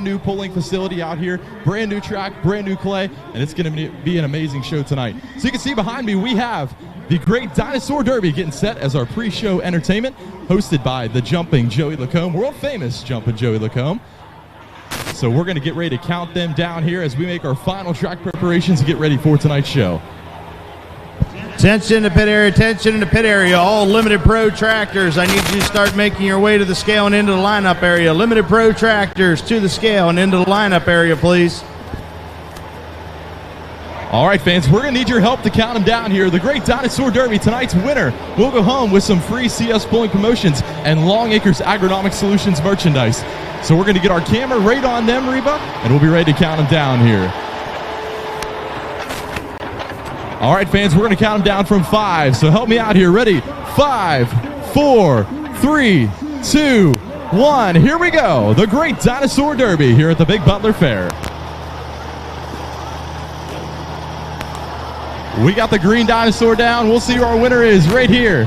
New pulling facility out here, brand new track, brand new clay, and it's going to be an amazing show tonight. So you can see behind me we have the Great Dinosaur Derby getting set as our pre-show entertainment, hosted by the Jumping Joey Lacombe, world famous Jumping Joey Lacombe. So we're going to get ready to count them down here as we make our final track preparations to get ready for tonight's show. Attention in the pit area, attention in the pit area. All Limited Pro tractors, I need you to start making your way to the scale and into the lineup area. Limited Pro tractors to the scale and into the lineup area, please. All right, fans, we're going to need your help to count them down here. The Great Dinosaur Derby, tonight's winner will go home with some free CS pulling promotions and Long Acres Agronomic Solutions merchandise. So we're going to get our camera right on them, Reba, and we'll be ready to count them down here. All right, fans, we're going to count them down from 5. So help me out here. Ready? 5, 4, 3, 2, 1. Here we go. The Great Dinosaur Derby here at the Big Butler Fair. We got the green dinosaur down. We'll see who our winner is right here.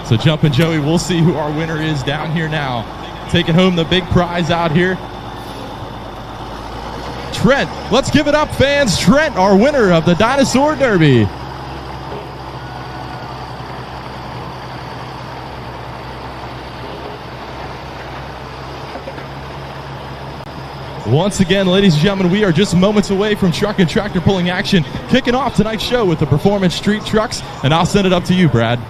So Jumpin' Joey, we'll see who our winner is down here now. Taking home the big prize out here. Trent, let's give it up, fans. Trent, our winner of the Dinosaur Derby. Once again, ladies and gentlemen, we are just moments away from truck and tractor pulling action, kicking off tonight's show with the Performance Street Trucks, and I'll send it up to you, Brad.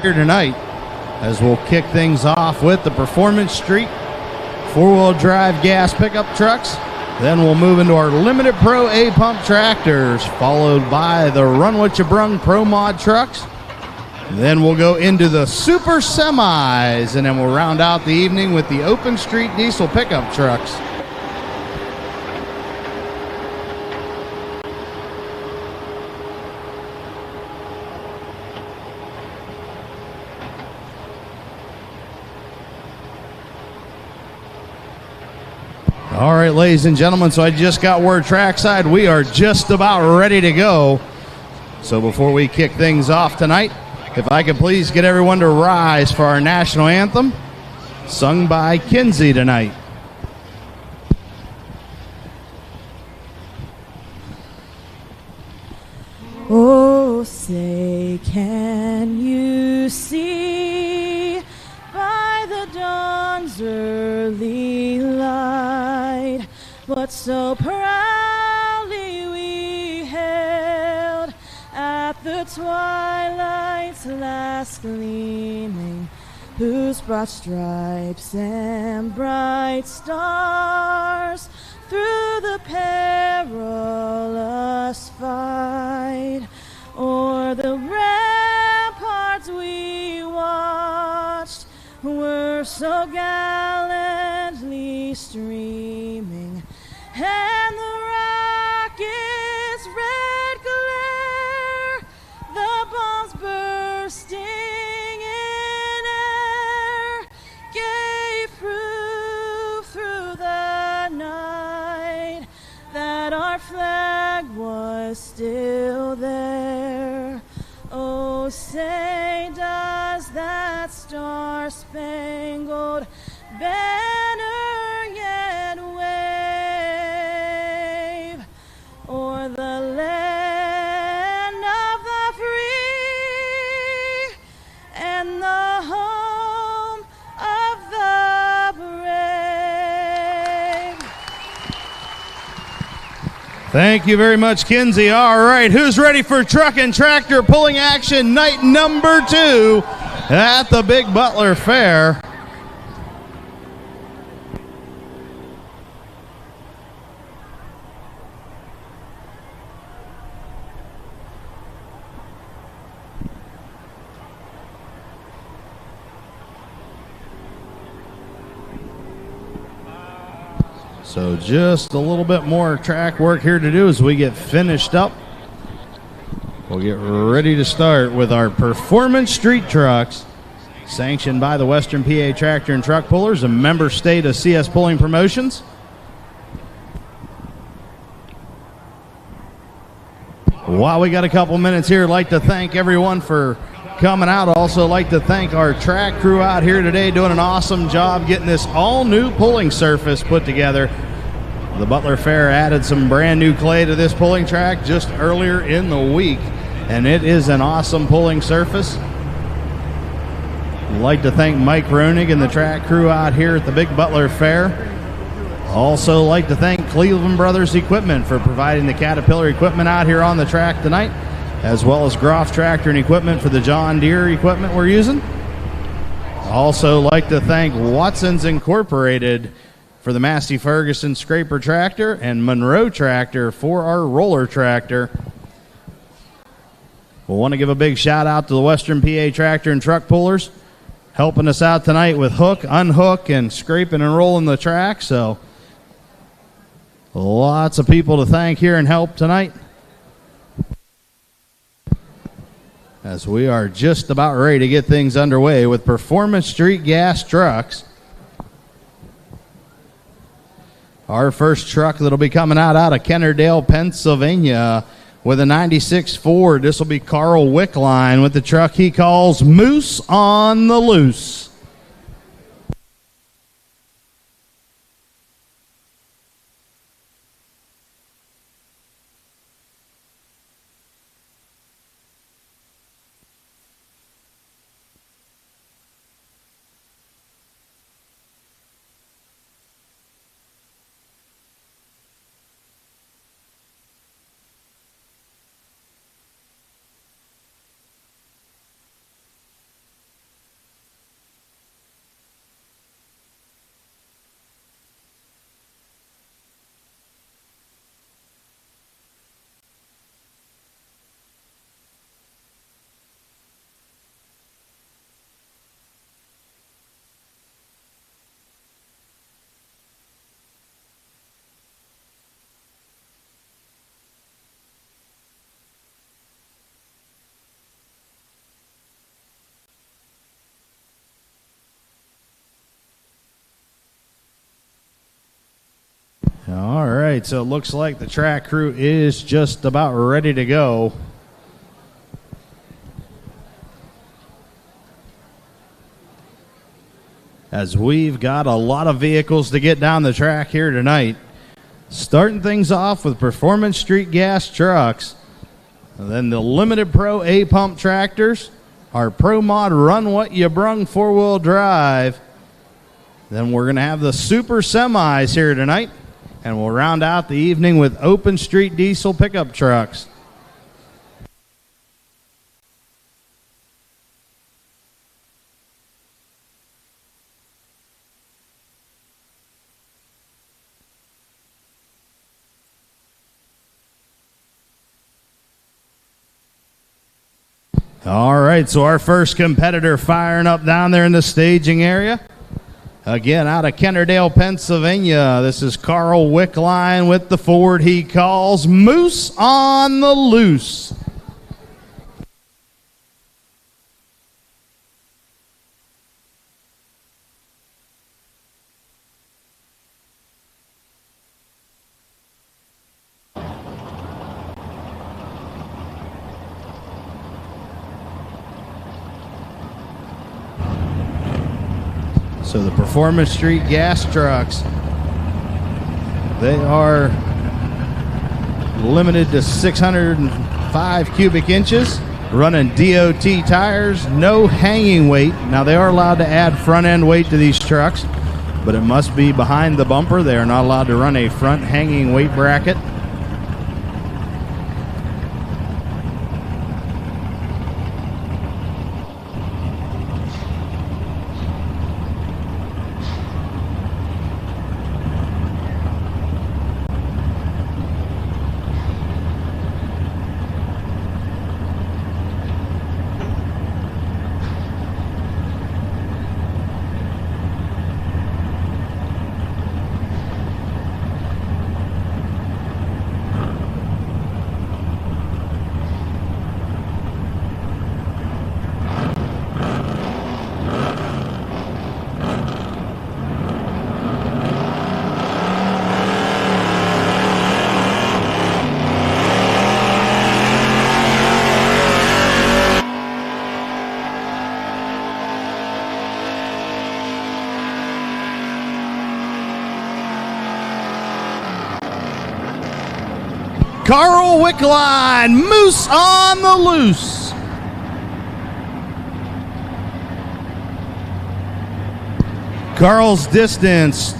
Here tonight, as we'll kick things off with the Performance Street four-wheel drive gas pickup trucks. Then we'll move into our Limited Pro A-Pump tractors, followed by the Run What You Brung Pro Mod trucks. Then we'll go into the Super Semis, and then we'll round out the evening with the Open Street diesel pickup trucks. All right, ladies and gentlemen, so I just got word trackside. We are just about ready to go. So before we kick things off tonight, if I could please get everyone to rise for our national anthem, sung by Kinsey tonight. Oh, say, can you see by the dawn's early light what so proudly we held at the twilight's last gleaming, whose broad stripes and bright stars through the perilous fight o'er the ramparts we watched were so gallantly streaming, and the rocket's red glare, the bombs bursting in air, gave proof through the night that our flag was still there. Oh, say, does that star-spangled banner yet wave o'er the land of the free and the home of the brave? Thank you very much, Kinsey. All right, who's ready for truck and tractor pulling action night number 2 at the Big Butler Fair? So just a little bit more track work here to do as we get finished up. We'll get ready to start with our Performance Street trucks, sanctioned by the Western PA Tractor and Truck Pullers, a member state of CS Pulling Promotions. While we got a couple minutes here, I'd like to thank everyone for coming out. Also like to thank our track crew out here today, doing an awesome job getting this all-new pulling surface put together. The Butler Fair added some brand new clay to this pulling track just earlier in the week, and it is an awesome pulling surface. I'd like to thank Mike Roenig and the track crew out here at the Big Butler Fair. Also like to thank Cleveland Brothers Equipment for providing the Caterpillar equipment out here on the track tonight, as well as Groff Tractor and Equipment for the John Deere equipment we're using. Also like to thank Watson's Incorporated for the Massey Ferguson scraper tractor and Monroe Tractor for our roller tractor. We'll want to give a big shout out to the Western PA Tractor and Truck Pullers, helping us out tonight with hook, unhook, and scraping and rolling the track. So lots of people to thank here and help tonight, as we are just about ready to get things underway with Performance Street Gas Trucks. Our first truck that'll be coming out of Kennerdale, Pennsylvania, with a 96 Ford. This will be Carl Wickline with the truck he calls Moose on the Loose. All right, so it looks like the track crew is just about ready to go. As we've got a lot of vehicles to get down the track here tonight. Starting things off with Performance Street Gas Trucks, and then the Limited Pro A-Pump Tractors, our Pro Mod Run What You Brung 4-wheel drive. Then we're going to have the Super Semis here tonight. And we'll round out the evening with Open Street Diesel pickup trucks. All right, so our first competitor firing up down there in the staging area. Again, out of Kennerdale, Pennsylvania, this is Carl Wickline with the Ford he calls Moose on the Loose. So the Performance Street Gas Trucks, they are limited to 605 cubic inches, running DOT tires, no hanging weight. Now they are allowed to add front end weight to these trucks, but it must be behind the bumper. They are not allowed to run a front hanging weight bracket. Carl Wickline, Moose on the Loose. Carl's distance.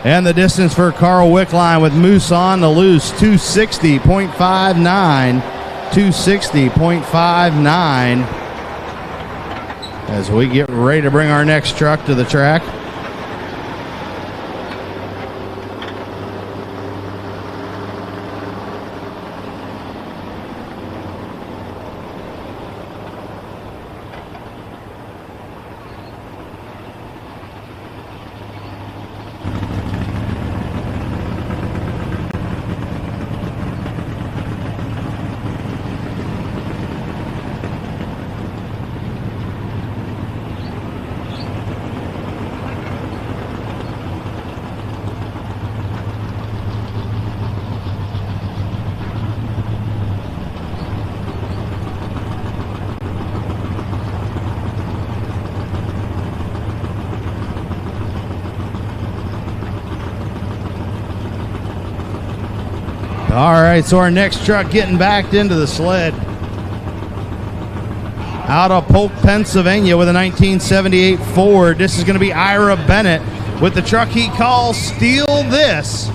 And the distance for Carl Wickline with Moose on the loose, 260.59. 260.59. As we get ready to bring our next truck to the track. All right, so our next truck getting backed into the sled. Out of Polk, Pennsylvania with a 1978 Ford. This is going to be Ira Bennett with the truck he calls Steal This.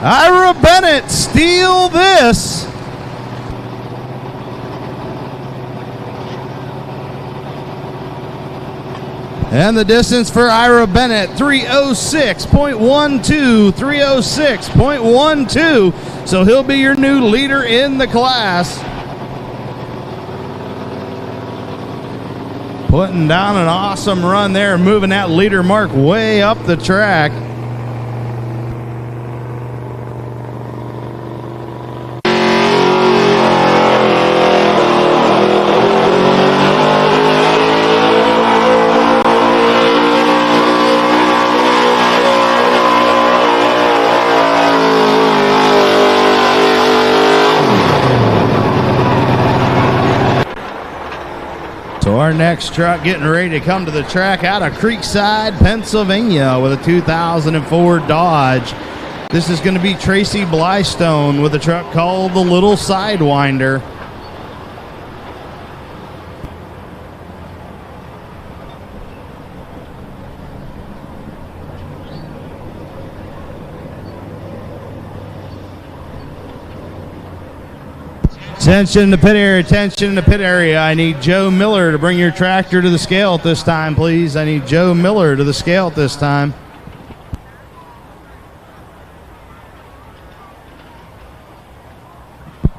Ira Bennett, Steal This. And the distance for Ira Bennett, 306.12, 306.12. So he'll be your new leader in the class. Putting down an awesome run there, moving that leader mark way up the track. So our next truck getting ready to come to the track out of Creekside, Pennsylvania with a 2004 Dodge. This is going to be Tracy Blystone with a truck called the Little Sidewinder. Attention in the pit area, attention in the pit area. I need Joe Miller to bring your tractor to the scale at this time, please. I need Joe Miller to the scale at this time.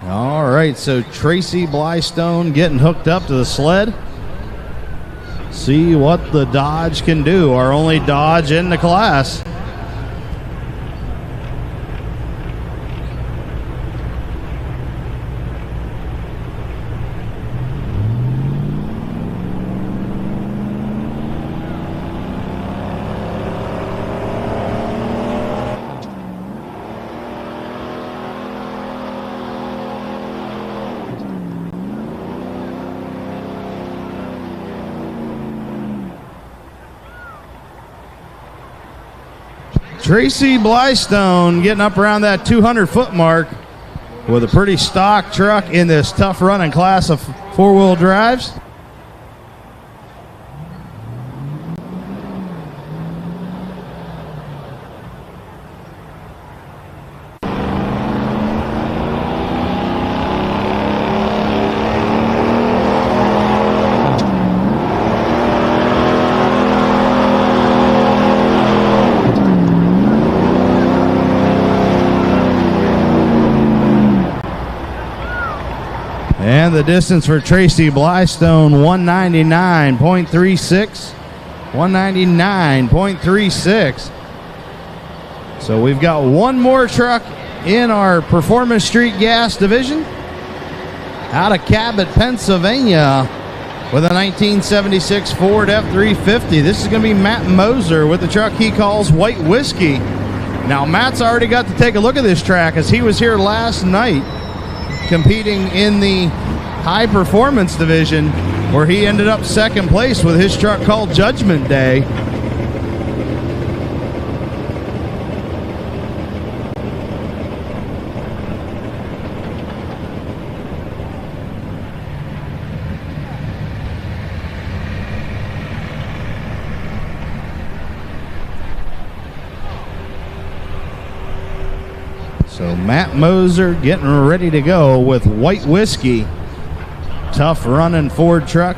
All right, so Tracy Blystone getting hooked up to the sled. See what the Dodge can do, our only Dodge in the class. Tracy Blystone getting up around that 200-foot mark with a pretty stock truck in this tough running class of four-wheel drives. And the distance for Tracy Blystone, 199.36. 199.36. So we've got one more truck in our Performance Street Gas division out of Cabot, Pennsylvania, with a 1976 Ford F-350. This is going to be Matt Moser with the truck he calls White Whiskey. Now, Matt's already got to take a look at this track as he was here last night competing in the high performance division, where he ended up second place with his truck called Judgment Day. So Matt Moser getting ready to go with White Whiskey. Tough running Ford truck.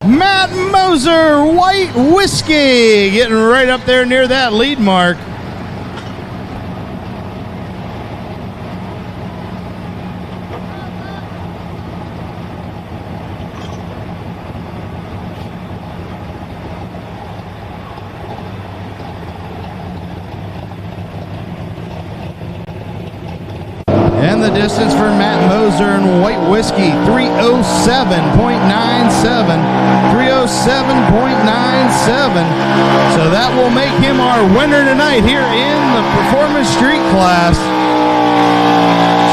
Matt Moser, White Whiskey, getting right up there near that lead mark. And the distance for Matt Moser and White Whiskey, 307.97. 307.97. So that will make him our winner tonight here in the Performance Street class.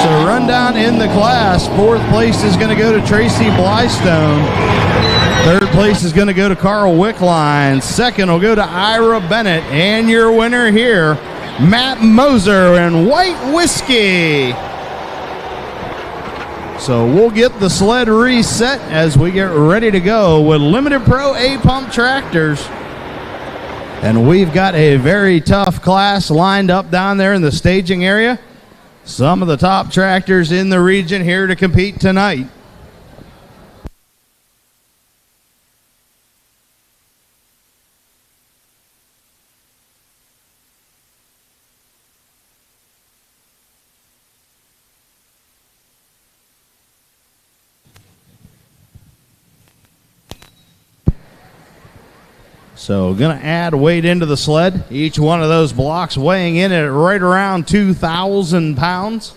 So rundown in the class. Fourth place is going to go to Tracy Blystone. Third place is going to go to Carl Wickline. Second will go to Ira Bennett. And your winner here, Matt Moser and White Whiskey. So we'll get the sled reset as we get ready to go with Limited Pro A-Pump tractors. And we've got a very tough class lined up down there in the staging area. Some of the top tractors in the region here to compete tonight. So going to add weight into the sled. Each one of those blocks weighing in at right around 2,000 pounds.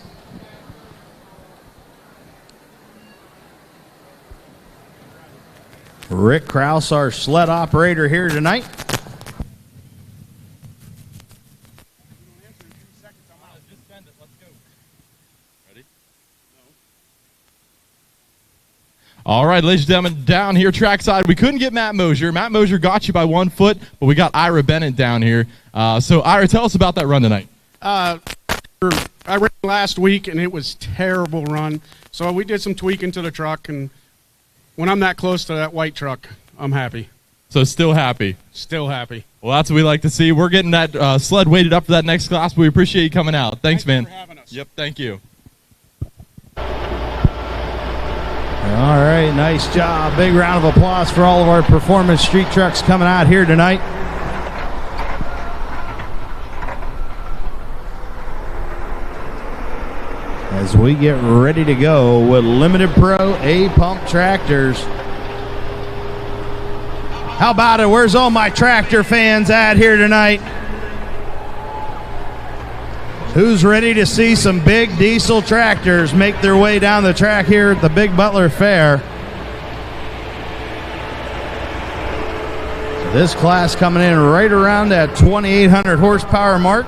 Rick Kraus, our sled operator here tonight. All right, ladies and gentlemen, down here trackside, we couldn't get Matt Moser. Matt Moser got you by 1 foot, but we got Ira Bennett down here. So, Ira, tell us about that run tonight. I ran last week, and it was a terrible run. So we did some tweaking to the truck, and when I'm that close to that white truck, I'm happy. So, still happy? Still happy. Well, that's what we like to see. We're getting that sled weighted up for that next class, but we appreciate you coming out. Thanks, man. For having us. Yep, thank you. All right, nice job. Big round of applause for all of our Performance Street trucks coming out here tonight. As we get ready to go with Limited Pro A-Pump tractors. How about it? Where's all my tractor fans at here tonight? Who's ready to see some big diesel tractors make their way down the track here at the Big Butler Fair? So this class coming in right around that 2,800 horsepower mark.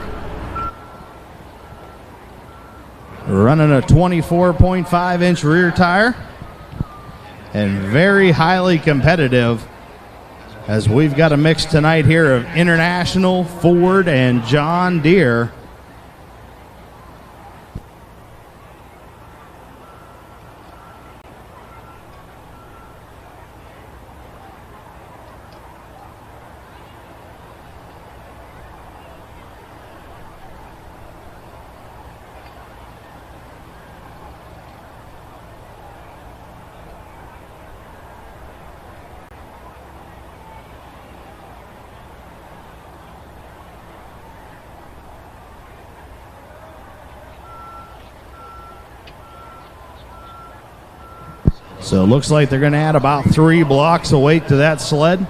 Running a 24.5-inch rear tire. And very highly competitive as we've got a mix tonight here of International, Ford, and John Deere. So it looks like they're going to add about 3 blocks of weight to that sled.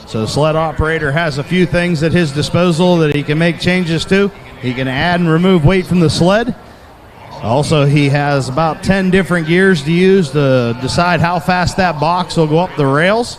So the sled operator has a few things at his disposal that he can make changes to. He can add and remove weight from the sled. Also, he has about 10 different gears to use to decide how fast that box will go up the rails.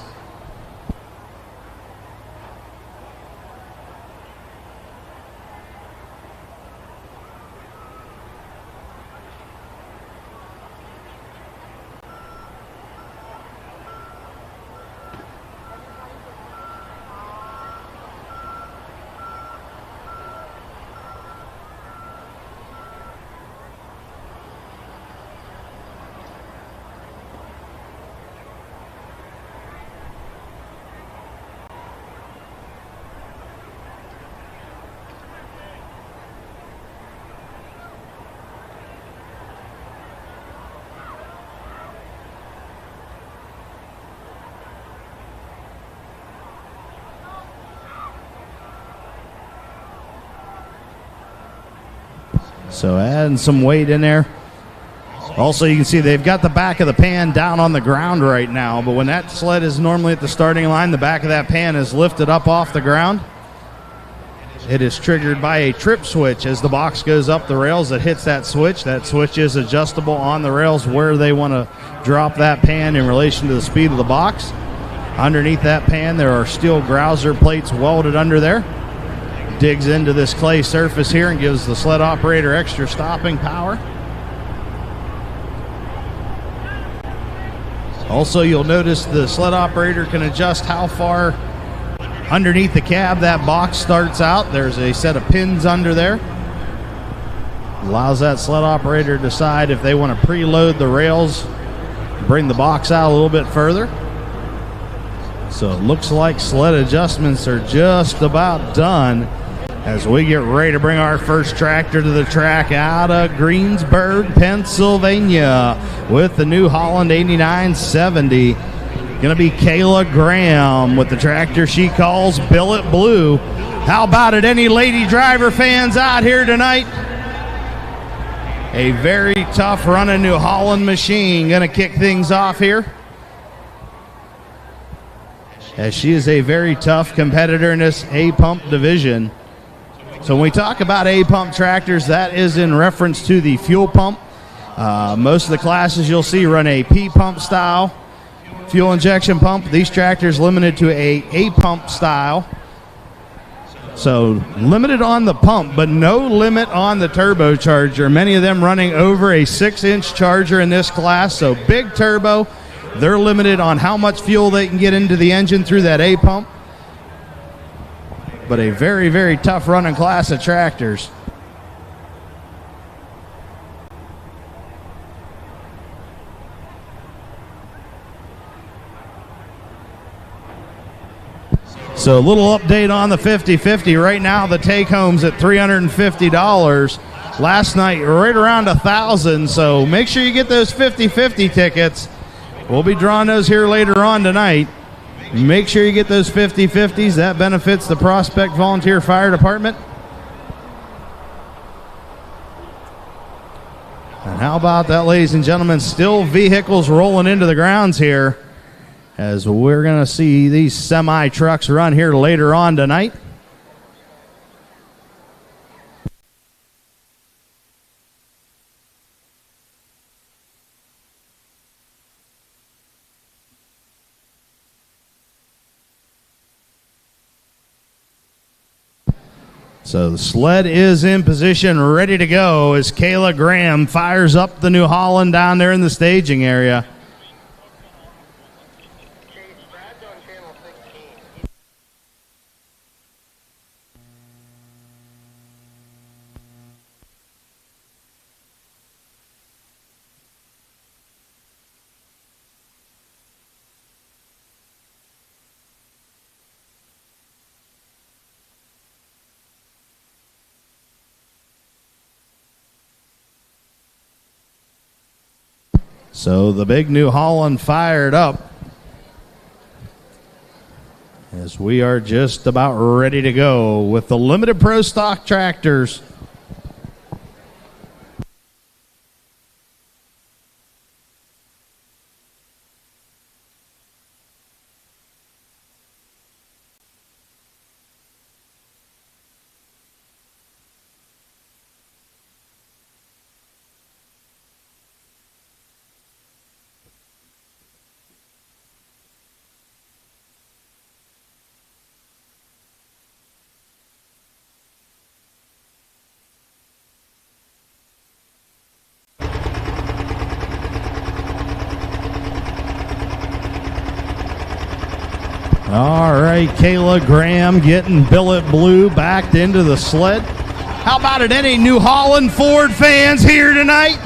So adding some weight in there. Also, you can see they've got the back of the pan down on the ground right now, but when that sled is normally at the starting line, the back of that pan is lifted up off the ground. It is triggered by a trip switch. As the box goes up the rails, it hits that switch. That switch is adjustable on the rails where they want to drop that pan in relation to the speed of the box. Underneath that pan, there are steel grouser plates welded under there. Digs into this clay surface here and gives the sled operator extra stopping power. Also, you'll notice the sled operator can adjust how far underneath the cab that box starts out. There's a set of pins under there. Allows that sled operator to decide if they want to preload the rails, bring the box out a little bit further. So it looks like sled adjustments are just about done as we get ready to bring our first tractor to the track out of Greensburg, Pennsylvania, with the New Holland 8970. Going to be Kayla Graham with the tractor she calls Billet Blue. How about it, any lady driver fans out here tonight? A very tough running New Holland machine going to kick things off here, as she is a very tough competitor in this A-pump division. So when we talk about A-pump tractors, that is in reference to the fuel pump. Most of the classes you'll see run a P-pump style fuel injection pump. These tractors limited to a A-pump style. So limited on the pump, but no limit on the turbocharger. Many of them running over a 6-inch charger in this class, so big turbo. They're limited on how much fuel they can get into the engine through that A-pump. But a very, very tough running class of tractors. So a little update on the 50-50. Right now the take-home's at $350. Last night right around $1,000, so make sure you get those 50-50 tickets. We'll be drawing those here later on tonight. Make sure you get those 50-50s. That benefits the Prospect Volunteer Fire Department. And how about that, ladies and gentlemen? Still vehicles rolling into the grounds here, as we're going to see these semi-trucks run here later on tonight. So the sled is in position, ready to go, as Kayla Graham fires up the New Holland down there in the staging area. So the big New Holland fired up as we are just about ready to go with the Limited Pro Stock tractors. All right, Kayla Graham getting billet blue backed into the sled. How about it, any New Holland Ford fans here tonight?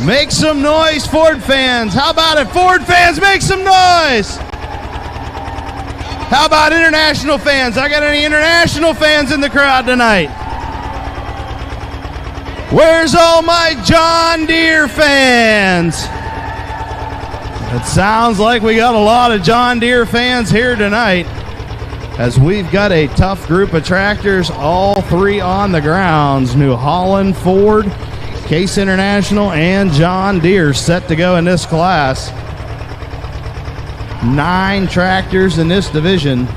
Make some noise, Ford fans. How about it, Ford fans, make some noise. How about international fans? I got any international fans in the crowd tonight? Where's all my John Deere fans? It sounds like we got a lot of John Deere fans here tonight, as we've got a tough group of tractors, all three on the grounds. New Holland, Ford, Case International, and John Deere set to go in this class. 9 tractors in this division.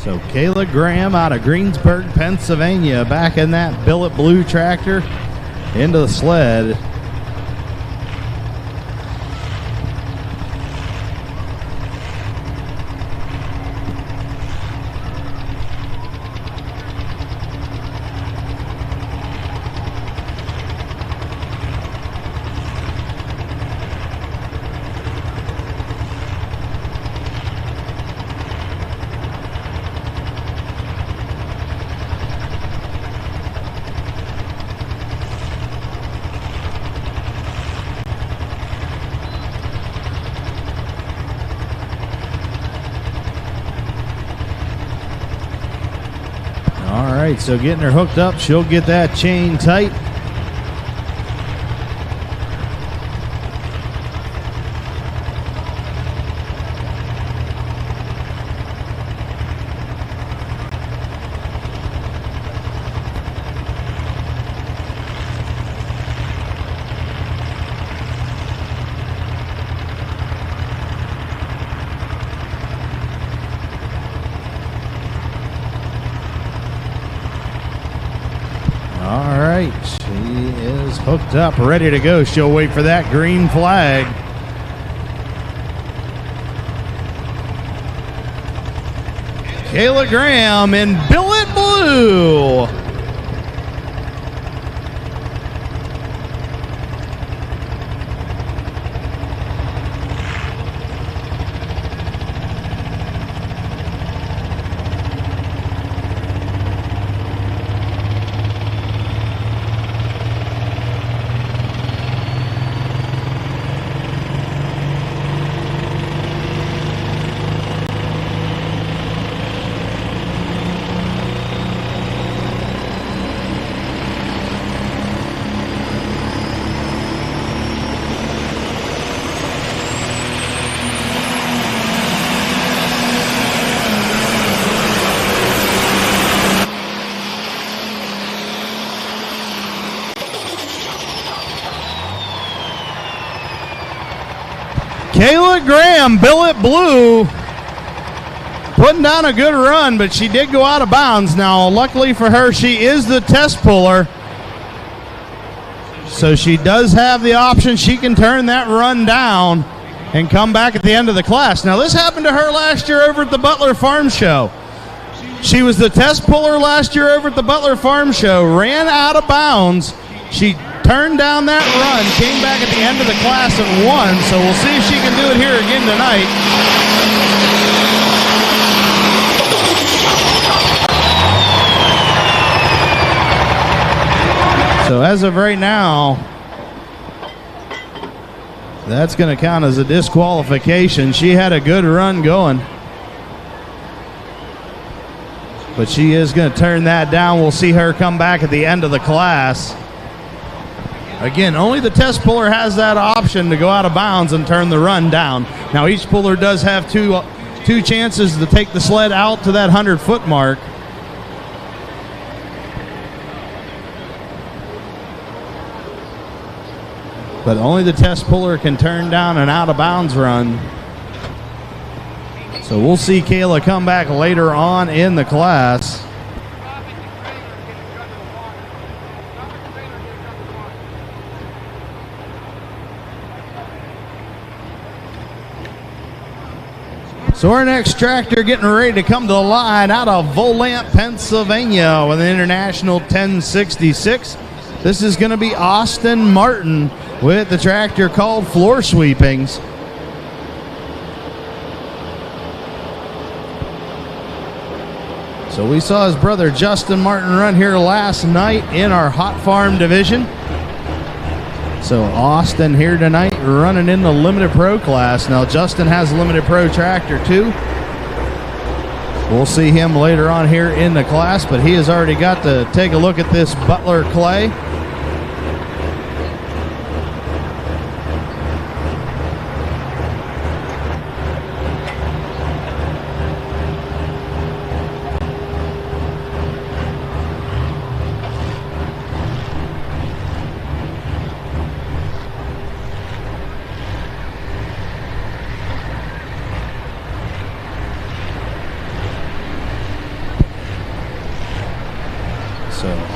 So Kayla Graham out of Greensburg, Pennsylvania, back in that billet blue tractor into the sled. All right, so getting her hooked up, she'll get that chain tight. All right, she is hooked up, ready to go. She'll wait for that green flag. Kayla Graham in billet blue. Kayla Graham, billet blue, putting down a good run, but she did go out of bounds. Now, luckily for her, she is the test puller, so she does have the option. She can turn that run down and come back at the end of the class. Now, this happened to her last year over at the Butler Farm Show. She was the test puller last year over at the Butler Farm Show, ran out of bounds. She turned down that run, came back at the end of the class and won, so we'll see if she can do it here again tonight. So as of right now, that's going to count as a disqualification. She had a good run going, but she is going to turn that down. We'll see her come back at the end of the class. Again, only the test puller has that option to go out of bounds and turn the run down. Now, each puller does have two chances to take the sled out to that 100-foot mark. But only the test puller can turn down an out-of-bounds run. So we'll see Kayla come back later on in the class. So our next tractor getting ready to come to the line out of Volant, Pennsylvania with an International 1066. This is going to be Austin Martin with the tractor called Floor Sweepings. So we saw his brother Justin Martin run here last night in our Hot Farm division. So Austin here tonight running in the Limited Pro class. Now Justin has a Limited Pro tractor too. We'll see him later on here in the class, but he has already got to take a look at this Butler clay.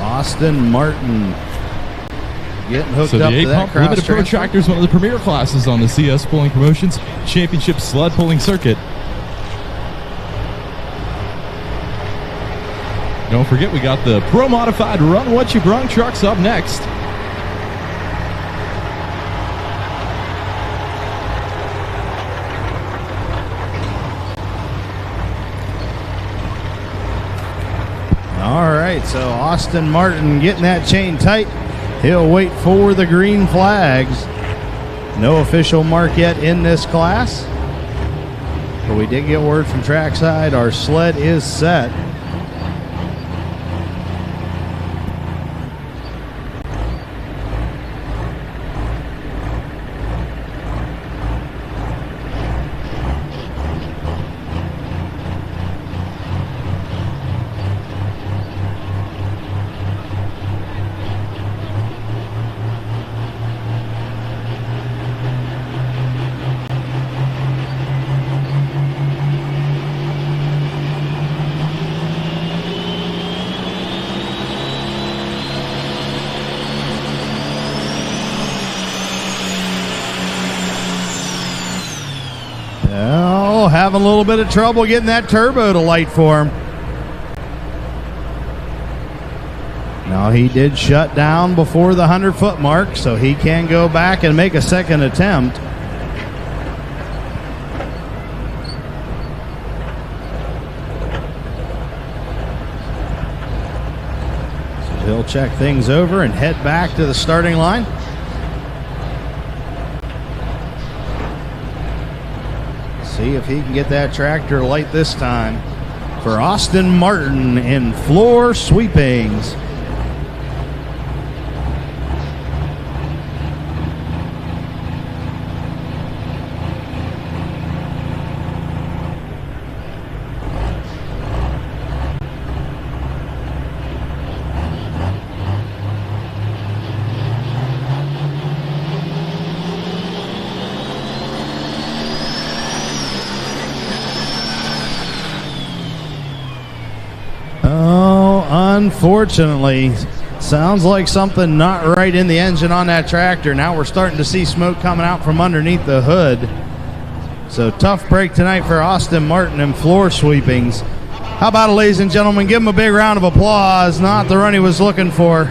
Austin Martin getting hooked up to that cross Limited Pro Tractor is one of the premier classes on the CS Pulling Promotions Championship Sled Pulling Circuit. Don't forget, we got the Pro Modified Run What You Brung trucks up next. All right, so Austin Martin getting that chain tight. He'll wait for the green flags. No official mark yet in this class, but we did get word from trackside our sled is set. Oh, having a little bit of trouble getting that turbo to light for him. Now he did shut down before the 100-foot mark, so he can go back and make a second attempt. So he'll check things over and head back to the starting line. See if he can get that tractor light this time for Austin Martin in Floor Sweepings. Unfortunately, sounds like something not right in the engine on that tractor. Now we're starting to see smoke coming out from underneath the hood. So tough break tonight for Austin Martin and Floor Sweepings. How about it, ladies and gentlemen? Give him a big round of applause. Not the run he was looking for.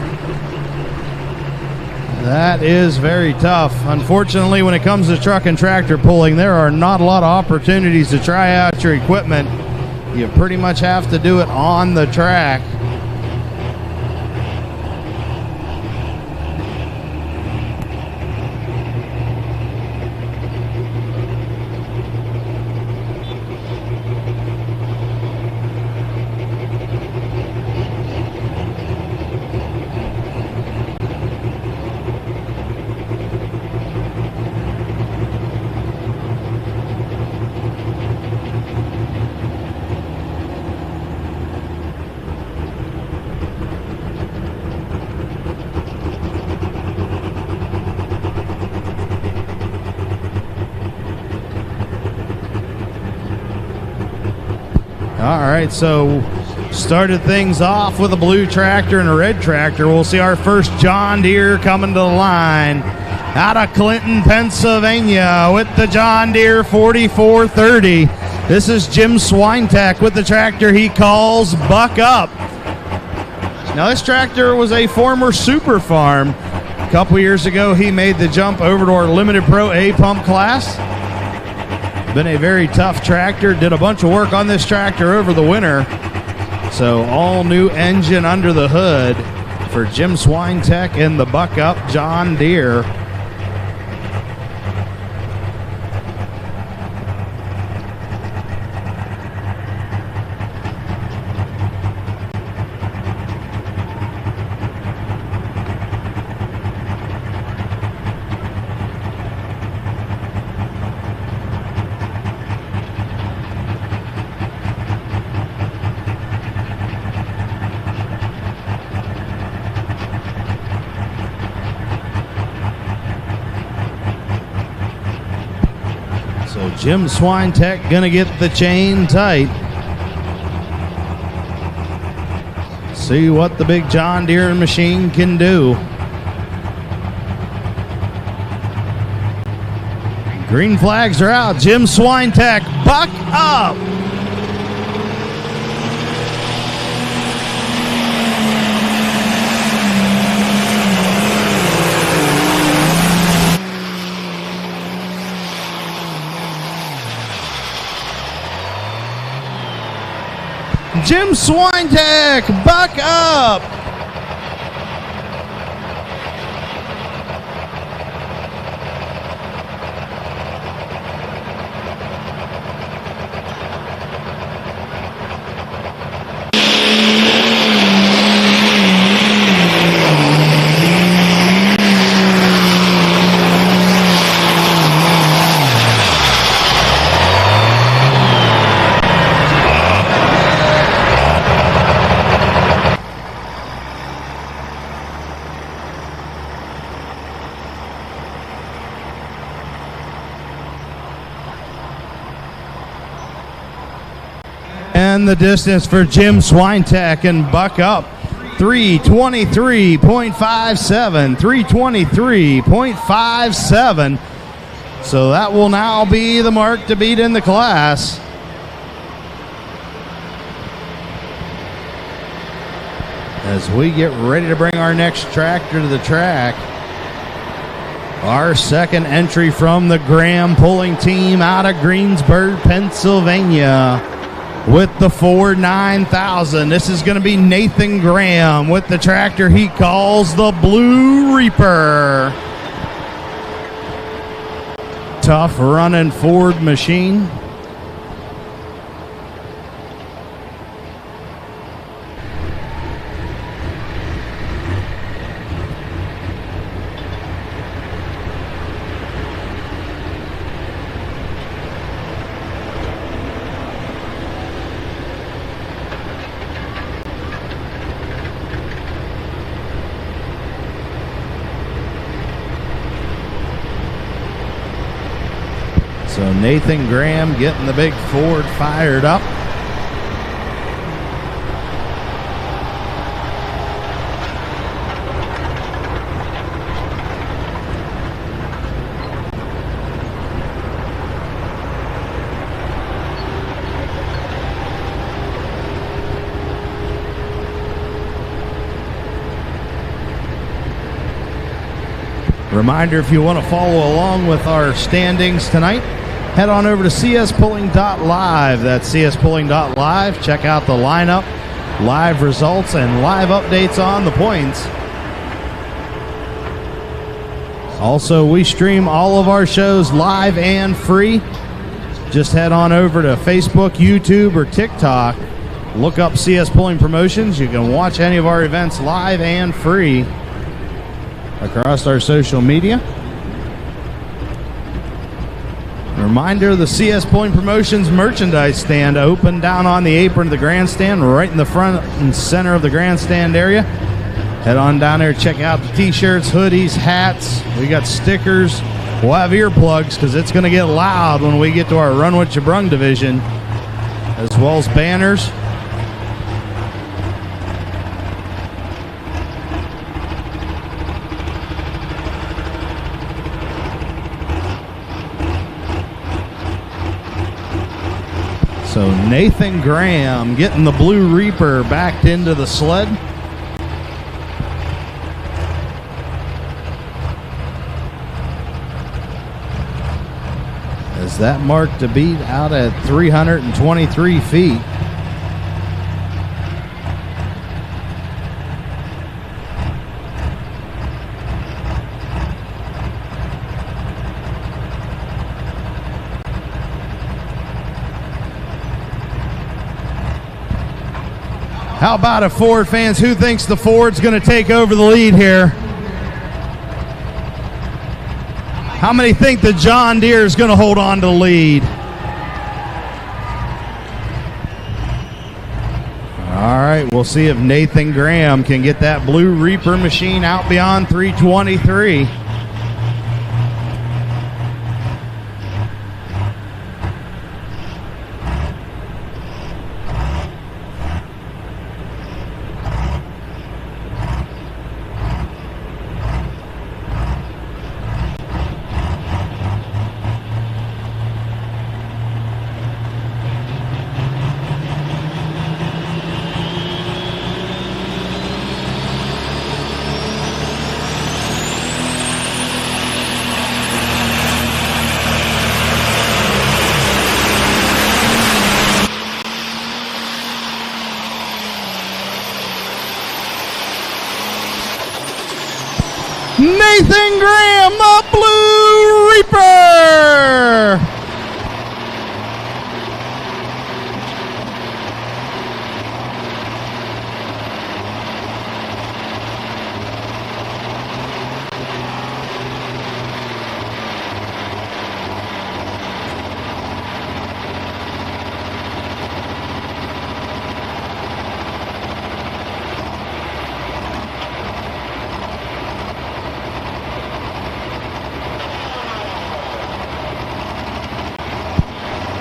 That is very tough. Unfortunately, when it comes to truck and tractor pulling, there are not a lot of opportunities to try out your equipment. You pretty much have to do it on the track. All right, so started things off with a blue tractor and a red tractor. We'll see our first John Deere coming to the line out of Clinton, Pennsylvania with the John Deere 4430. This is Jim Swintek with the tractor he calls Buck Up. Now, this tractor was a former Super Farm. A couple years ago, he made the jump over to our Limited Pro A-Pump class. Been a very tough tractor. Did a bunch of work on this tractor over the winter. So all new engine under the hood for Jim Swintek and the Buck Up John Deere. So Jim Swintek gonna get the chain tight. See what the big John Deere machine can do. Green flags are out. Jim Swintek, Buck Up. Jim Swintek, Buck Up. And the distance for Jim Swintek and Buck Up, 3:23.57, 3:23.57. So that will now be the mark to beat in the class. As we get ready to bring our next tractor to the track, our second entry from the Graham pulling team out of Greensburg, Pennsylvania, with the Ford 9000. This is going to be Nathan Graham with the tractor he calls the Blue Reaper. Tough running Ford machine. So Nathan Graham getting the big Ford fired up. Reminder, if you want to follow along with our standings tonight, head on over to cspulling.live. That's cspulling.live. Check out the lineup, live results, and live updates on the points. Also, we stream all of our shows live and free. Just head on over to Facebook, YouTube, or TikTok. Look up CS Pulling Promotions. You can watch any of our events live and free across our social media. Reminder, the CS Pulling Promotions merchandise stand open down on the apron of the grandstand, right in the front and center of the grandstand area. Head on down there, check out the t-shirts, hoodies, hats. We got stickers. We'll have earplugs because it's going to get loud when we get to our Run What You Brung division, as well as banners. So Nathan Graham getting the Blue Reaper backed into the sled. As that marked a beat out at 323 feet. How about it, Ford fans? Who thinks the Ford's going to take over the lead here? How many think the John Deere is going to hold on to the lead? All right, we'll see if Nathan Graham can get that Blue Reaper machine out beyond 323. Nathan Graham, the Blue Reaper!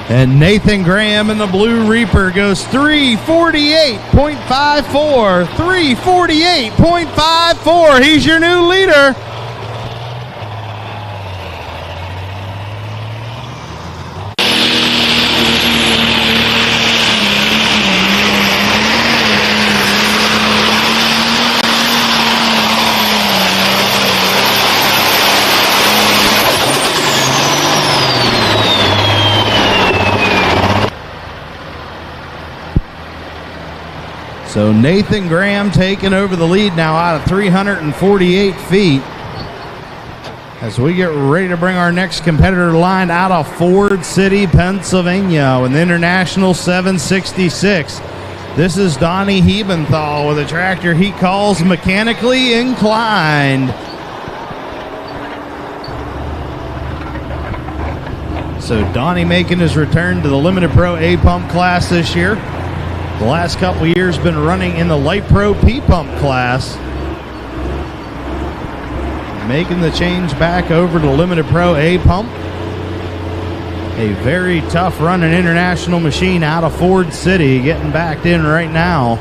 And Nathan Graham in the Blue Reaper goes 348.54. 348.54. He's your new leader. So Nathan Graham taking over the lead now out of 348 feet. As we get ready to bring our next competitor line out of Ford City, Pennsylvania with International 766. This is Donnie Hebenthal with a tractor he calls mechanically inclined. So Donnie making his return to the Limited Pro A-Pump class this year. The last couple years been running in the Light Pro P-Pump class. Making the change back over to Limited Pro A-Pump. A very tough running international machine out of Ford City, getting backed in right now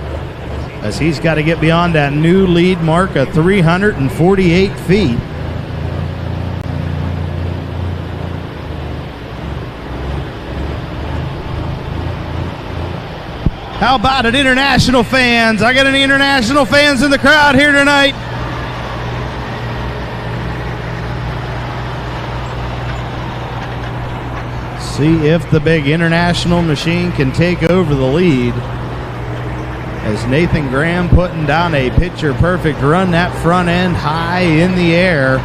as he's got to get beyond that new lead mark of 348 feet. How about it, international fans? I got any international fans in the crowd here tonight? See if the big international machine can take over the lead. As Nathan Graham putting down a picture-perfect run, that front end high in the air.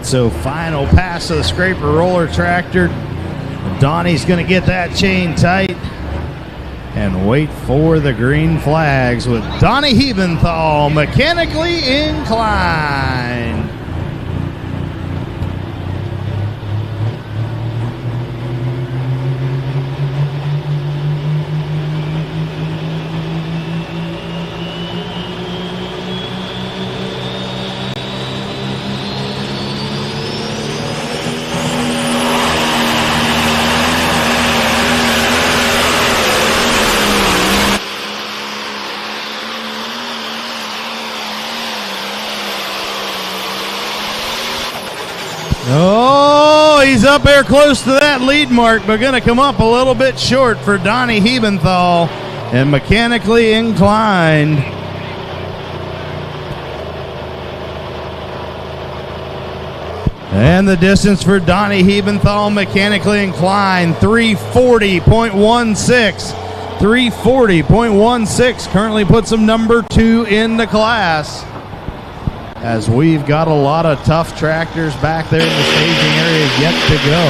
So final pass of the scraper roller tractor. Donnie's going to get that chain tight and wait for the green flags with Donnie Hebenthal mechanically inclined. Oh, he's up there close to that lead mark, but going to come up a little bit short for Donnie Hebenthal and mechanically inclined. And the distance for Donnie Hebenthal mechanically inclined, 340.16. 340.16 currently puts him number 2 in the class. As we've got a lot of tough tractors back there in the staging area yet to go.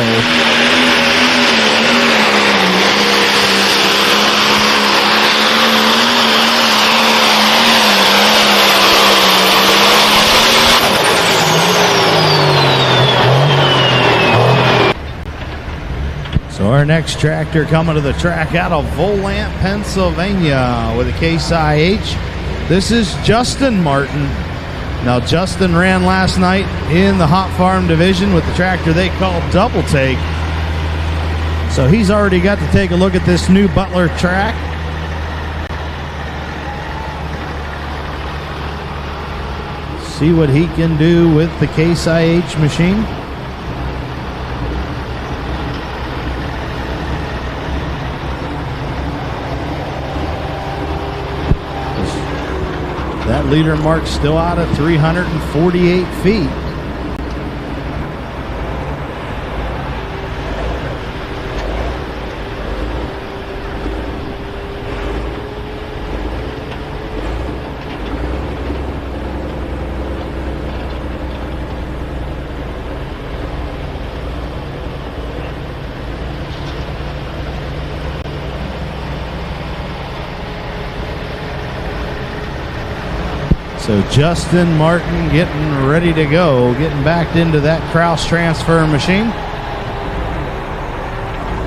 So our next tractor coming to the track out of Volant, Pennsylvania with a Case IH. This is Justin Martin. Now, Justin ran last night in the Hot Farm division with the tractor they call Double Take. So he's already got to take a look at this new Butler track. See what he can do with the Case IH machine. That leader mark's still out at 348 feet. So Justin Martin getting ready to go, getting back into that Kraus transfer machine.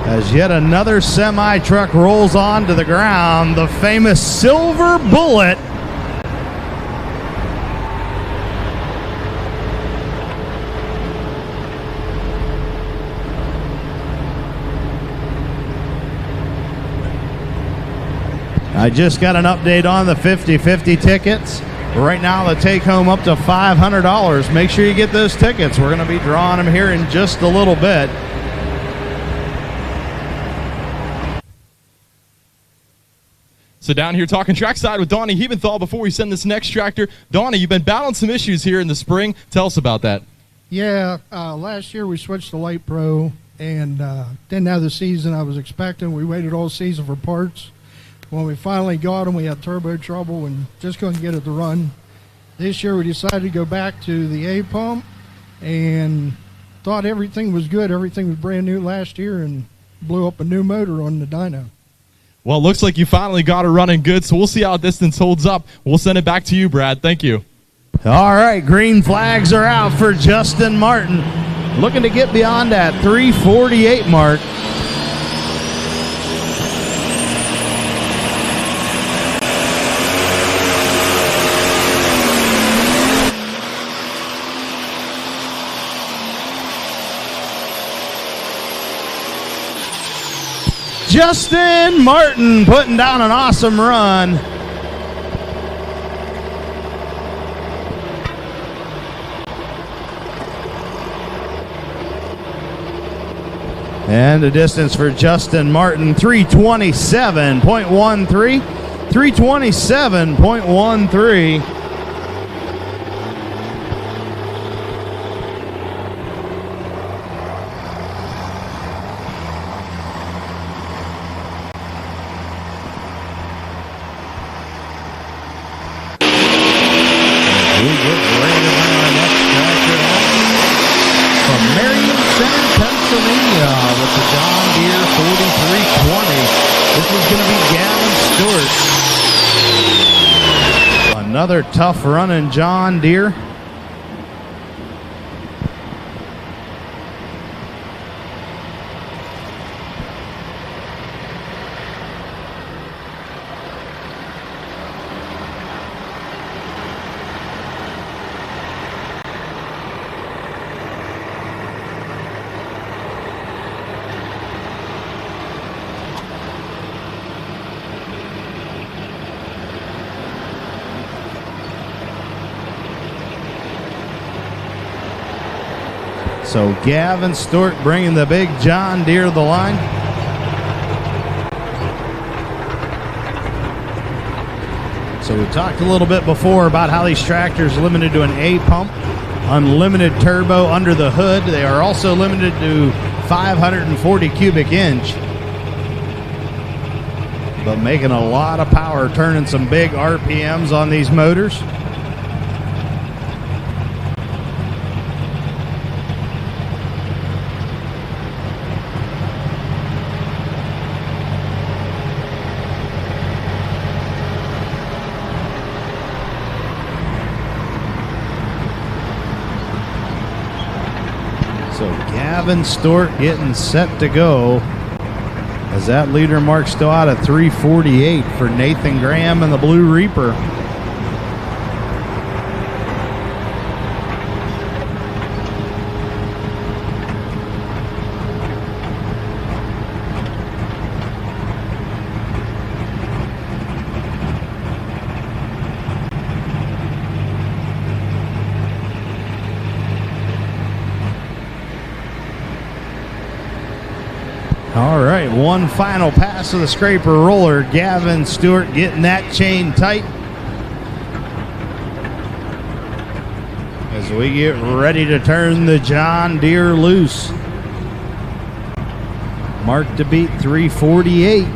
As yet another semi-truck rolls onto the ground, the famous Silver Bullet. I just got an update on the 50-50 tickets. Right now, the take-home up to $500. Make sure you get those tickets. We're going to be drawing them here in just a little bit. So down here talking trackside with Donnie Hebenthal before we send this next tractor. Donnie, you've been battling some issues here in the spring. Tell us about that. Yeah, last year we switched to Light Pro and didn't have the season I was expecting. We waited all season for parts. When we finally got them, we had turbo trouble and just couldn't get it to run. This year we decided to go back to the A pump and thought everything was good. Everything was brand new last year and blew up a new motor on the dyno. Well, it looks like you finally got it running good, so we'll see how distance holds up. We'll send it back to you, Brad. Thank you. All right, green flags are out for Justin Martin. Looking to get beyond that 348 mark. Justin Martin putting down an awesome run. And the distance for Justin Martin, 327.13. 327.13. Another tough running John Deere. So Gavin Stewart bringing the big John Deere to the line. So we talked a little bit before about how these tractors are limited to an A pump, unlimited turbo under the hood. They are also limited to 540 cubic inch. But making a lot of power, turning some big RPMs on these motors. Gavin Stewart getting set to go as that leader mark still out at 348 for Nathan Graham and the Blue Reaper. All right, one final pass of the scraper roller. Gavin Stewart getting that chain tight as we get ready to turn the John Deere loose. Mark to beat 348.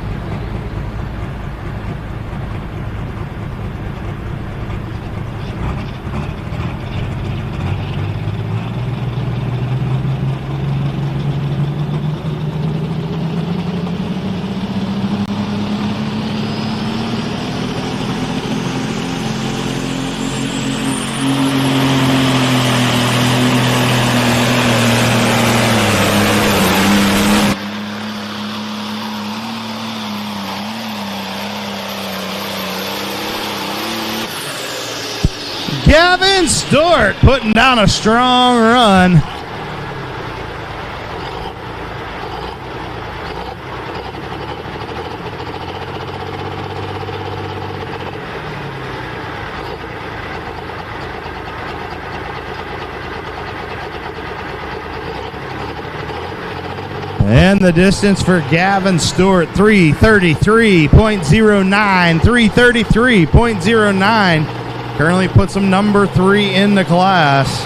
Gavin Stewart putting down a strong run. And the distance for Gavin Stewart, 333.09, 333.09. Currently puts him number 3 in the class.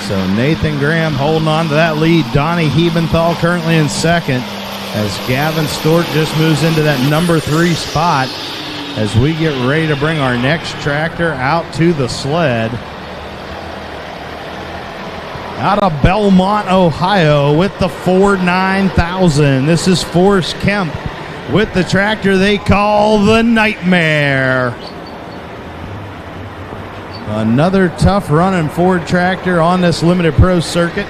So Nathan Graham holding on to that lead. Donnie Hebenthal currently in second as Gavin Stewart just moves into that number 3 spot as we get ready to bring our next tractor out to the sled. Out of Belmont, Ohio with the Ford 9000. This is Forrest Kemp with the tractor they call the Nightmare. Another tough running Ford tractor on this Limited Pro circuit.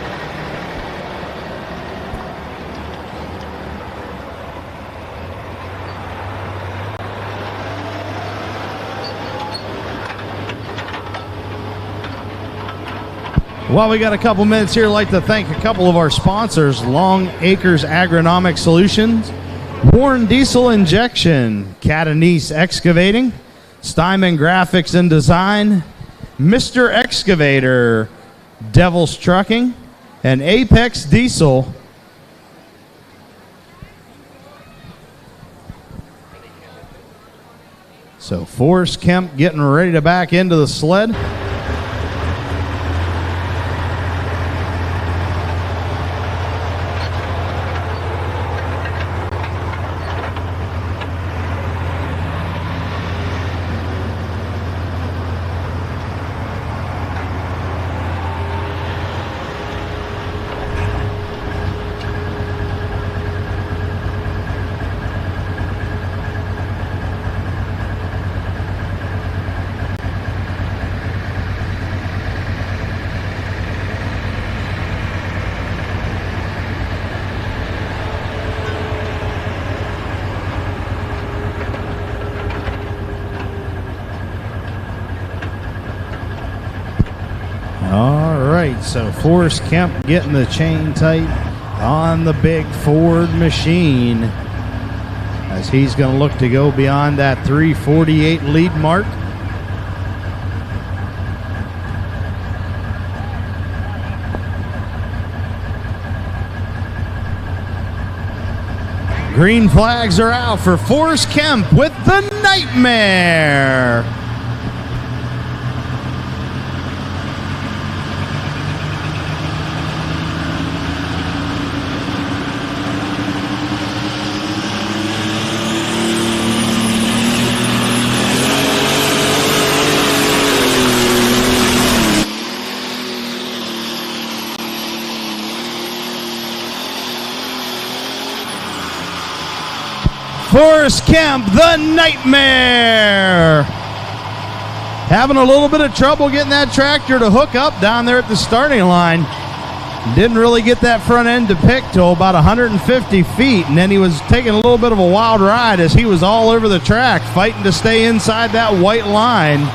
While we got a couple minutes here, I'd like to thank a couple of our sponsors: Long Acres Agronomic Solutions, Warren Diesel Injection, Catanese Excavating, Steinman Graphics and Design, Mr. Excavator, Devil's Trucking, and Apex Diesel. So Forrest Kemp getting ready to back into the sled. So Forrest Kemp getting the chain tight on the big Ford machine as he's going to look to go beyond that 348 lead mark. Green flags are out for Forrest Kemp with the Nightmare. Forrest Kemp, the Nightmare. Having a little bit of trouble getting that tractor to hook up down there at the starting line. Didn't really get that front end to pick till about 150 feet, and then he was taking a little bit of a wild ride as he was all over the track, fighting to stay inside that white line.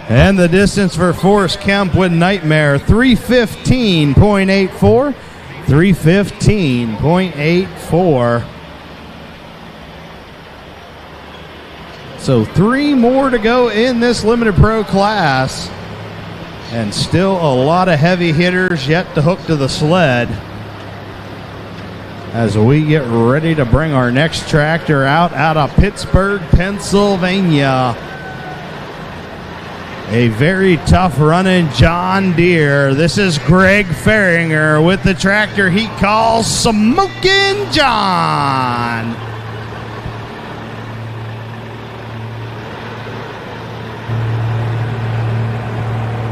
And the distance for Forrest Kemp with Nightmare, 3:15.84. 3:15.84. So 3 more to go in this Limited Pro class. And still a lot of heavy hitters yet to hook to the sled as we get ready to bring our next tractor out of Pittsburgh, Pennsylvania. A very tough running John Deere. This is Greg Farringer with the tractor he calls Smokin' John.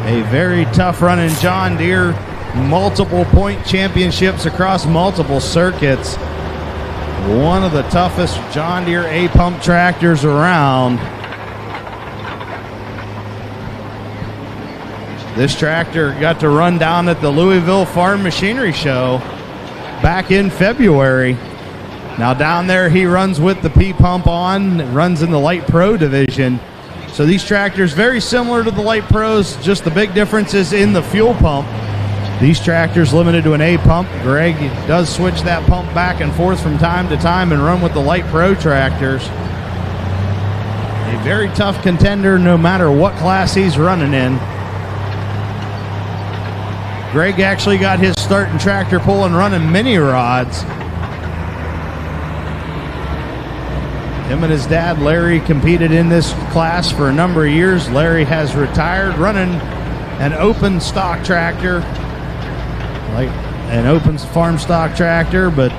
A very tough running John Deere. Multiple point championships across multiple circuits. One of the toughest John Deere A-pump tractors around. This tractor got to run down at the Louisville Farm Machinery Show back in February. Now down there he runs with the P-pump on, runs in the Light Pro division. So these tractors very similar to the Light Pros, just the big difference is in the fuel pump. These tractors limited to an A-pump. Greg does switch that pump back and forth from time to time and run with the Light Pro tractors. A very tough contender no matter what class he's running in. Greg actually got his start in tractor pull and running mini rods. Him and his dad, Larry, competed in this class for a number of years. Larry has retired running an open stock tractor, like an open farm stock tractor, but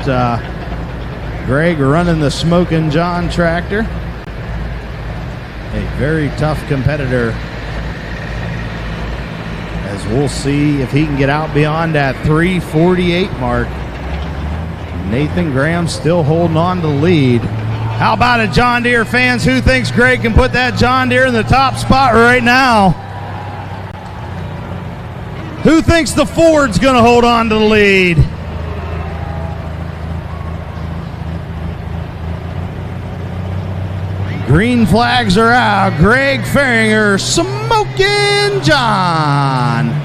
Greg running the Smokin' John tractor. A very tough competitor. As we'll see if he can get out beyond that 348 mark. Nathan Graham still holding on to the lead. How about it, John Deere fans? Who thinks Greg can put that John Deere in the top spot right now? Who thinks the Ford's going to hold on to the lead? Green flags are out. Greg Farringer, Smoking John.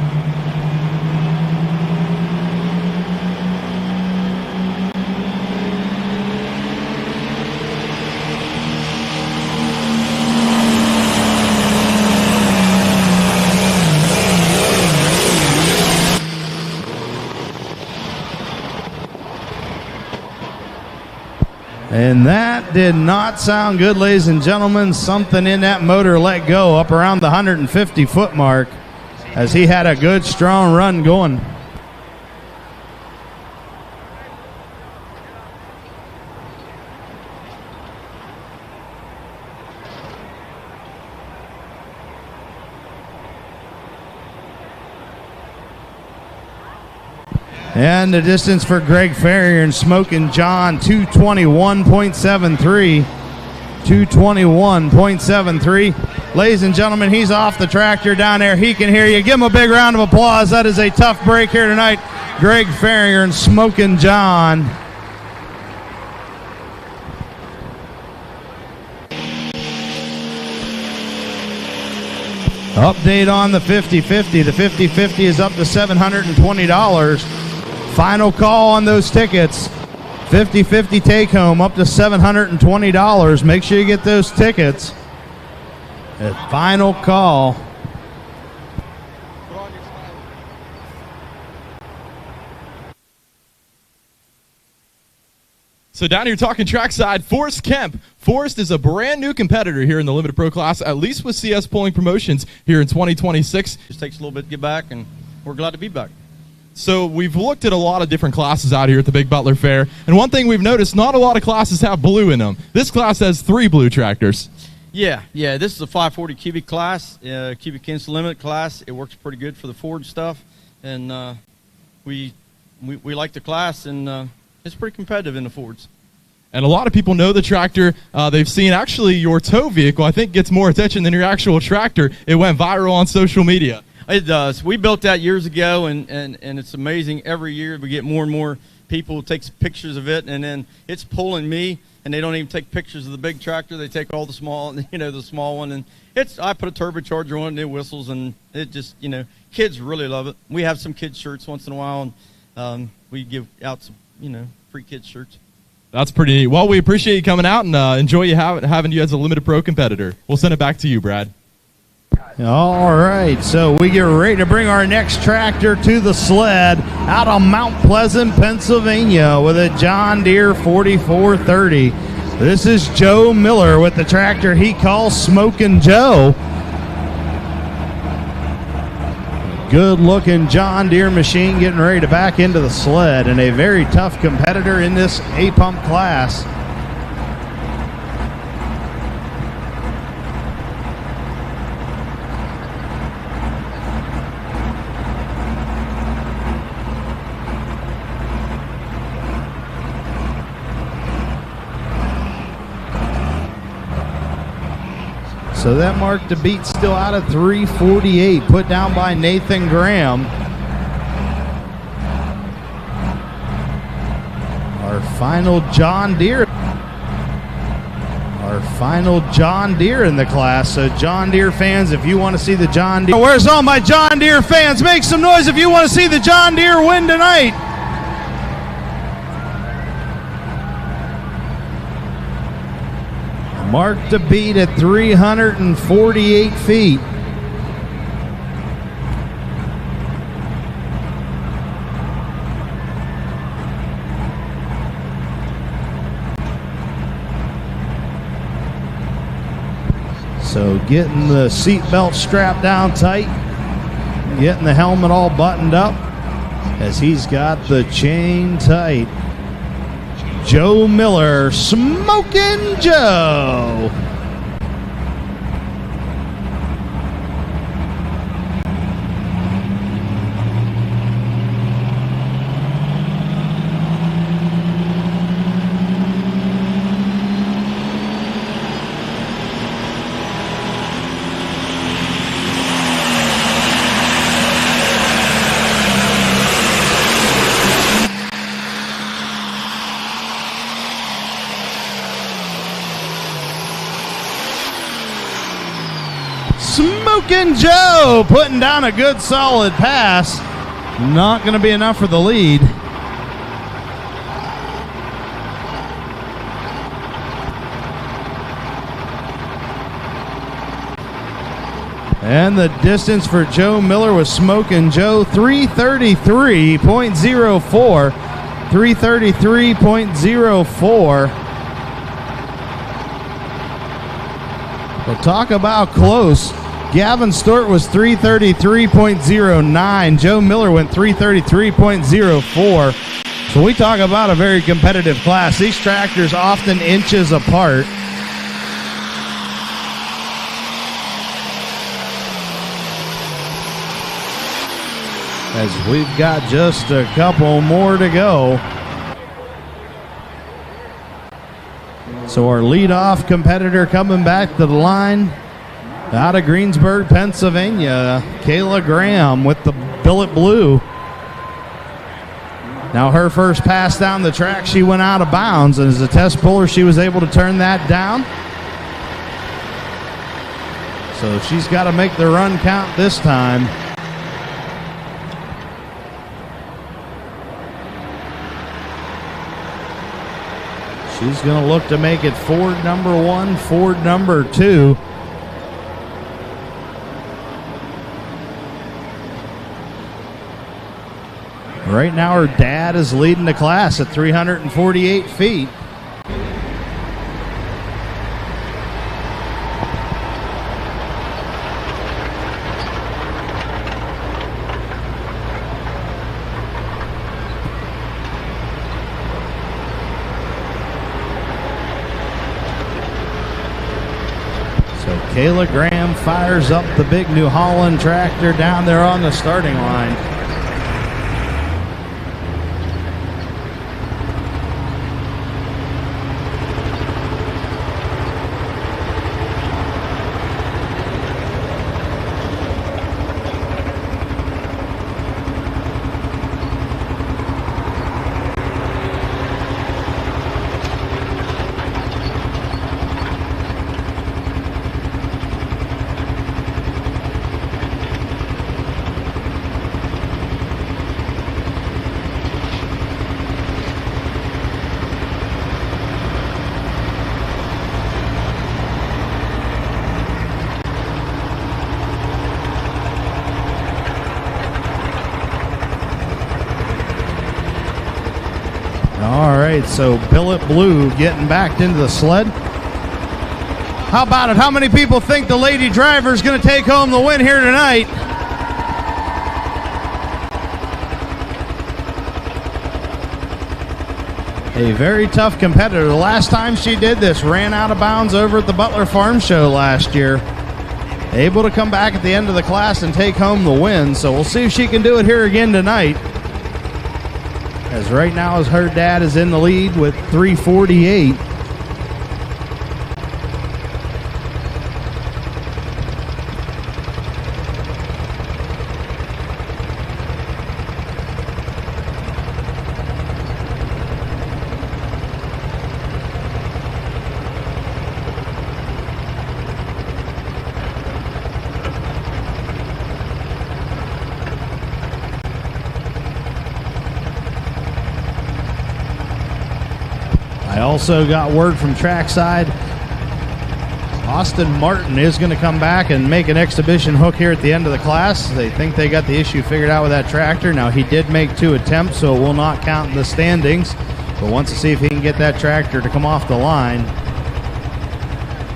And that did not sound good, ladies and gentlemen. Something in that motor let go up around the 150-foot mark as he had a good, strong run going. And the distance for Greg Farrier and Smoking John, 221.73. 221.73. Ladies and gentlemen, he's off the tractor down there. He can hear you. Give him a big round of applause. That is a tough break here tonight. Greg Farrier and Smoking John. Update on the 50-50. The 50-50 is up to $720. Final call on those tickets. 50-50 take home up to $720. Make sure you get those tickets. The final call. So down here talking trackside, Forrest Kemp. Forrest is a brand new competitor here in the Limited Pro class, at least with CS Pulling Promotions here in 2026. Just takes a little bit to get back, and we're glad to be back. So we've looked at a lot of different classes out here at the Big Butler Fair, and one thing we've noticed, not a lot of classes have blue in them. This class has 3 blue tractors. Yeah, this is a 540 cubic class, cubic inch limit class. It works pretty good for the Ford stuff, and we like the class, and it's pretty competitive in the Fords. And a lot of people know the tractor. They've seen actually your tow vehicle, I think, gets more attention than your actual tractor. It went viral on social media. It does. We built that years ago, and it's amazing. Every year we get more and more people who take pictures of it, and then it's pulling me, and they don't even take pictures of the big tractor. They take all the small, the small one, and I put a turbocharger on it, and it whistles, and it just, kids really love it. We have some kids shirts once in a while, and we give out some, free kids shirts. That's pretty neat. Well, we appreciate you coming out, and enjoy having you as a Limited Pro competitor. We'll send it back to you, Brad. All right, so we get ready to bring our next tractor to the sled out of Mount Pleasant, Pennsylvania with a John Deere 4430. This is Joe Miller with the tractor he calls Smoking Joe. Good-looking John Deere machine getting ready to back into the sled, and a very tough competitor in this A-pump class. So that marked the beat still out of 348, put down by Nathan Graham. Our final John Deere in the class. So John Deere fans, if you want to see the John Deere, where's all my John Deere fans? Make some noise if you want to see the John Deere win tonight. Marked the beat at 348 feet. So getting the seatbelt strapped down tight, getting the helmet all buttoned up as he's got the chain tight. Joe Miller, Smoking Joe. Smokin' Joe putting down a good solid pass. Not going to be enough for the lead. And the distance for Joe Miller was Smokin' Joe, 333.04. 333.04. Well, talk about close. Gavin Stewart was 333.09. Joe Miller went 333.04. So we talk about a very competitive class. These tractors often inches apart. As we've got just a couple more to go. So our leadoff competitor coming back to the line out of Greensburg, Pennsylvania, Kayla Graham with the billet blue. Now her first pass down the track, she went out of bounds, and as a test puller, she was able to turn that down. So she's got to make the run count this time. She's going to look to make it Ford number 1, Ford number 2. Right now her dad is leading the class at 348 feet. Kayla Graham fires up the big New Holland tractor down there on the starting line. So billet blue getting backed into the sled. How about it? How many people think the lady driver is going to take home the win here tonight? A very tough competitor. The last time she did this, ran out of bounds over at the Butler Farm Show last year. Able to come back at the end of the class and take home the win. So we'll see if she can do it here again tonight. As right now, as her dad is in the lead with 348. Also got word from trackside, Austin Martin is going to come back and make an exhibition hook here at the end of the class. They think they got the issue figured out with that tractor. Now he did make 2 attempts, so it will not count in the standings, but wants to see if he can get that tractor to come off the line.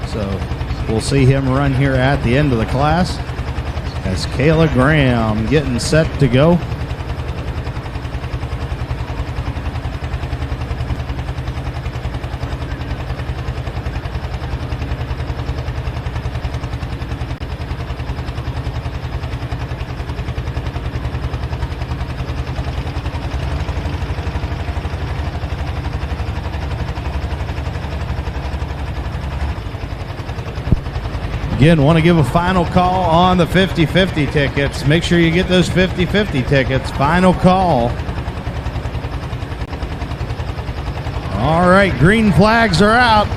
So we'll see him run here at the end of the class as Kayla Graham getting set to go. Again, want to give a final call on the 50-50 tickets. Make sure you get those 50-50 tickets. Final call. All right, green flags are out.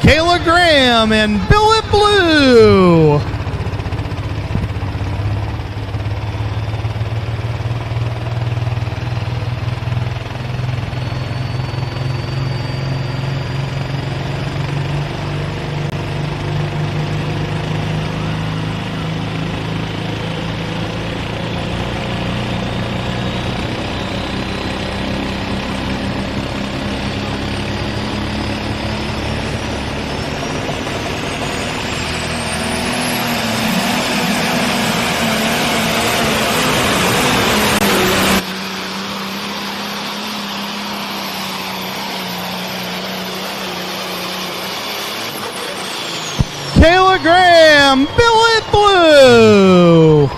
Kayla Graham and billet blue Kayla Graham, Billet Blue.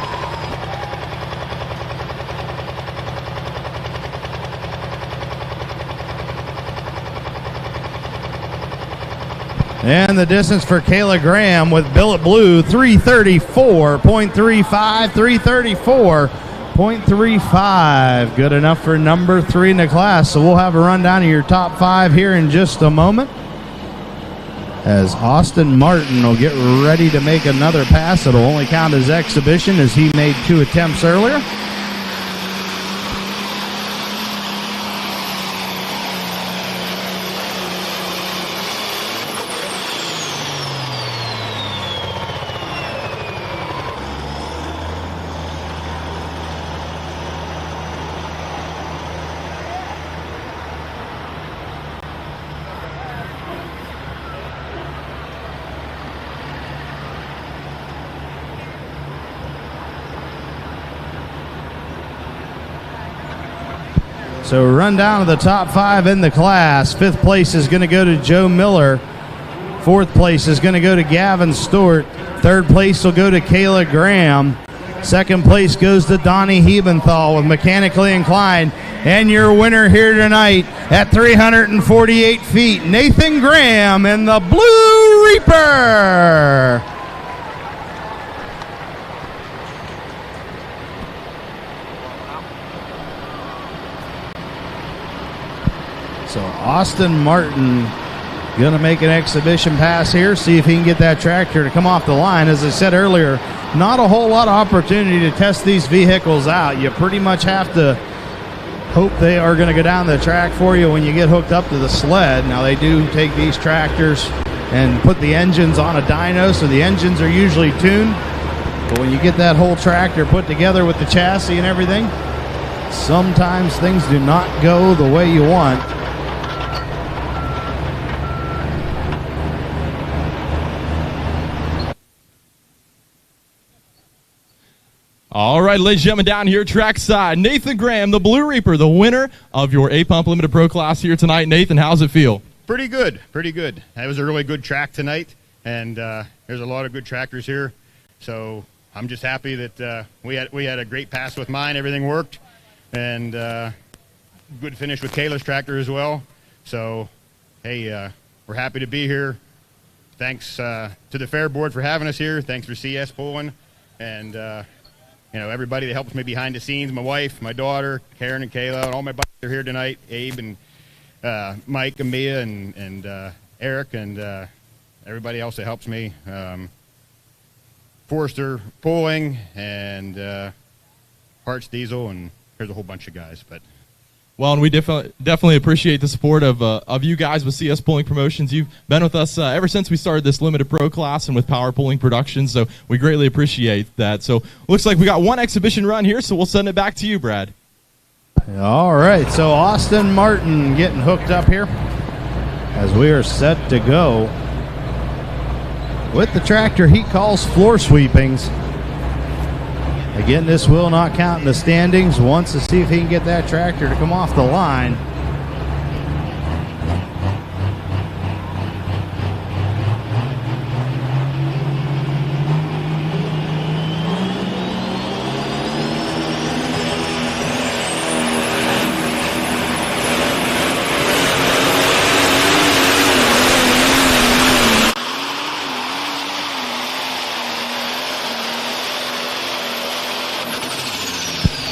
And the distance for Kayla Graham with Billet Blue, 334.35, 334.35. Good enough for number 3 in the class. So we'll have a rundown of your top 5 here in just a moment, as Austin Martin will get ready to make another pass. It'll only count as exhibition, as he made 2 attempts earlier. So run down to the top 5 in the class. 5th place is going to go to Joe Miller. 4th place is going to go to Gavin Stewart. 3rd place will go to Kayla Graham. 2nd place goes to Donnie Hebenthal with Mechanically Inclined. And your winner here tonight at 348 feet, Nathan Graham in the Blue Reaper. So Austin Martin going to make an exhibition pass here, see if he can get that tractor to come off the line. As I said earlier, not a whole lot of opportunity to test these vehicles out. You pretty much have to hope they are going to go down the track for you when you get hooked up to the sled. Now they do take these tractors and put the engines on a dyno, so the engines are usually tuned. But when you get that whole tractor put together with the chassis and everything, sometimes things do not go the way you want. All right, ladies and gentlemen, down here trackside, Nathan Graham, the Blue Reaper, the winner of your A-Pump Limited Pro class here tonight. Nathan, how's it feel? Pretty good, pretty good. That was a really good track tonight, and there's a lot of good tractors here. So I'm just happy that we had a great pass with mine. Everything worked, and good finish with Kayla's tractor as well. So, hey, we're happy to be here. Thanks to the Fair Board for having us here. Thanks for CS Pulling, and you know, everybody that helps me behind the scenes, my wife, my daughter, Karen and Kayla, and all my buddies are here tonight, Abe and Mike and Mia and Eric and everybody else that helps me. Forrester Pulling and Parts Diesel, and there's a whole bunch of guys. But well, and we definitely appreciate the support of you guys with CS Pulling Promotions. You've been with us ever since we started this Limited Pro class and with Power Pulling Productions, so we greatly appreciate that. So looks like we got one exhibition run here, so we'll send it back to you, Brad. All right, so Austin Martin getting hooked up here as we are set to go with the tractor he calls floor sweepings. Again, this will not count in the standings. Wants to see if he can get that tractor to come off the line.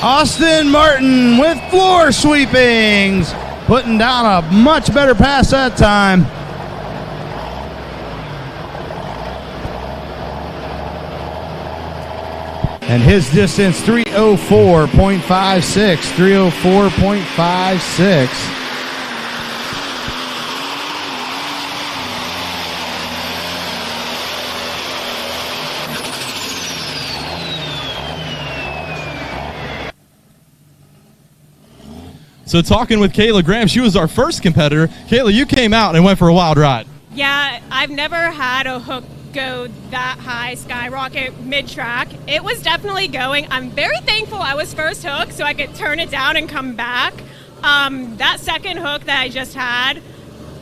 Austin Martin with floor sweepings, putting down a much better pass that time. And his distance, 304.56, 304.56. So talking with Kayla Graham, she was our first competitor. Kayla, you came out and went for a wild ride. Yeah, I've never had a hook go that high, skyrocket mid-track. It was definitely going. I'm very thankful I was first hook so I could turn it down and come back. That second hook that I just had,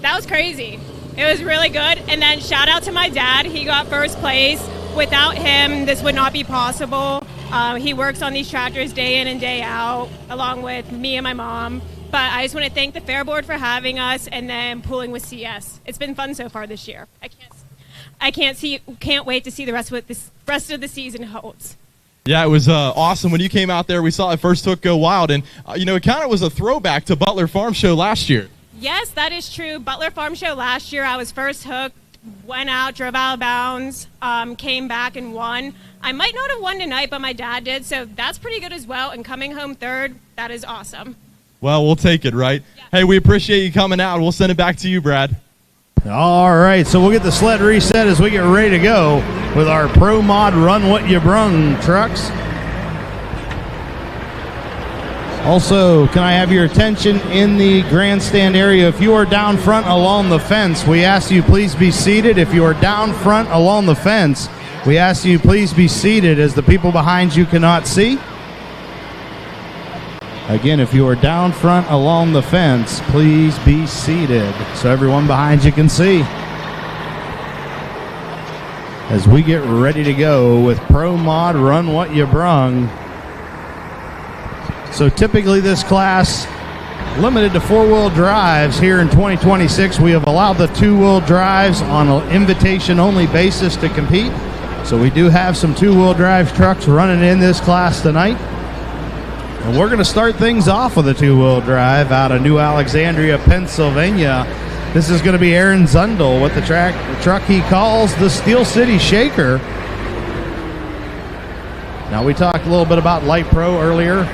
that was crazy. It was really good. And then shout out to my dad. He got first place. Without him, this would not be possible. He works on these tractors day in and day out, along with me and my mom. But I just want to thank the Fair Board for having us, and then pulling with CS. It's been fun so far this year. I can't wait to see the rest of the season holds. Yeah, it was awesome when you came out there. We saw it first hook go wild, and it kind of was a throwback to Butler Farm Show last year. Yes, that is true. Butler Farm Show last year, I was first hooked, went out, drove out of bounds, came back and won. I might not have won tonight, but my dad did, so that's pretty good as well. And coming home third, that is awesome. Well, we'll take it, right? Yeah. Hey, we appreciate you coming out. We'll send it back to you, Brad. All right, so we'll get the sled reset as we get ready to go with our Pro Mod Run What You Brung trucks. Also, can I have your attention in the grandstand area? If you are down front along the fence, we ask you please be seated. If you are down front along the fence, we ask you please be seated as the people behind you cannot see. Again, if you are down front along the fence, please be seated so everyone behind you can see. As we get ready to go with Pro Mod Run What You Brung. So typically this class limited to four-wheel drives. Here in 2026, we have allowed the two-wheel drives on an invitation-only basis to compete. So we do have some two-wheel drive trucks running in this class tonight. And we're going to start things off with a two-wheel drive out of New Alexandria, Pennsylvania. This is going to be Aaron Zundel with the truck he calls the Steel City Shaker. Now, we talked a little bit about Light Pro earlier.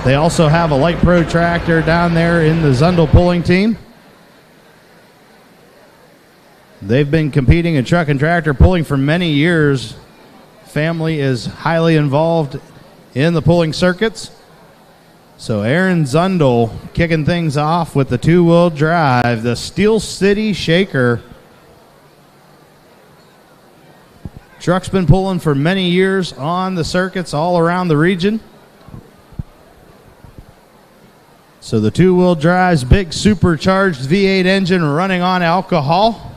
They also have a Light Pro tractor down there in the Zundel pulling team. They've been competing in truck and tractor pulling for many years. Family is highly involved in the pulling circuits. So Aaron Zundel kicking things off with the two-wheel drive, the Steel City Shaker. Truck's been pulling for many years on the circuits all around the region. So the two-wheel drive's big supercharged V8 engine running on alcohol.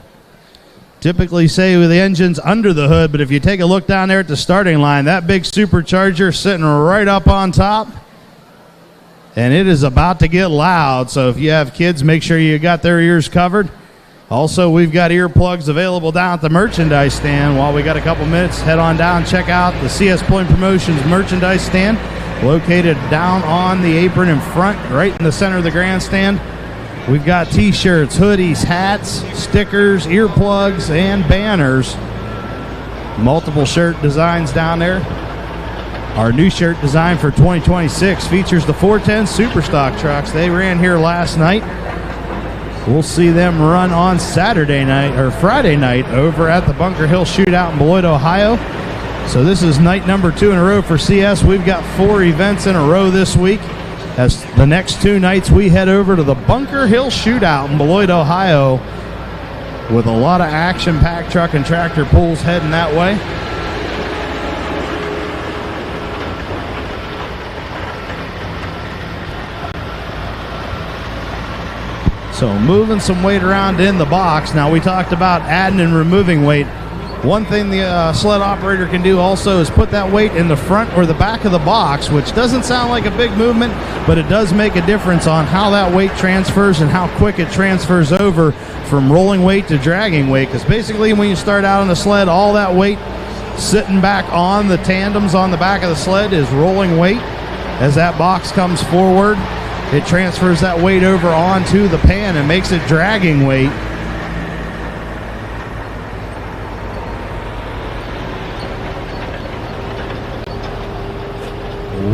Typically say with the engine's under the hood, but if you take a look down there at the starting line, that big supercharger sitting right up on top, and it is about to get loud. So if you have kids, make sure you got their ears covered. Also, we've got earplugs available down at the merchandise stand. While we got a couple minutes, head on down, check out the CS Pulling Promotions merchandise stand, located down on the apron in front, right in the center of the grandstand. We've got t-shirts, hoodies, hats, stickers, earplugs, and banners. Multiple shirt designs down there. Our new shirt design for 2026 features the 410 Superstock trucks. They ran here last night. We'll see them run on Saturday night or Friday night over at the Bunker Hill Shootout in Beloit, Ohio. So this is night number 2 in a row for CS. We've got 4 events in a row this week. As the next 2 nights, we head over to the Bunker Hill Shootout in Beloit, Ohio, with a lot of action-packed truck and tractor pulls heading that way. So moving some weight around in the box. Now, we talked about adding and removing weight. One thing the sled operator can do also is put that weight in the front or the back of the box, which doesn't sound like a big movement, but it does make a difference on how that weight transfers and how quick it transfers over from rolling weight to dragging weight. Because basically when you start out on the sled, all that weight sitting back on the tandems on the back of the sled is rolling weight. As that box comes forward, it transfers that weight over onto the pan and makes it dragging weight.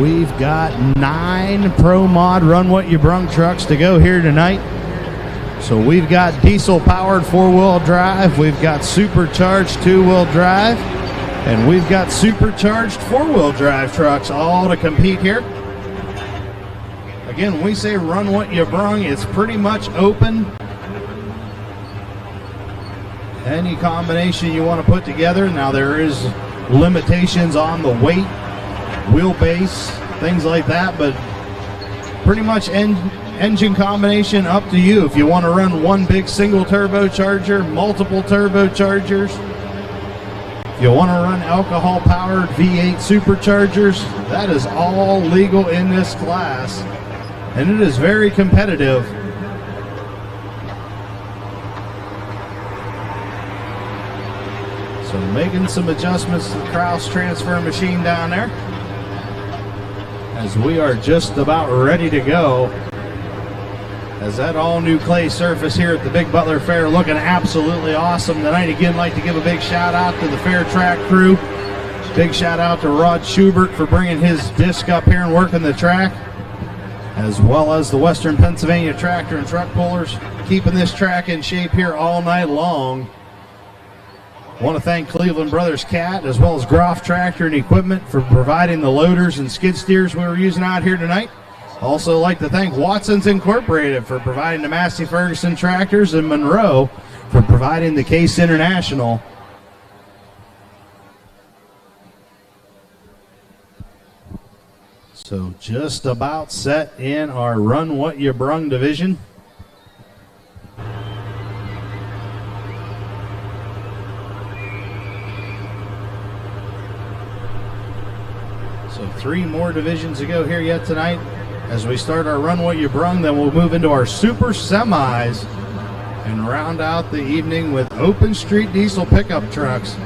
We've got 9 Pro Mod Run What You Brung trucks to go here tonight. So we've got diesel-powered 4-wheel drive, we've got supercharged 2-wheel drive, and we've got supercharged 4-wheel drive trucks all to compete here. Again, when we say Run What You Brung, it's pretty much open. Any combination you want to put together. Now there is limitations on the weight, wheelbase, things like that, but pretty much engine combination, up to you. If you want to run one big single turbocharger, multiple turbochargers, if you want to run alcohol-powered V8 superchargers, that is all legal in this class, and it is very competitive. So making some adjustments to the Kraus transfer machine down there, as we are just about ready to go. As that all-new clay surface here at the Big Butler Fair looking absolutely awesome tonight. Again, like to give a big shout-out to the Fair Track crew. Big shout-out to Rod Schubert for bringing his disc up here and working the track, as well as the Western Pennsylvania Tractor and Truck Pullers, keeping this track in shape here all night long. I want to thank Cleveland Brothers Cat as well as Groff Tractor and Equipment for providing the loaders and skid steers we were using out here tonight. Also like to thank Watson's Incorporated for providing the Massey Ferguson tractors, and Monroe for providing the Case International. So just about set in our Run What You Brung division. So 3 more divisions to go here yet tonight. As we start our Run What You Brung, then we'll move into our super semis and round out the evening with open street diesel pickup trucks.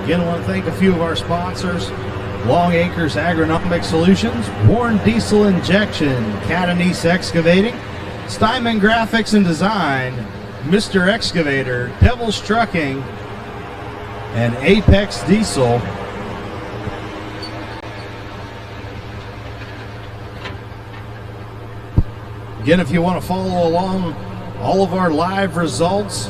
Again, I want to thank a few of our sponsors: Long Acres Agronomic Solutions, Warren Diesel Injection, Catanese Excavating, Steinman Graphics and Design, Mr. Excavator, Devil's Trucking, and Apex Diesel. Again, if you want to follow along all of our live results,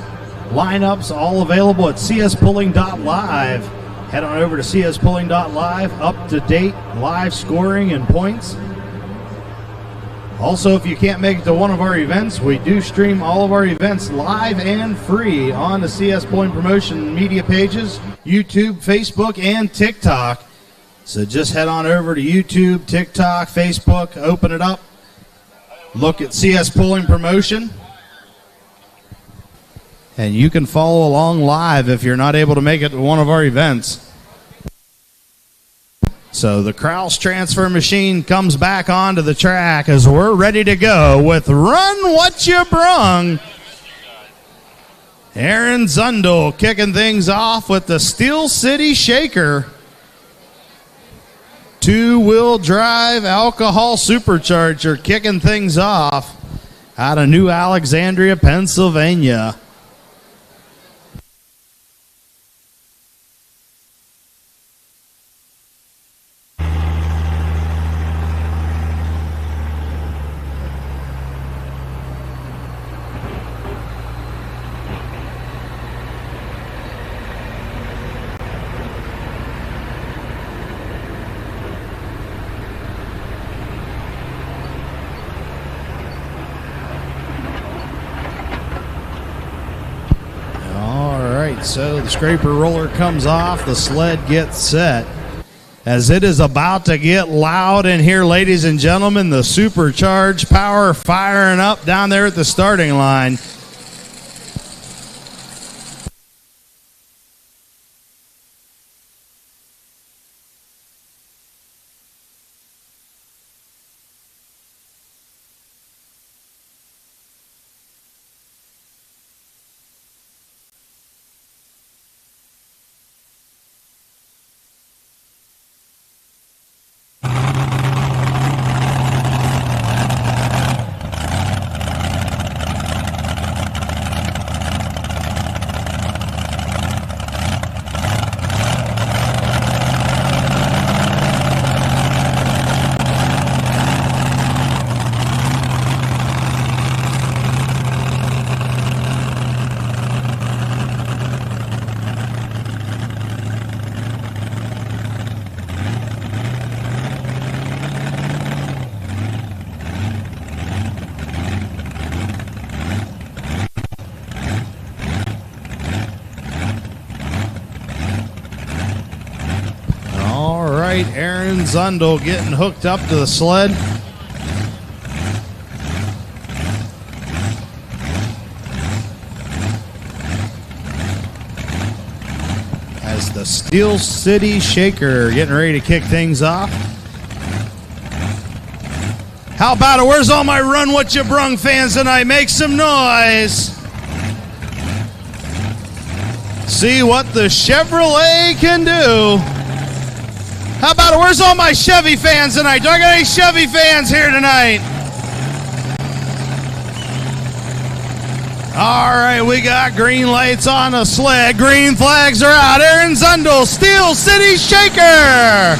lineups, all available at cspulling.live. Head on over to cspulling.live, up-to-date live scoring and points. Also, if you can't make it to one of our events, we do stream all of our events live and free on the CS Pulling Promotion media pages, YouTube, Facebook, and TikTok. So just head on over to YouTube, TikTok, Facebook, open it up, look at CS Pulling Promotion, and you can follow along live if you're not able to make it to one of our events. So the Kraus transfer machine comes back onto the track as we're ready to go with Run What You Brung. Aaron Zundel kicking things off with the Steel City Shaker. 2-wheel drive alcohol supercharger kicking things off out of New Alexandria, Pennsylvania. So the scraper roller comes off, the sled gets set. As it is about to get loud in here, ladies and gentlemen, the supercharged power firing up down there at the starting line. right, Aaron Zundel getting hooked up to the sled. As the Steel City Shaker getting ready to kick things off. How about it? Where's all my Run What You Brung fans tonight? Make some noise. See what the Chevrolet can do. How about it? Where's all my Chevy fans tonight? Do I got any Chevy fans here tonight? All right, we got green lights on the sled. Green flags are out. Aaron Zundel, Steel City Shaker.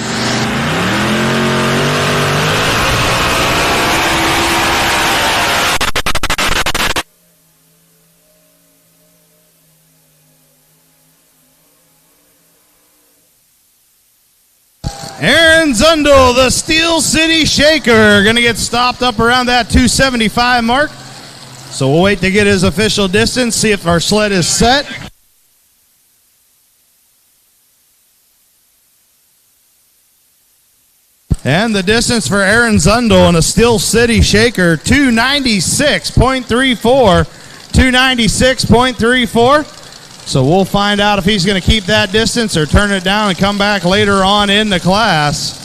Aaron Zundel, the Steel City Shaker, going to get stopped up around that 275 mark. So we'll wait to get his official distance, see if our sled is set. And the distance for Aaron Zundel in a Steel City Shaker, 296.34. 296.34. So we'll find out if he's going to keep that distance or turn it down and come back later on in the class.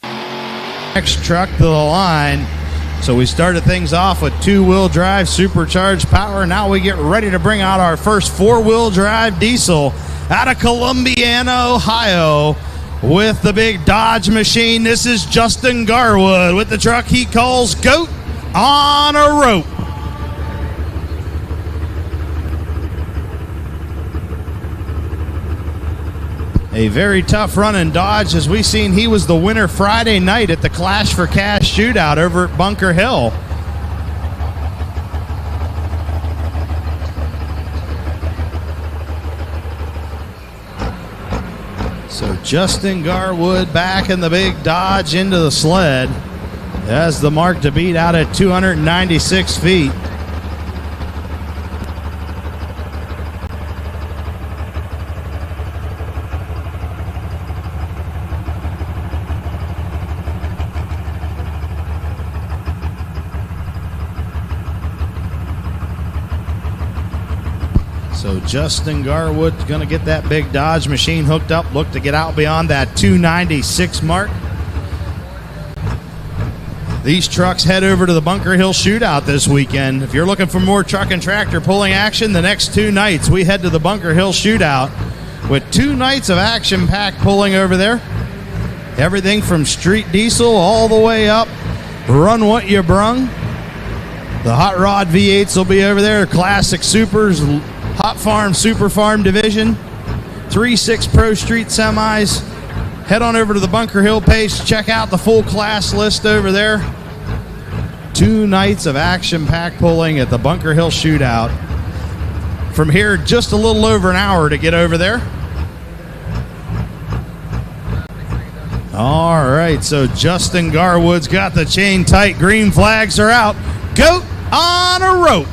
Next truck to the line. So we started things off with two-wheel drive supercharged power. Now we get ready to bring out our first four-wheel drive diesel out of Columbiana, Ohio, with the big Dodge machine. This is Justin Garwood with the truck he calls Goat on a Rope. A very tough running Dodge, as we seen he was the winner Friday night at the Clash for Cash shootout over at Bunker Hill. So Justin Garwood back in the big Dodge into the sled. Has the mark to beat out at 296 feet. So Justin Garwood's going to get that big Dodge machine hooked up, look to get out beyond that 296 mark. These trucks head over to the Bunker Hill shootout this weekend. If you're looking for more truck and tractor pulling action, the next two nights we head to the Bunker Hill shootout with 2 nights of action-packed pulling over there. Everything from street diesel all the way up, Run What You Brung. The Hot Rod V8s will be over there, Classic Supers, Hot Farm, Super Farm division, 3.6 Pro Street semis. Head on over to the Bunker Hill page, check out the full class list over there. 2 nights of action-packed pulling at the Bunker Hill shootout. From here, just a little over an hour to get over there. All right, so Justin Garwood's got the chain tight. Green flags are out. Goat on a Rope.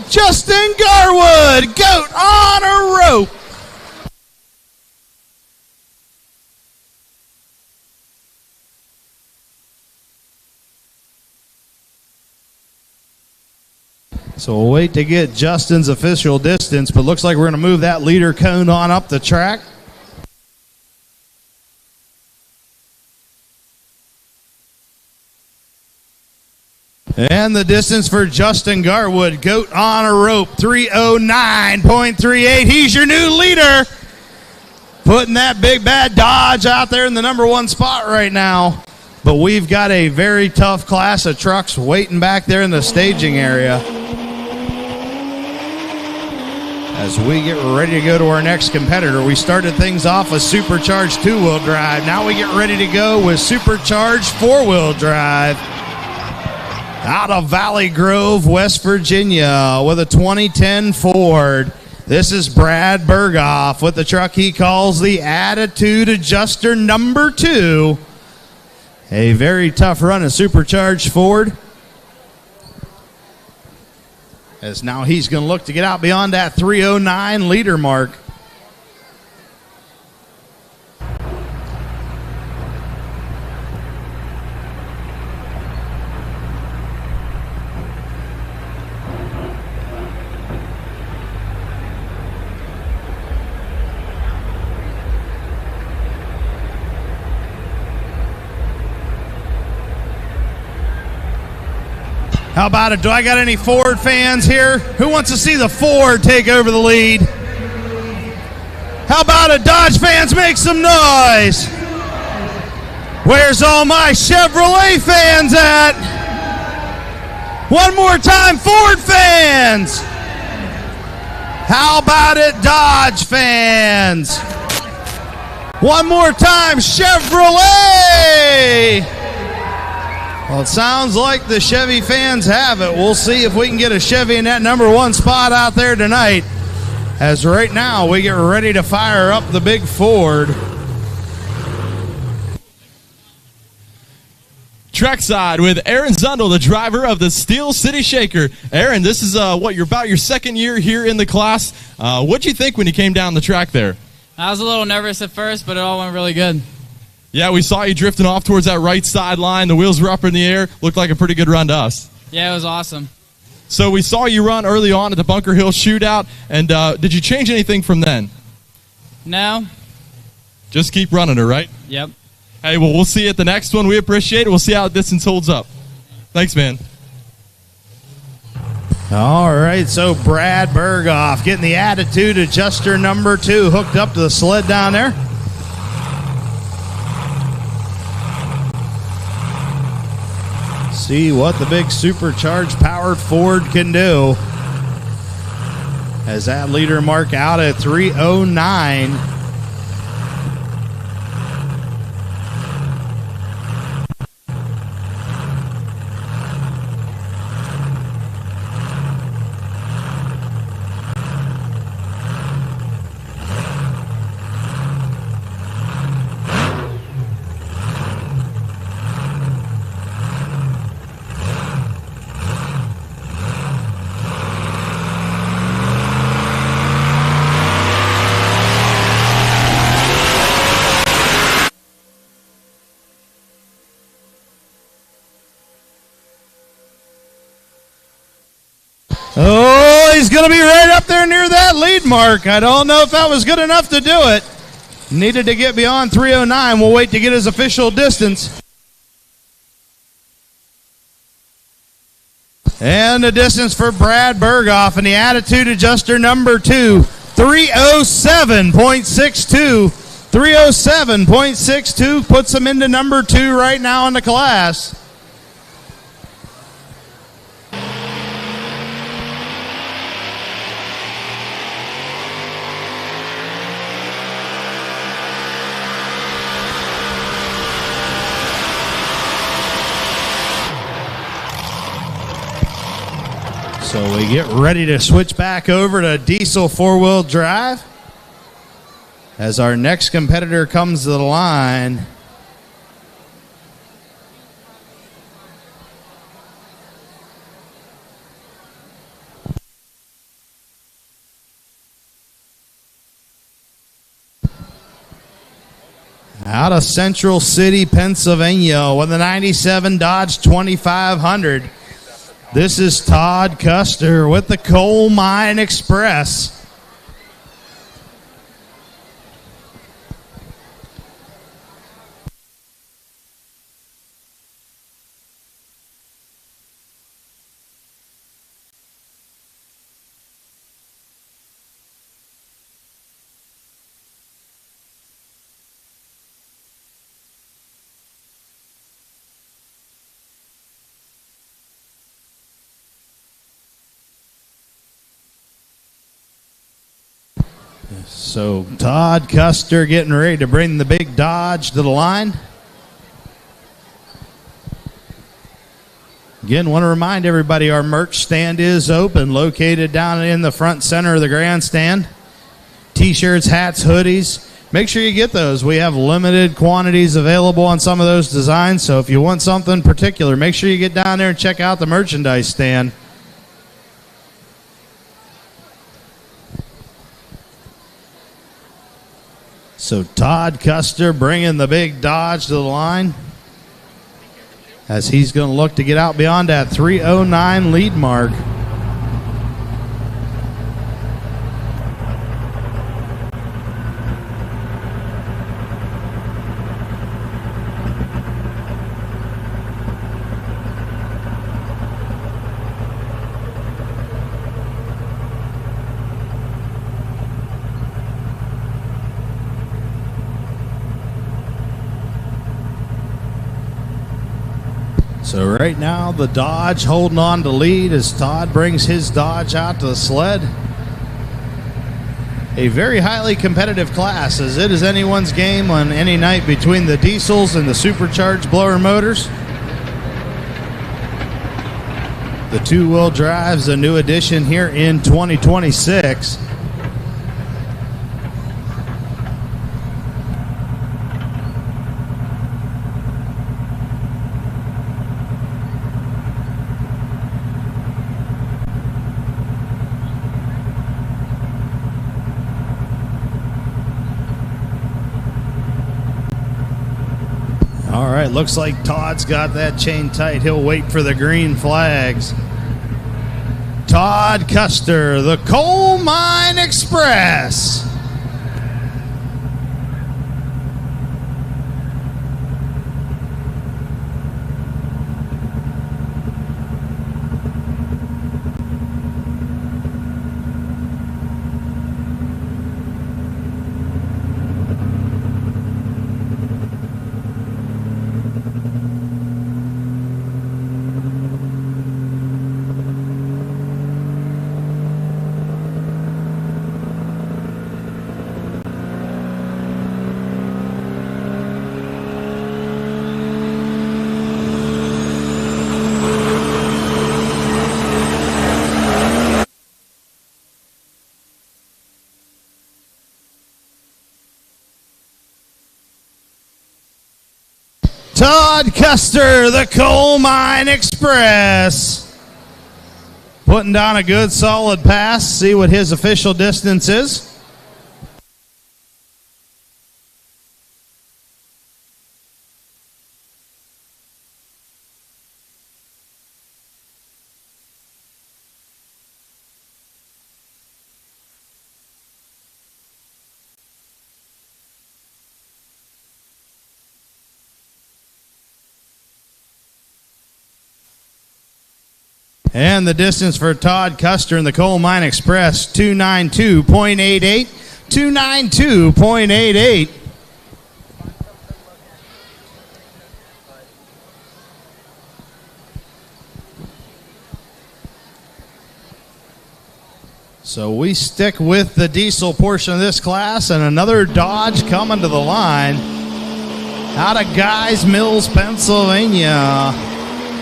Justin Garwood, Goat on a Rope. So we'll wait to get Justin's official distance, but looks like we're going to move that leader cone on up the track. And the distance for Justin Garwood, Goat on a Rope, 309.38. He's your new leader. Putting that big bad Dodge out there in the #1 spot right now. but we've got a very tough class of trucks waiting back there in the staging area. As we get ready to go to our next competitor, we started things off with supercharged two-wheel drive. Now we get ready to go with supercharged four-wheel drive. Out of Valley Grove, West Virginia, with a 2010 Ford. This is Brad Berghoff with the truck he calls the Attitude Adjuster number 2. A very tough run of supercharged Ford. As now he's going to look to get out beyond that 309 leader mark. How about it? Do I got any Ford fans here? Who wants to see the Ford take over the lead? How about it? Dodge fans, make some noise. Where's all my Chevrolet fans at? One more time, Ford fans. How about it, Dodge fans? One more time, Chevrolet. Well, it sounds like the Chevy fans have it. We'll see if we can get a Chevy in that number 1 spot out there tonight. As right now, we get ready to fire up the big Ford. Trackside with Aaron Zundel, the driver of the Steel City Shaker. Aaron, this is you're about your second year here in the class. What'd you think when you came down the track there? I was a little nervous at first, but it all went really good. Yeah, we saw you drifting off towards that right sideline. The wheels were up in the air. Looked like a pretty good run to us. Yeah, it was awesome. So we saw you run early on at the Bunker Hill shootout. And did you change anything from then? No. Just keep running her, right? Yep. Hey, well, we'll see you at the next one. We appreciate it. We'll see how the distance holds up. Thanks, man. All right, so Brad Berghoff getting the Attitude Adjuster number 2 hooked up to the sled down there. See what the big supercharged powered Ford can do. As that leader mark out at 309. Oh, he's going to be right up there near that lead mark. I don't know if that was good enough to do it. Needed to get beyond 309. We'll wait to get his official distance. And the distance for Brad Berghoff and the Attitude Adjuster number 2, 307.62. 307.62 puts him into number 2 right now in the class. So we get ready to switch back over to diesel four-wheel drive as our next competitor comes to the line. Out of Central City, Pennsylvania, with a 97 Dodge 2500. This is Todd Custer with the Coal Mine Express. So Todd Custer getting ready to bring the big Dodge to the line. Again, want to remind everybody our merch stand is open, located down in the front center of the grandstand. T-shirts, hats, hoodies. Make sure you get those. We have limited quantities available on some of those designs, so if you want something particular, make sure you get down there and check out the merchandise stand. So Todd Custer bringing the big Dodge to the line as he's going to look to get out beyond that 309 lead mark. So right now, the Dodge holding on to lead as Todd brings his Dodge out to the sled. A very highly competitive class, as it is anyone's game on any night between the diesels and the supercharged blower motors. The two-wheel drive's a new addition here in 2026. All right, looks like Todd's got that chain tight. He'll wait for the green flags. Todd Custer, the Coal Mine Express. Todd Custer, the Coal Mine Express. Putting down a good solid pass. See what his official distance is. And the distance for Todd Custer and the Coal Mine Express, 292.88. 292.88. So we stick with the diesel portion of this class, and another Dodge coming to the line out of Guys Mills, Pennsylvania.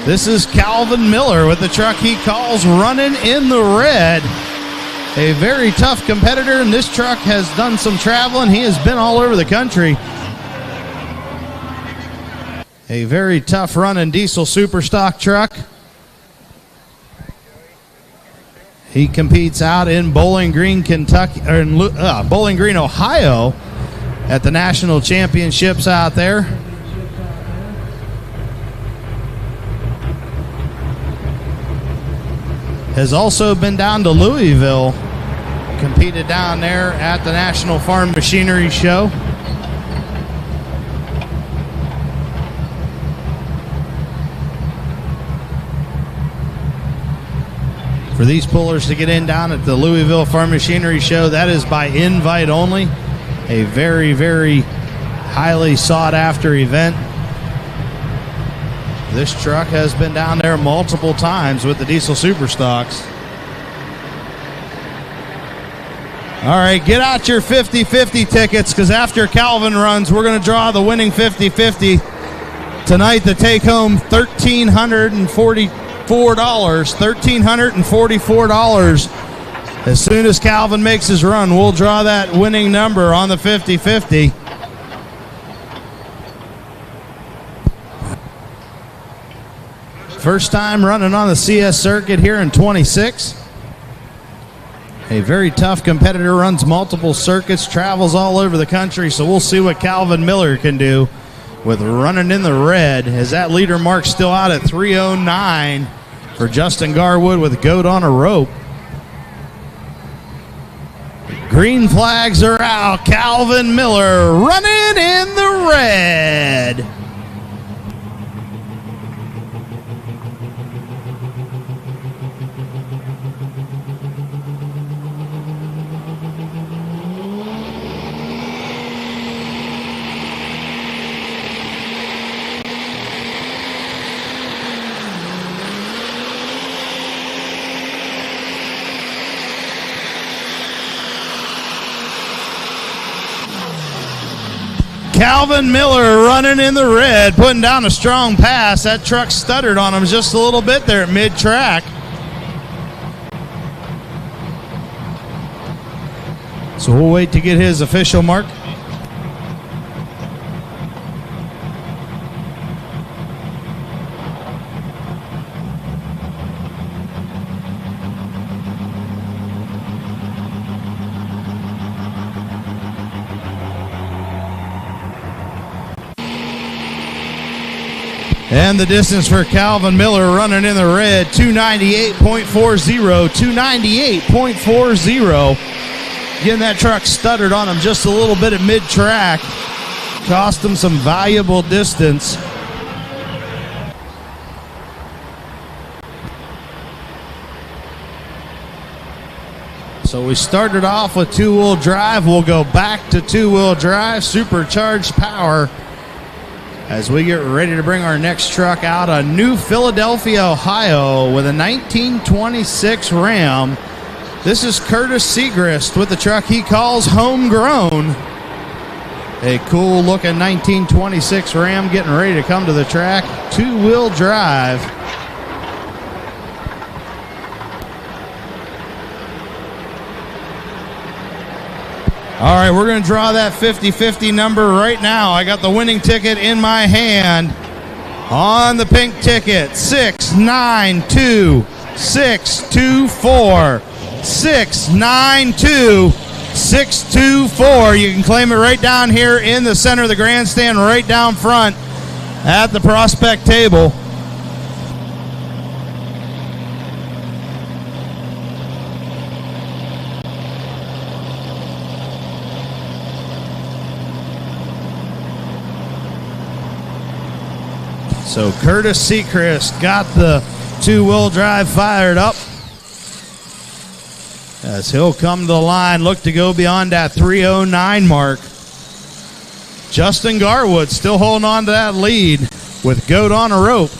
This is Calvin Miller with the truck he calls Running in the Red. A very tough competitor, and this truck has done some traveling. He has been all over the country. A very tough running diesel super stock truck. He competes out in Bowling Green, Kentucky, or in Bowling Green, Ohio, at the national championships out there. Has also been down to Louisville, competed down there at the National Farm Machinery Show. For these pullers to get in down at the Louisville Farm Machinery Show, that is by invite only. A very, very highly sought after event. This truck has been down there multiple times with the diesel super stocks. All right, get out your 50-50 tickets because after Calvin runs, we're going to draw the winning 50-50. Tonight, the take-home $1,344. As soon as Calvin makes his run, we'll draw that winning number on the 50-50. First time running on the CS circuit here in 26. A very tough competitor, runs multiple circuits, travels all over the country, so we'll see what Calvin Miller can do with running in the red, as that leader mark still out at 3:09 for Justin Garwood with Goat on a Rope. Green flags are out. Calvin Miller running in the red. Calvin Miller running in the red, putting down a strong pass. That truck stuttered on him just a little bit there at mid-track. So we'll wait to get his official mark. And the distance for Calvin Miller running in the red, 298.40, 298.40. Again, that truck stuttered on him just a little bit at mid-track. Cost him some valuable distance. So we started off with two-wheel drive. We'll go back to two-wheel drive, supercharged power, as we get ready to bring our next truck out of New Philadelphia, Ohio, with a 1926 Ram. This is Curtis Segrist with the truck he calls Homegrown. A cool looking 1926 Ram getting ready to come to the track. Two-wheel drive. All right, we're going to draw that 50-50 number right now. I got the winning ticket in my hand. On the pink ticket, 692624. 692624. You can claim it right down here in the center of the grandstand, right down front at the prospect table. So Curtis Seacrest got the two-wheel drive fired up, as he'll come to the line, look to go beyond that 3:09 mark. Justin Garwood still holding on to that lead with Goat on a Rope.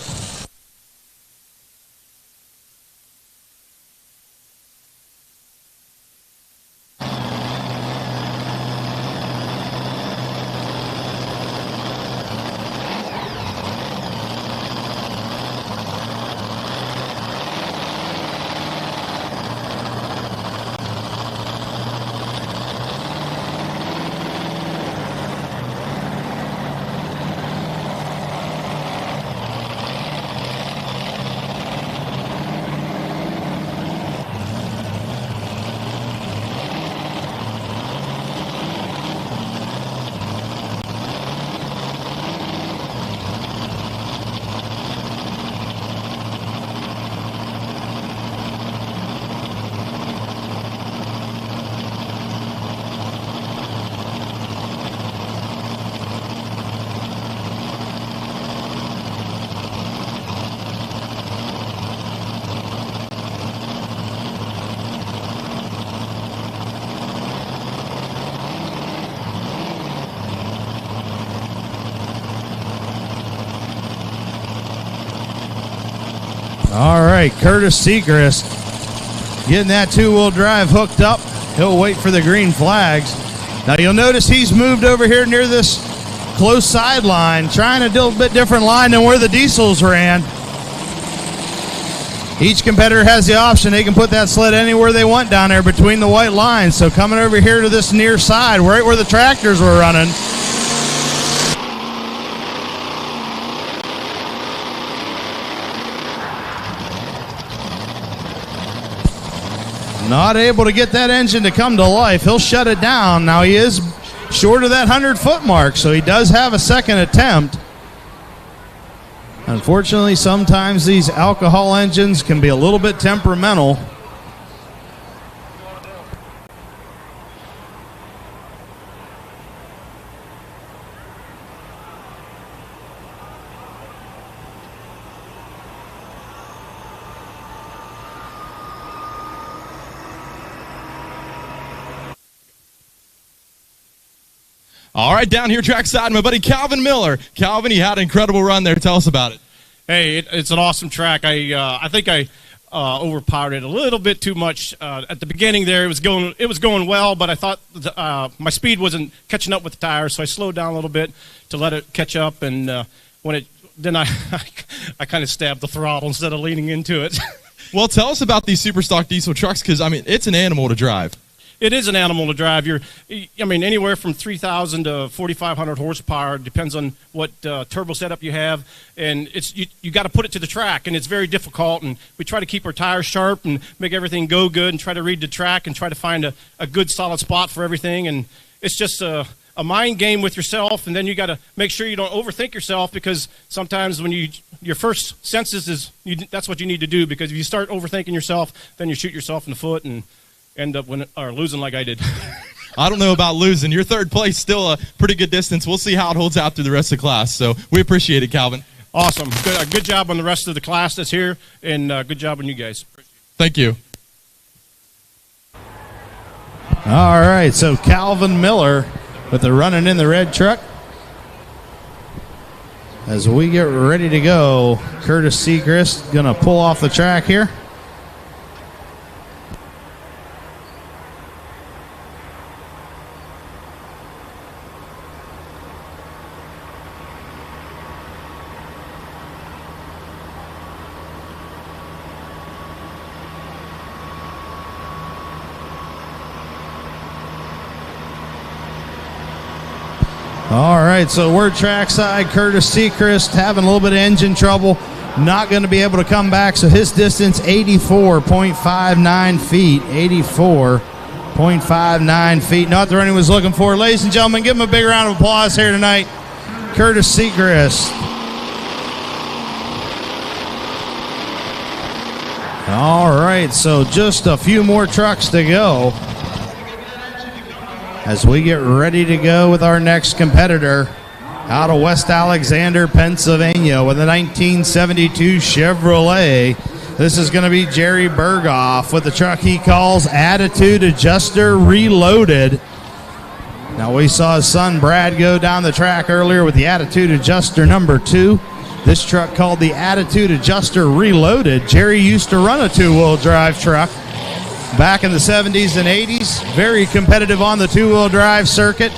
All right, Curtis Segrist getting that two-wheel drive hooked up. He'll wait for the green flags. Now you'll notice he's moved over here near this close sideline, trying a little bit different line than where the diesels ran. Each competitor has the option. They can put that sled anywhere they want down there between the white lines. So coming over here to this near side, right where the tractors were running. Not able to get that engine to come to life. He'll shut it down. Now he is short of that 100-foot mark, so he does have a second attempt. Unfortunately, sometimes these alcohol engines can be a little bit temperamental. All right, down here trackside, my buddy Calvin Miller. Calvin, you had an incredible run there. Tell us about it. Hey, it's an awesome track. I think I overpowered it a little bit too much at the beginning. There, it was going well, but I thought my speed wasn't catching up with the tires, so I slowed down a little bit to let it catch up. And then I kind of stabbed the throttle instead of leaning into it. Well, tell us about these super stock diesel trucks, because I mean it's an animal to drive. It is an animal to drive. Anywhere from 3,000 to 4,500 horsepower. Depends on what turbo setup you have, and you got to put it to the track, and it's very difficult. And we try to keep our tires sharp and make everything go good, and try to read the track and try to find a good solid spot for everything. And it's just a mind game with yourself, and then you got to make sure you don't overthink yourself, because sometimes when your first senses that's what you need to do, because if you start overthinking yourself, then you shoot yourself in the foot and end up losing like I did. I don't know about losing. Your third place, still a pretty good distance. We'll see how it holds out through the rest of the class. So we appreciate it, Calvin. Awesome. Good job on the rest of the class that's here, and good job on you guys. Thank you. All right, so Calvin Miller with the running in the red truck. As we get ready to go, Curtis Seacrest going to pull off the track here. All right, so we're trackside. Curtis Seacrest having a little bit of engine trouble. Not going to be able to come back, so his distance, 84.59 feet. 84.59 feet. Not the run he was looking for. Ladies and gentlemen, give him a big round of applause here tonight. Curtis Seacrest. All right, so just a few more trucks to go as we get ready to go with our next competitor out of West Alexander, Pennsylvania, with a 1972 Chevrolet. This is going to be Jerry Berghoff with the truck he calls Attitude Adjuster Reloaded. Now, we saw his son Brad go down the track earlier with the Attitude Adjuster number 2. This truck called the Attitude Adjuster Reloaded. Jerry used to run a two-wheel drive truck back in the 70s and 80s. Very competitive on the two-wheel drive circuit.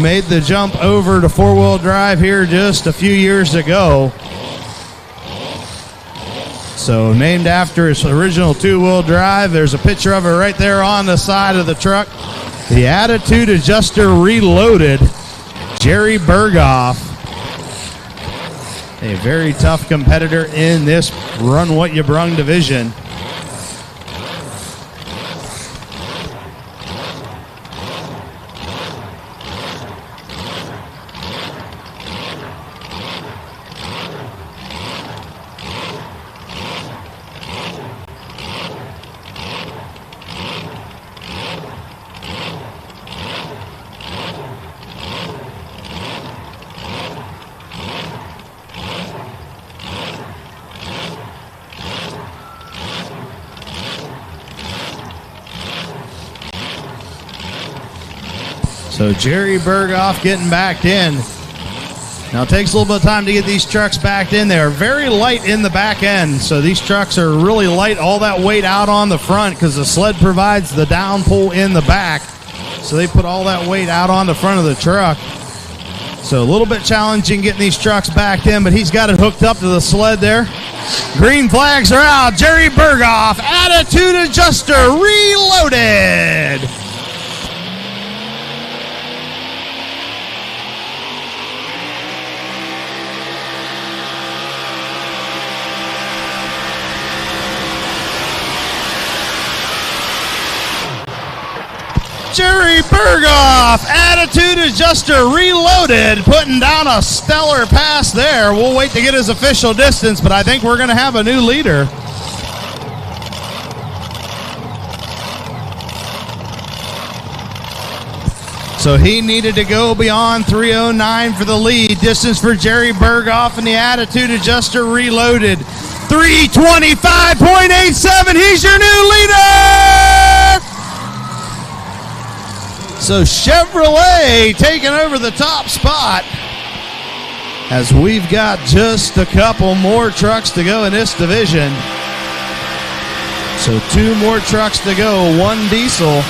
Made the jump over to four-wheel drive here just a few years ago. So named after his original two-wheel drive. There's a picture of it right there on the side of the truck. The Attitude Adjuster Reloaded. Jerry Berghoff. A very tough competitor in this Run What You Brung division. So Jerry Berghoff getting backed in. Now it takes a little bit of time to get these trucks backed in. They are very light in the back end, so these trucks are really light. All that weight out on the front because the sled provides the down pull in the back. So they put all that weight out on the front of the truck. So a little bit challenging getting these trucks backed in, but he's got it hooked up to the sled there. Green flags are out. Jerry Berghoff, attitude adjuster, reloaded. Jerry Berghoff, attitude adjuster, reloaded, putting down a stellar pass there. We'll wait to get his official distance, but I think we're going to have a new leader. So he needed to go beyond 3:09 for the lead. Distance for Jerry Berghoff and the attitude adjuster reloaded. 3:25.87. He's your new leader. So Chevrolet taking over the top spot as we've got just a couple more trucks to go in this division. So 2 more trucks to go, 1 diesel,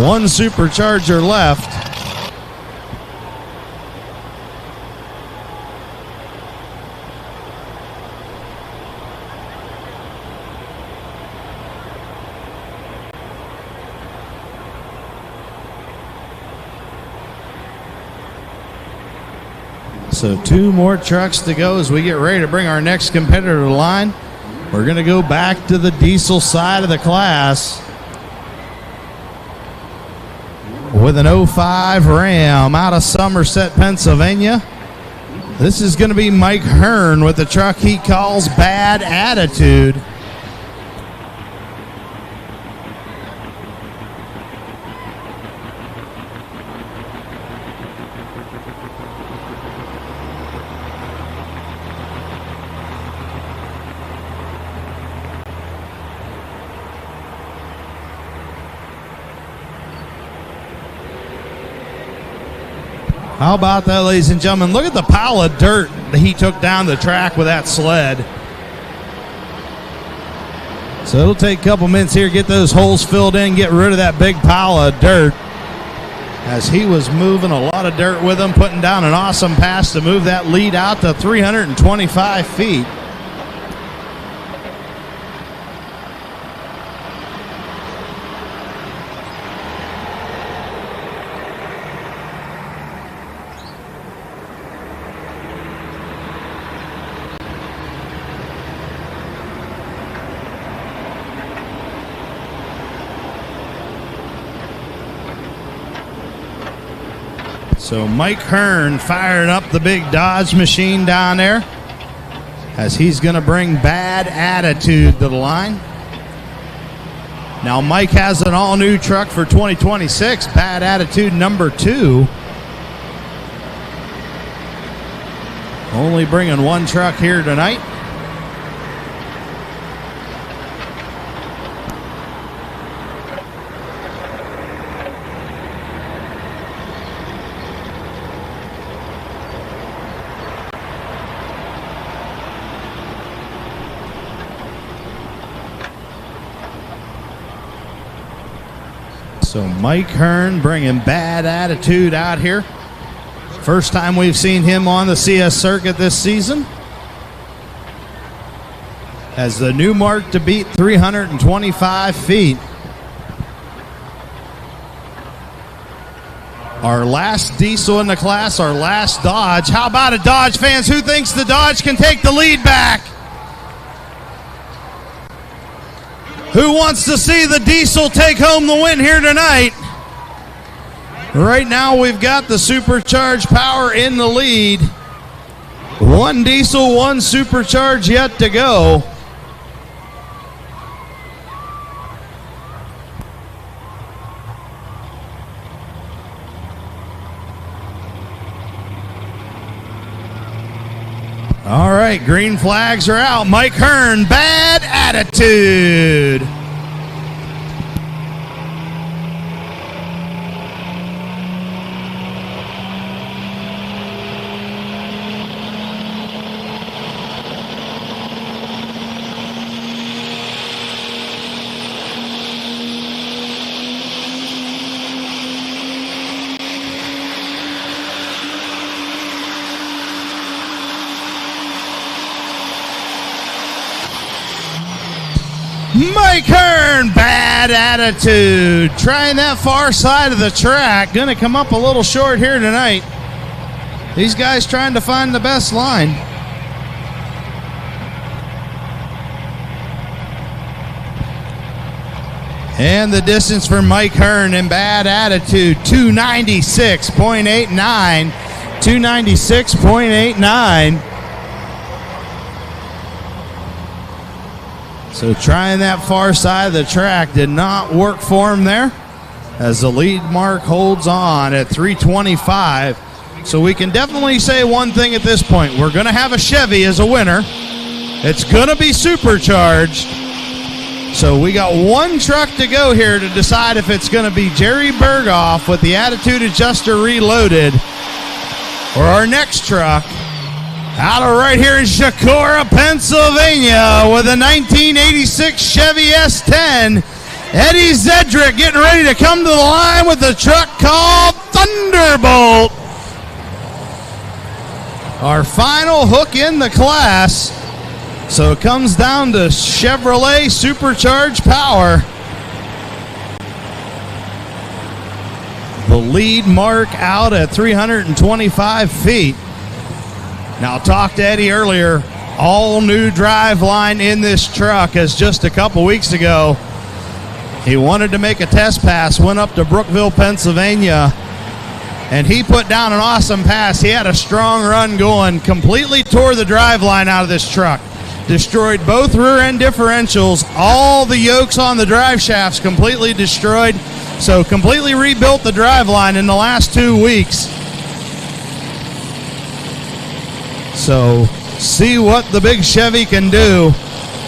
1 supercharger left. So 2 more trucks to go as we get ready to bring our next competitor to the line. We're going to go back to the diesel side of the class with an 05 Ram out of Somerset, Pennsylvania. This is going to be Mike Hearn with the truck he calls Bad Attitude. How about that, ladies and gentlemen? Look at the pile of dirt that he took down the track with that sled. So it'll take a couple minutes here, get those holes filled in, get rid of that big pile of dirt. As he was moving a lot of dirt with him, putting down an awesome pass to move that lead out to 325 feet. So Mike Hearn firing up the big Dodge machine down there as he's going to bring Bad Attitude to the line. Now Mike has an all-new truck for 2026, Bad Attitude number 2. Only bringing 1 truck here tonight. So Mike Hearn bringing Bad Attitude out here. First time we've seen him on the CS circuit this season. Has the new mark to beat 325 feet. Our last diesel in the class, our last Dodge. How about it, Dodge fans? Who thinks the Dodge can take the lead back? Who wants to see the diesel take home the win here tonight? Right now we've got the supercharged power in the lead. 1 diesel, 1 supercharged yet to go. All right, green flags are out. Mike Hearn, Bad Attitude. Mike Hearn, Bad Attitude. Trying that far side of the track. Going to come up a little short here tonight. These guys trying to find the best line. And the distance for Mike Hearn and Bad Attitude, 296.89. 296.89. So trying that far side of the track did not work for him there, as the lead mark holds on at 325. So we can definitely say one thing at this point. We're going to have a Chevy as a winner. It's going to be supercharged. So we got one truck to go here to decide if it's going to be Jerry Berghoff with the Attitude Adjuster Reloaded, or our next truck out of right here in Chicora, Pennsylvania, with a 1986 Chevy S10. Eddie Zedrick getting ready to come to the line with the truck called Thunderbolt. Our final hook in the class. So it comes down to Chevrolet Supercharged Power. The lead mark out at 325 feet. Now, I talked to Eddie earlier. All new drive line in this truck, as just a couple weeks ago, he wanted to make a test pass, went up to Brookville, Pennsylvania, and he put down an awesome pass. He had a strong run going, completely tore the drive line out of this truck. Destroyed both rear end differentials, all the yokes on the drive shafts completely destroyed. So completely rebuilt the drive line in the last 2 weeks. So see what the big Chevy can do,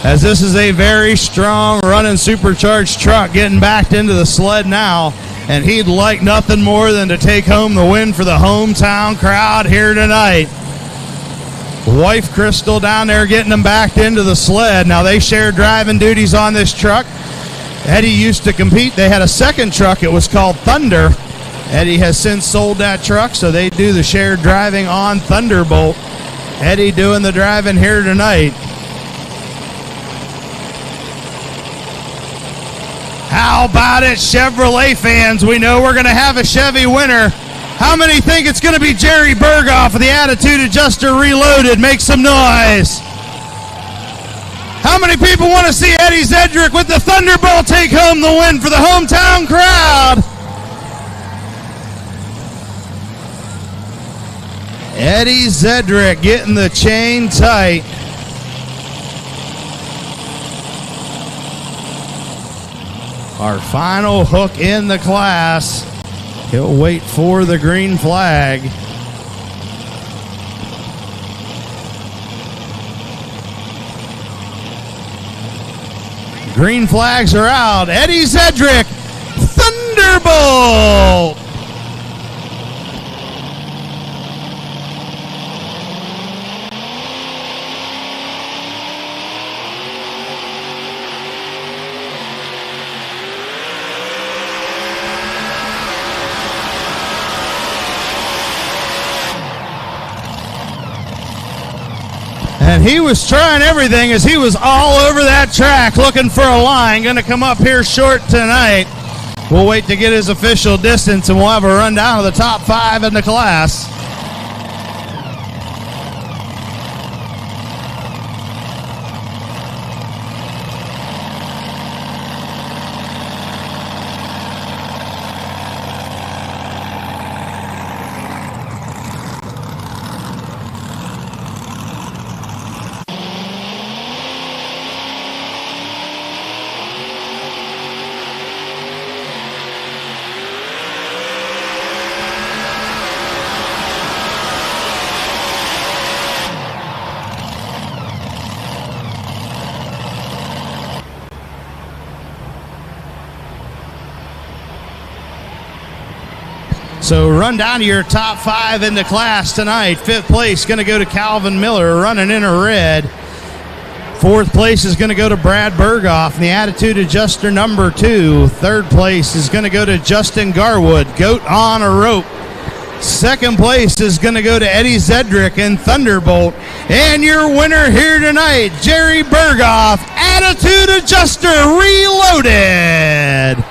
as this is a very strong running supercharged truck getting backed into the sled now. And he'd like nothing more than to take home the win for the hometown crowd here tonight. Wife Crystal down there getting them backed into the sled. Now they share driving duties on this truck. Eddie used to compete. They had a second truck. It was called Thunder. Eddie has since sold that truck, so they do the shared driving on Thunderbolt. Eddie doing the driving here tonight. How about it, Chevrolet fans? We know we're going to have a Chevy winner. How many think it's going to be Jerry Berghoff with the Attitude Adjuster Reloaded? Make some noise. How many people want to see Eddie Zedrick with the Thunderbolt take home the win for the hometown crowd? Eddie Zedrick getting the chain tight. Our final hook in the class. He'll wait for the green flag. Green flags are out. Eddie Zedrick, Thunderbolt. And he was trying everything, as he was all over that track looking for a line. Going to come up here short tonight. We'll wait to get his official distance, and we'll have a rundown of the top 5 in the class. So run down to your top 5 in the class tonight. 5th place going to go to Calvin Miller, running in a red. 4th place is going to go to Brad Berghoff, the Attitude Adjuster number 2. 3rd place is going to go to Justin Garwood, Goat on a Rope. Second place is going to go to Eddie Zedrick in Thunderbolt. And your winner here tonight, Jerry Berghoff, Attitude Adjuster Reloaded.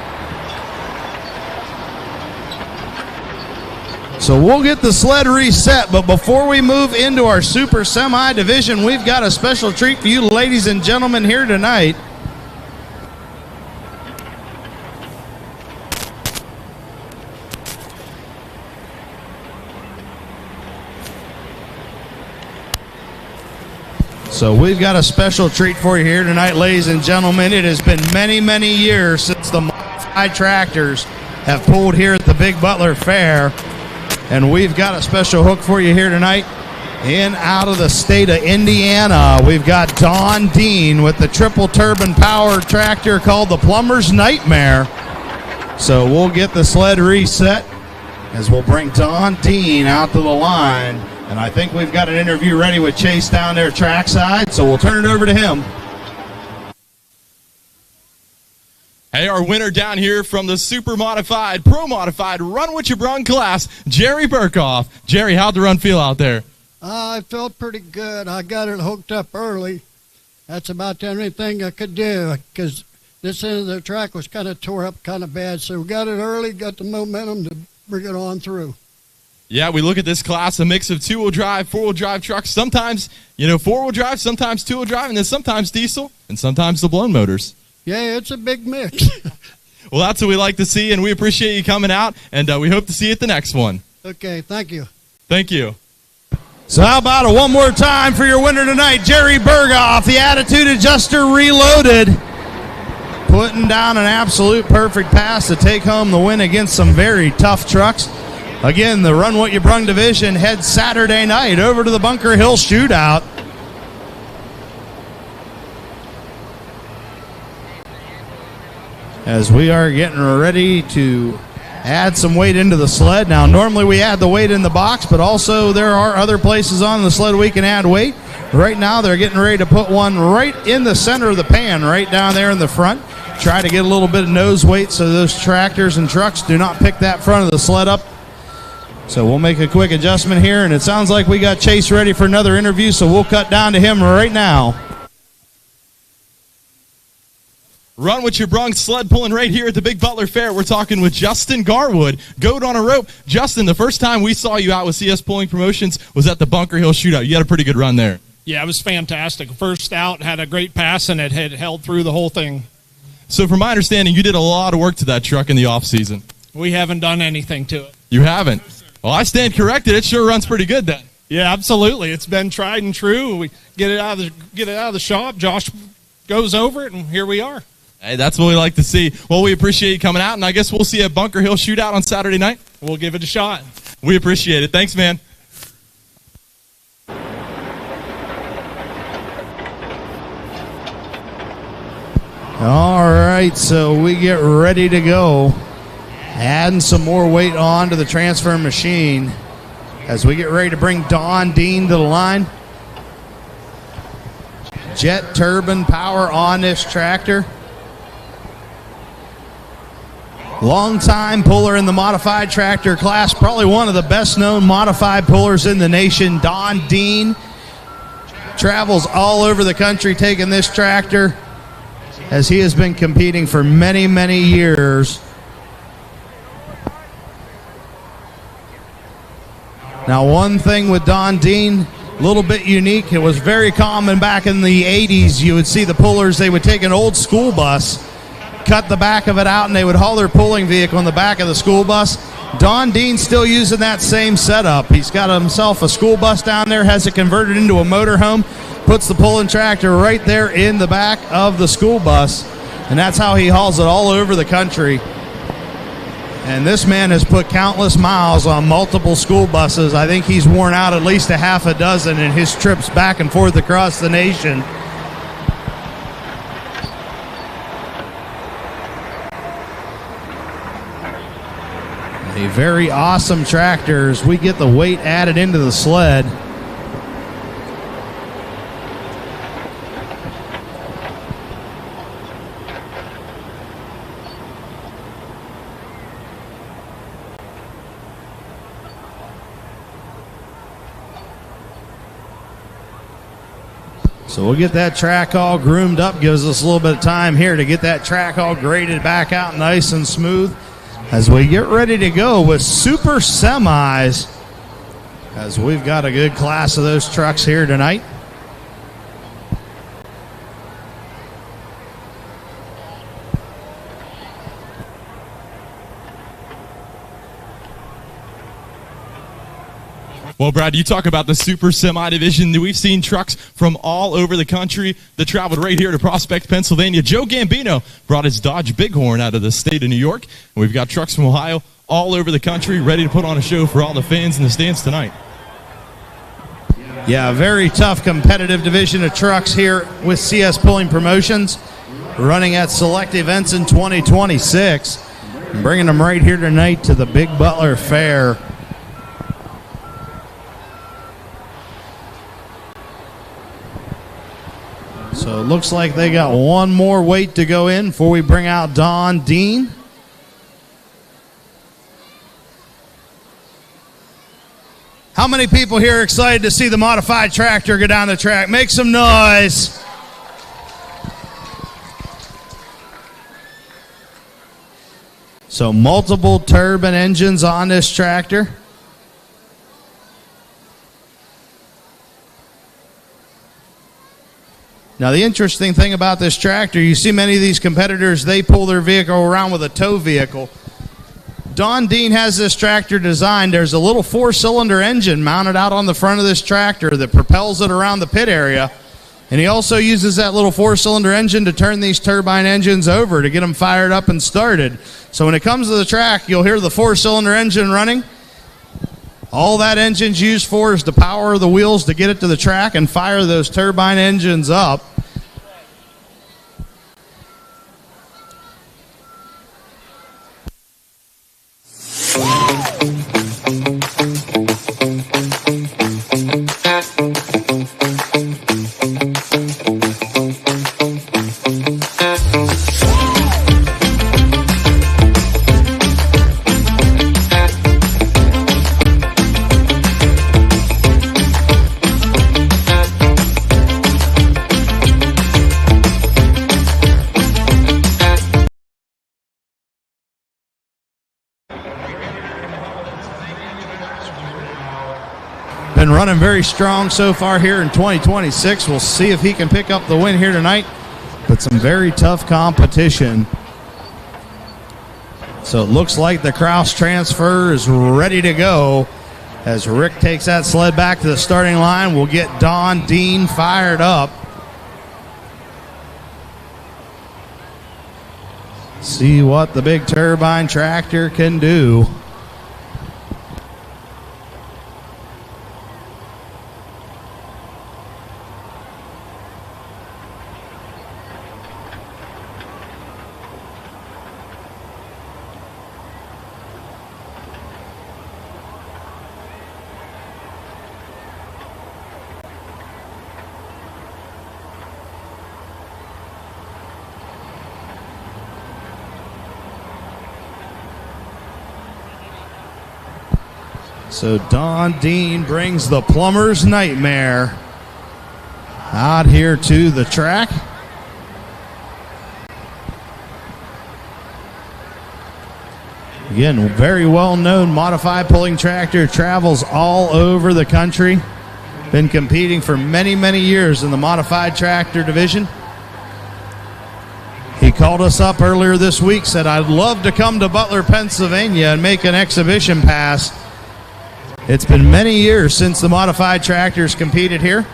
So we'll get the sled reset, but before we move into our Super Semi division, we've got a special treat for you ladies and gentlemen here tonight. So we've got a special treat for you here tonight, ladies and gentlemen. It has been many, many years since the modified tractors have pulled here at the Big Butler Fair. And we've got a special hook for you here tonight. In out of the state of Indiana, we've got Don Dean with the triple turbine power tractor called the Plumber's Nightmare. So we'll get the sled reset as we'll bring Don Dean out to the line. And I think we've got an interview ready with Chase down there trackside, so we'll turn it over to him. Hey, our winner down here from the Super Modified, Pro Modified, Run What You Brung class, Jerry Berghoff. Jerry, how'd the run feel out there? I felt pretty good. I got it hooked up early. That's about the only thing I could do because this end of the track was kind of tore up kind of bad. So we got it early, got the momentum to bring it on through. Yeah, we look at this class, a mix of two-wheel drive, four-wheel drive trucks. Sometimes, four-wheel drive, sometimes two-wheel drive, and then sometimes diesel, and sometimes the blown motors. Yeah, it's a big mix. Well, that's what we like to see, and we appreciate you coming out, and we hope to see you at the next one. Okay, thank you. Thank you. So how about it one more time for your winner tonight, Jerry Berghoff, the Attitude Adjuster Reloaded. Putting down an absolute perfect pass to take home the win against some very tough trucks. Again, the Run What You Brung division heads Saturday night over to the Bunker Hill Shootout. As we are getting ready to add some weight into the sled. Now, normally we add the weight in the box, but also there are other places on the sled we can add weight. Right now, they're getting ready to put one right in the center of the pan, right down there in the front. Try to get a little bit of nose weight so those tractors and trucks do not pick that front of the sled up. So we'll make a quick adjustment here, and it sounds like we got Chase ready for another interview, so we'll cut down to him right now. Run What You Brung sled pulling right here at the Big Butler Fair. We're talking with Justin Garwood, Goat on a Rope. Justin, the first time we saw you out with CS Pulling Promotions was at the Bunker Hill Shootout. You had a pretty good run there. Yeah, it was fantastic. First out, had a great pass, and it had held through the whole thing. So from my understanding, you did a lot of work to that truck in the off-season. We haven't done anything to it. You haven't? Well, I stand corrected. It sure runs pretty good then. Yeah, absolutely. It's been tried and true. We get it out of the shop. Josh goes over it, and here we are. Hey, that's what we like to see. Well, we appreciate you coming out, and I guess we'll see you at Bunker Hill Shootout on Saturday night. We'll give it a shot. We appreciate it. Thanks, man. All right, so we get ready to go. Adding some more weight onto the transfer machine as we get ready to bring Don Dean to the line. Jet turbine power on this tractor. Long-time puller in the modified tractor class, probably one of the best-known modified pullers in the nation. Don Dean travels all over the country taking this tractor as he has been competing for many, many years. Now, one thing with Don Dean, a little bit unique. It was very common back in the 80s. You would see the pullers, they would take an old school bus, cut the back of it out, and they would haul their pulling vehicle in the back of the school bus. Don Dean's still using that same setup. He's got himself a school bus down there, has it converted into a motorhome, puts the pulling tractor right there in the back of the school bus, and that's how he hauls it all over the country. And this man has put countless miles on multiple school buses. I think he's worn out at least a half a dozen in his trips back and forth across the nation. A very awesome tractor as we get the weight added into the sled. So we'll get that track all groomed up. Gives us a little bit of time here to get that track all graded back out nice and smooth as we get ready to go with super semis, as we've got a good class of those trucks here tonight. Well, Brad, you talk about the super semi division. We've seen trucks from all over the country that traveled right here to Prospect, Pennsylvania. Joe Gambino brought his Dodge Bighorn out of the state of New York. And we've got trucks from Ohio all over the country ready to put on a show for all the fans in the stands tonight. Yeah, a very tough competitive division of trucks here with CS Pulling Promotions, running at select events in 2026. And bringing them right here tonight to the Big Butler Fair. So it looks like they got one more weight to go in before we bring out Don Dean. How many people here are excited to see the modified tractor go down the track? Make some noise. So multiple turbine engines on this tractor. Now, the interesting thing about this tractor, you see many of these competitors, they pull their vehicle around with a tow vehicle. Don Dean has this tractor designed. There's a little 4-cylinder engine mounted out on the front of this tractor that propels it around the pit area. And he also uses that little 4-cylinder engine to turn these turbine engines over to get them fired up and started. So when it comes to the track, you'll hear the 4-cylinder engine running. All that engine's used for is to power the wheels to get it to the track and fire those turbine engines up. Been running very strong so far here in 2026. We'll see if he can pick up the win here tonight, but some very tough competition. So it looks like the Kraus transfer is ready to go. As Rick takes that sled back to the starting line, we'll get Don Dean fired up. See what the big turbine tractor can do. So Don Dean brings the plumber's nightmare out here to the track. Again, very well-known modified pulling tractor, travels all over the country. Been competing for many, many years in the modified tractor division. He called us up earlier this week, said, "I'd love to come to Butler, Pennsylvania and make an exhibition pass." It's been many years since the modified tractors competed here.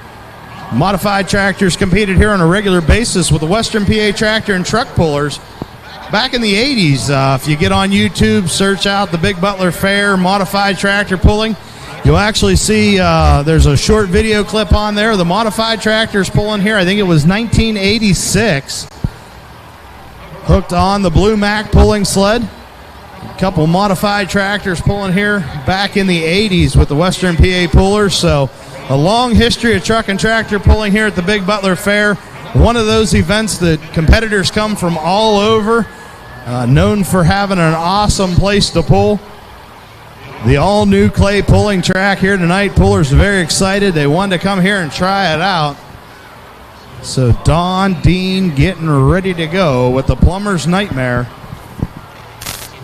Modified tractors competed here on a regular basis with the Western PA Tractor and Truck Pullers back in the 80s. If you get on YouTube, search out the Big Butler Fair modified tractor pulling, you'll actually see there's a short video clip on there. The modified tractors pulling here, I think it was 1986. Hooked on the Blue Mac pulling sled. A couple modified tractors pulling here back in the 80s with the Western PA Pullers. So a long history of truck and tractor pulling here at the Big Butler Fair. One of those events that competitors come from all over, known for having an awesome place to pull. The all-new clay pulling track here tonight. Pullers are very excited. They wanted to come here and try it out. So Don Dean getting ready to go with the Plumber's Nightmare.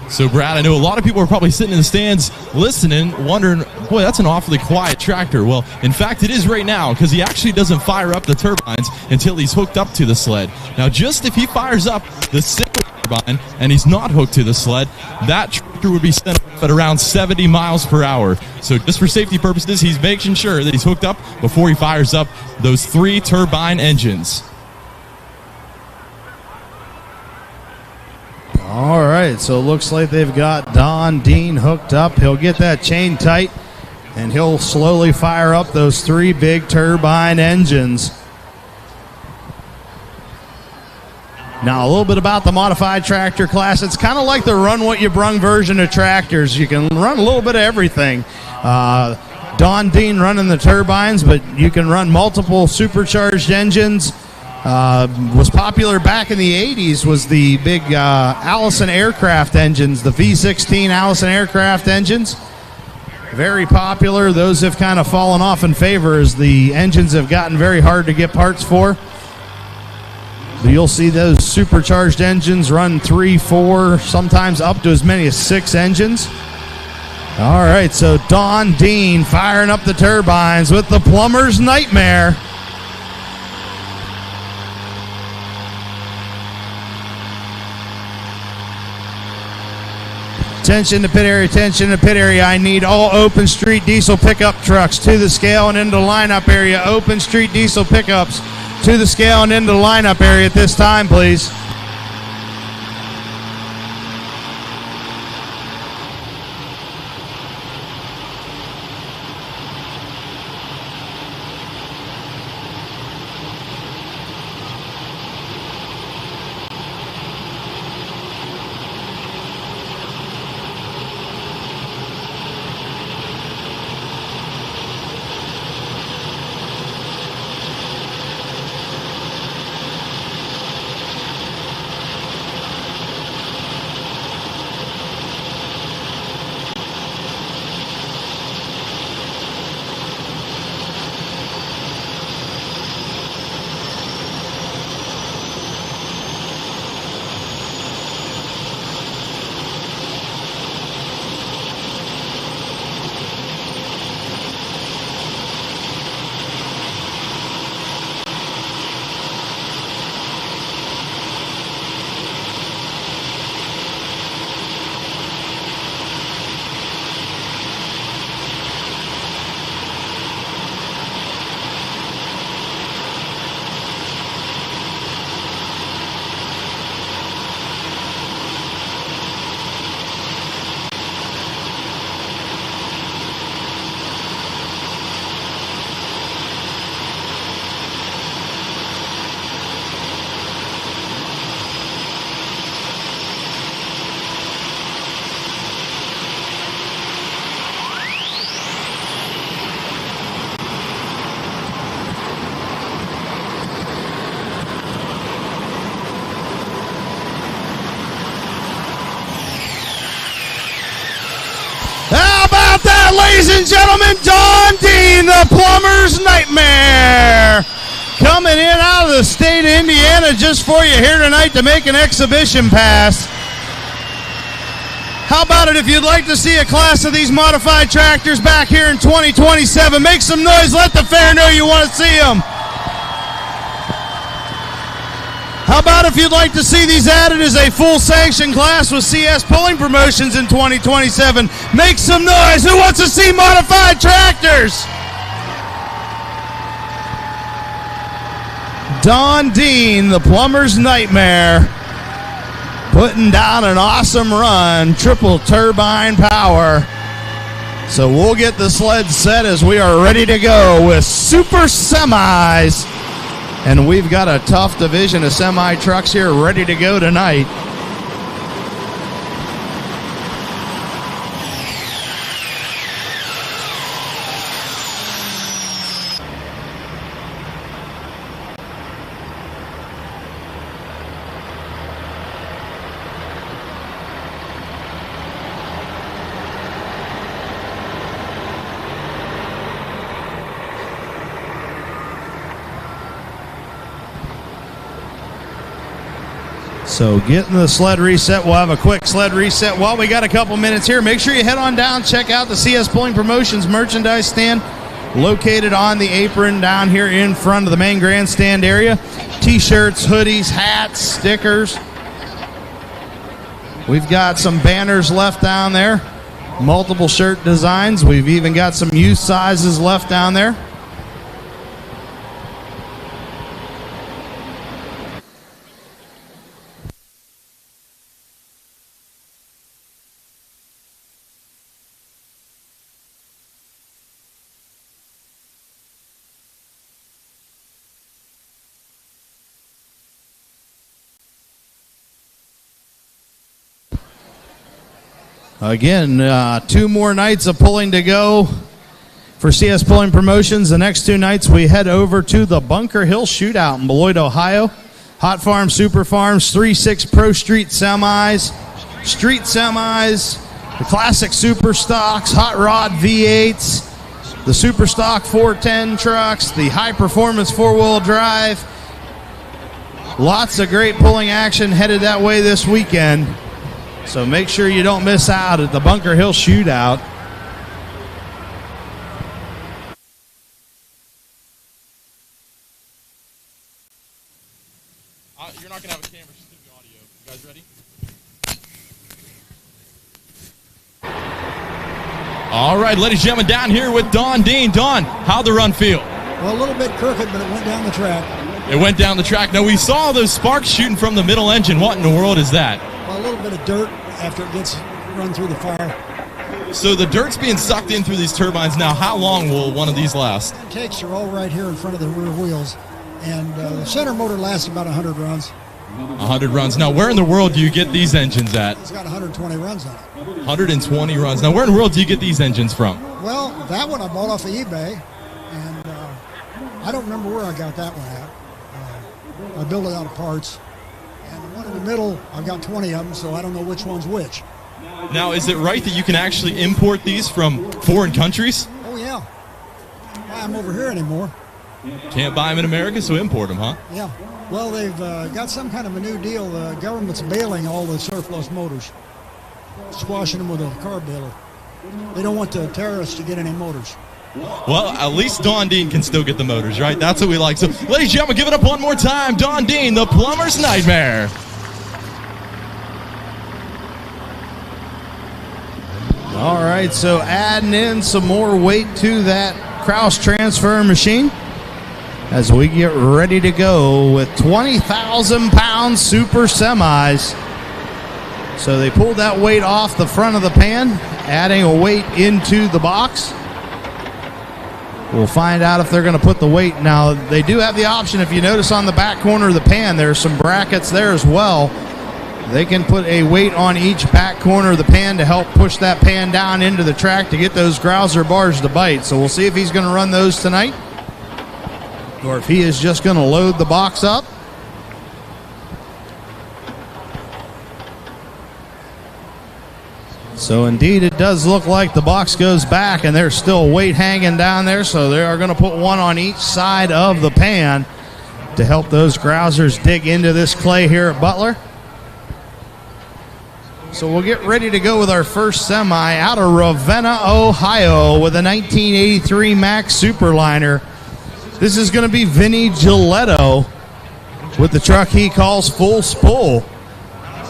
So, Brad, I know a lot of people are probably sitting in the stands listening, wondering, boy, that's an awfully quiet tractor. Well, in fact, it is right now because he actually doesn't fire up the turbines until he's hooked up to the sled. Now, just if he fires up the single turbine and he's not hooked to the sled, that tractor would be sent off at around 70 miles per hour. So just for safety purposes, he's making sure that he's hooked up before he fires up those 3 turbine engines. All right, so it looks like they've got Don Dean hooked up. He'll get that chain tight, and he'll slowly fire up those 3 big turbine engines. Now, a little bit about the modified tractor class. It's kind of like the run what you brung version of tractors. You can run a little bit of everything. Don Dean running the turbines, but you can run multiple supercharged engines. Was popular back in the 80s was the big Allison aircraft engines, the V16 Allison aircraft engines. Very popular. Those have kind of fallen off in favor as the engines have gotten very hard to get parts for. But you'll see those supercharged engines run 3, 4, sometimes up to as many as 6 engines. All right, so Don Dean firing up the turbines with the Plumber's Nightmare. Attention to pit area, attention to pit area. I need all open street diesel pickup trucks to the scale and into the lineup area. Open street diesel pickups to the scale and into the lineup area at this time, please. Ladies and gentlemen, Don Dean, the Plumber's Nightmare, coming in out of the state of Indiana just for you here tonight to make an exhibition pass. How about it if you'd like to see a class of these modified tractors back here in 2027? Make some noise, let the fair know you want to see them. How about if you'd like to see these added as a full sanction class with CS pulling promotions in 2027? Make some noise. Who wants to see modified tractors? Don Dean, the Plumber's Nightmare, putting down an awesome run, triple turbine power. So we'll get the sled set as we are ready to go with super semis. And we've got a tough division of semi trucks here ready to go tonight. So getting the sled reset. We'll have a quick sled reset while we got a couple minutes here. Make sure you head on down, check out the CS Pulling Promotions merchandise stand located on the apron down here in front of the main grandstand area. T-shirts, hoodies, hats, stickers. We've got some banners left down there. Multiple shirt designs. We've even got some youth sizes left down there. Again, 2 more nights of pulling to go for CS Pulling Promotions. The next 2 nights we head over to the Bunker Hill Shootout in Beloit, Ohio. Hot Farm, Super Farms, 3.6 Pro Street Semis, the Classic Super Stocks, Hot Rod V8s, the Super Stock 410 trucks, the High Performance 4-wheel drive. Lots of great pulling action headed that way this weekend. So make sure you don't miss out at the Bunker Hill Shootout. You're not going to have a camera, just going to be audio. You guys ready? All right, ladies and gentlemen, down here with Don Dean. Don, how'd the run feel? Well, a little bit crooked, but it went down the track. It went down the track. Now, we saw those sparks shooting from the middle engine. What in the world is that? Well, a little bit of dirt after it gets run through the fire. So the dirt's being sucked in through these turbines. Now, how long will one of these last? Intakes are all right here in front of the rear wheels. And the center motor lasts about 100 runs. 100 runs. Now, where in the world do you get these engines at? It's got 120 runs on it. 120 runs. Now, where in the world do you get these engines from? Well, that one I bought off of eBay. And I don't remember where I got that one at. I built it out of parts. And the one in the middle, I've got 20 of them, so I don't know which one's which. Now, is it right that you can actually import these from foreign countries? Oh, yeah. Buy them over here anymore. Can't buy them in America, so import them, huh? Yeah. Well, they've got some kind of a new deal. The government's bailing all the surplus motors, squashing them with a car baler. They don't want the terrorists to get any motors. Well, at least Don Dean can still get the motors, right? That's what we like. So, ladies and gentlemen, give it up one more time. Don Dean, the plumber's nightmare. All right, so adding in some more weight to that Kraus transfer machine as we get ready to go with 20,000-pound super semis. So they pulled that weight off the front of the pan, adding a weight into the box. We'll find out if they're going to put the weight. Now, they do have the option, if you notice on the back corner of the pan, there's some brackets there as well. They can put a weight on each back corner of the pan to help push that pan down into the track to get those grouser bars to bite. So we'll see if he's going to run those tonight, or if he is just going to load the box up. So indeed, it does look like the box goes back and there's still weight hanging down there. So they are going to put one on each side of the pan to help those grousers dig into this clay here at Butler. So we'll get ready to go with our first semi out of Ravenna, Ohio, with a 1983 Mack Superliner. This is going to be Vinny Giletto with the truck he calls Full Spool.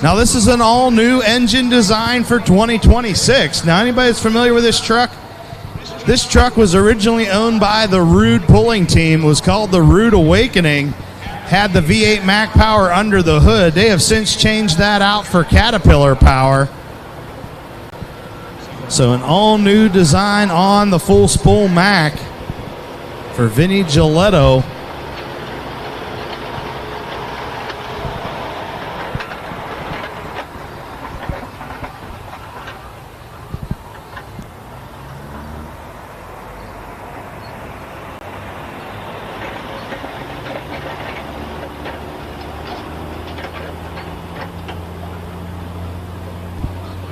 Now, this is an all-new engine design for 2026. Now, anybody that's familiar with this truck was originally owned by the Rude Pulling Team. It was called the Rude Awakening. Had the V8 Mack power under the hood. They have since changed that out for Caterpillar power. So an all-new design on the Full Spool Mack for Vinny Giletto.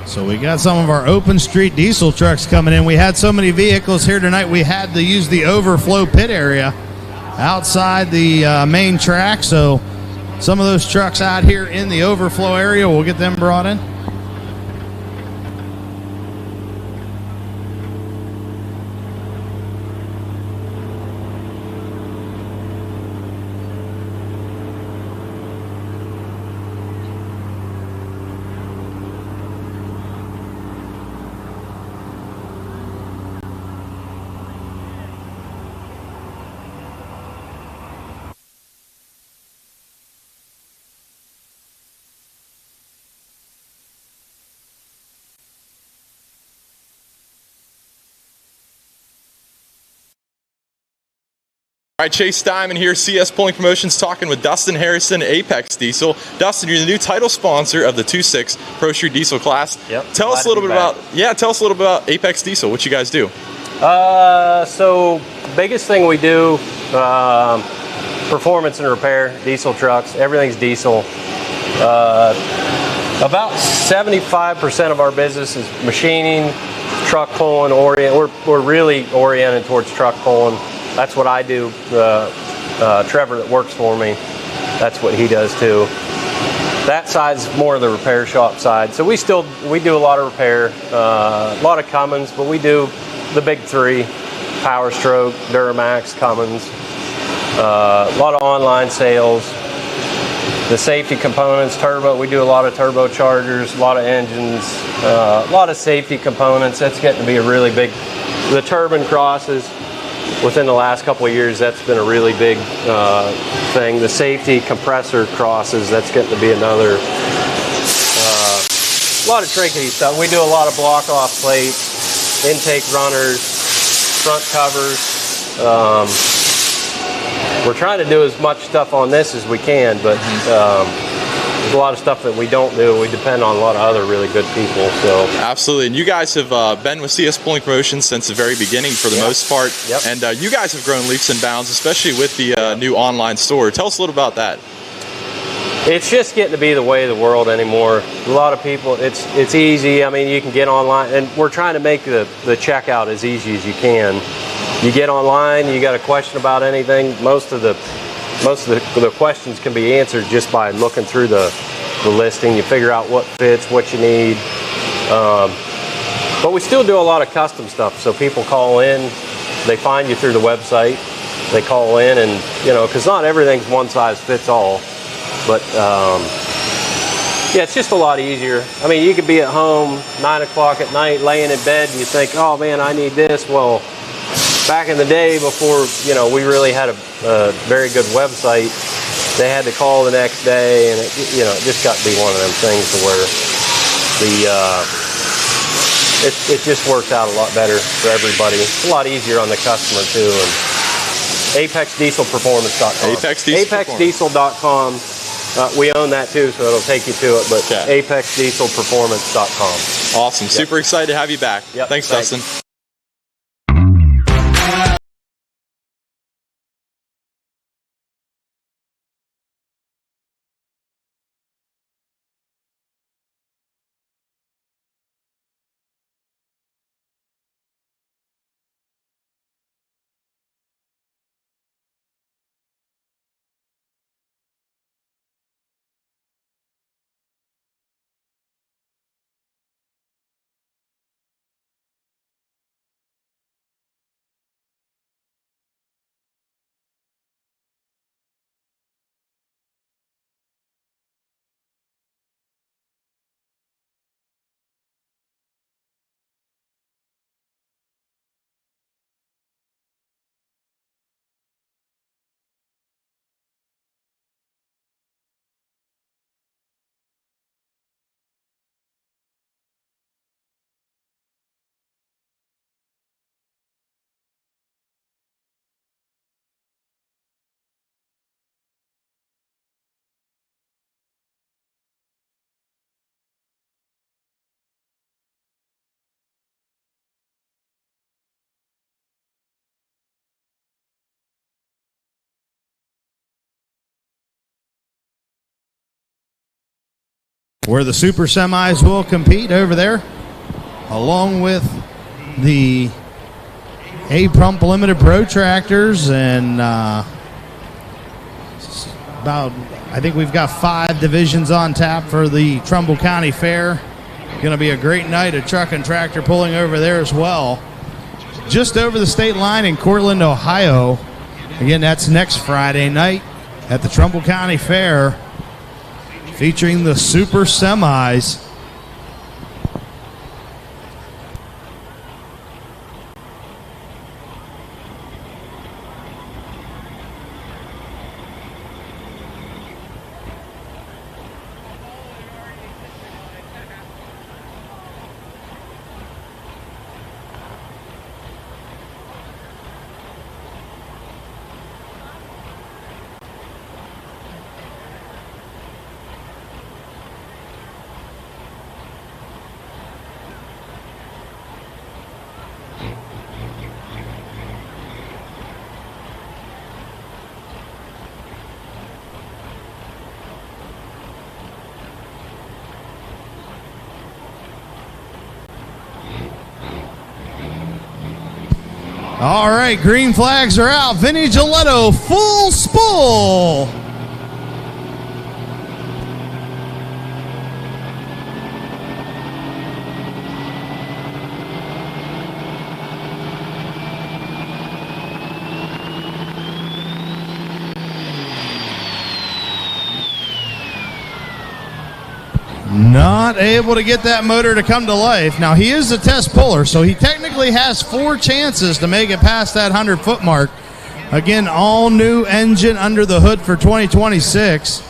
So we got some of our open street diesel trucks coming in. We had so many vehicles here tonight, we had to use the overflow pit area outside the main track. So some of those trucks out here in the overflow area. We'll get them brought in. All right, Chase Diamond here, CS Pulling Promotions, talking with Dustin Harrison, Apex Diesel. Dustin, you're the new title sponsor of the 2.6 Pro Street Diesel class. Yep. Tell us a little bit about Apex Diesel. What you guys do? So biggest thing we do, performance and repair, diesel trucks. Everything's diesel. About 75% of our business is machining, truck pulling. We're really oriented towards truck pulling. That's what I do. Trevor that works for me, that's what he does too. That side's more of the repair shop side. So we do a lot of repair, a lot of Cummins, but we do the big three: Power Stroke, Duramax, Cummins. A lot of online sales. The safety components, turbo. We do a lot of turbochargers, a lot of engines, a lot of safety components. That's getting to be a really big. The turbine crosses. Within the last couple of years, that's been a really big thing. The safety compressor crosses, that's getting to be another. A lot of trinkety stuff. We do a lot of block-off plates, intake runners, front covers. We're trying to do as much stuff on this as we can, but there's a lot of stuff that we don't do. We depend on a lot of other really good people. So absolutely, and you guys have been with CS Pulling Promotions since the very beginning for the most part. Yep. And you guys have grown leaps and bounds, especially with the new online store. Tell us a little about that. It's just getting to be the way of the world anymore. A lot of people, it's easy. I mean, you can get online, and we're trying to make the checkout as easy as you can. You get online, you got a question about anything, most of the questions can be answered just by looking through the listing. You figure out what fits, what you need. But we still do a lot of custom stuff. So people call in, they find you through the website, they call in, and because not everything's one size fits all. But yeah, it's just a lot easier. I mean, you could be at home 9 o'clock at night, laying in bed, and you think, oh man, I need this. Well, back in the day, before we really had a very good website, they had to call the next day, and it just got to be one of them things to where it just works out a lot better for everybody. It's a lot easier on the customer too. And ApexDieselPerformance.com. ApexDiesel.com. We own that too, so it'll take you to it. But ApexDieselPerformance.com. Awesome. Yep. Super excited to have you back. Yep. Thanks, Dustin. Where the super semis will compete over there, along with the A-Pump Limited Pro tractors and I think we've got 5 divisions on tap for the Trumbull County Fair. Going to be a great night of truck and tractor pulling over there as well. Just over the state line in Cortland, Ohio. Again, that's next Friday night at the Trumbull County Fair, featuring the Super Semis. All right, green flags are out. Vinny Giletto, full spool. Not able to get that motor to come to life. Now, he is a test puller, so he technically has 4 chances to make it past that 100-foot mark. Again, all new engine under the hood for 2026.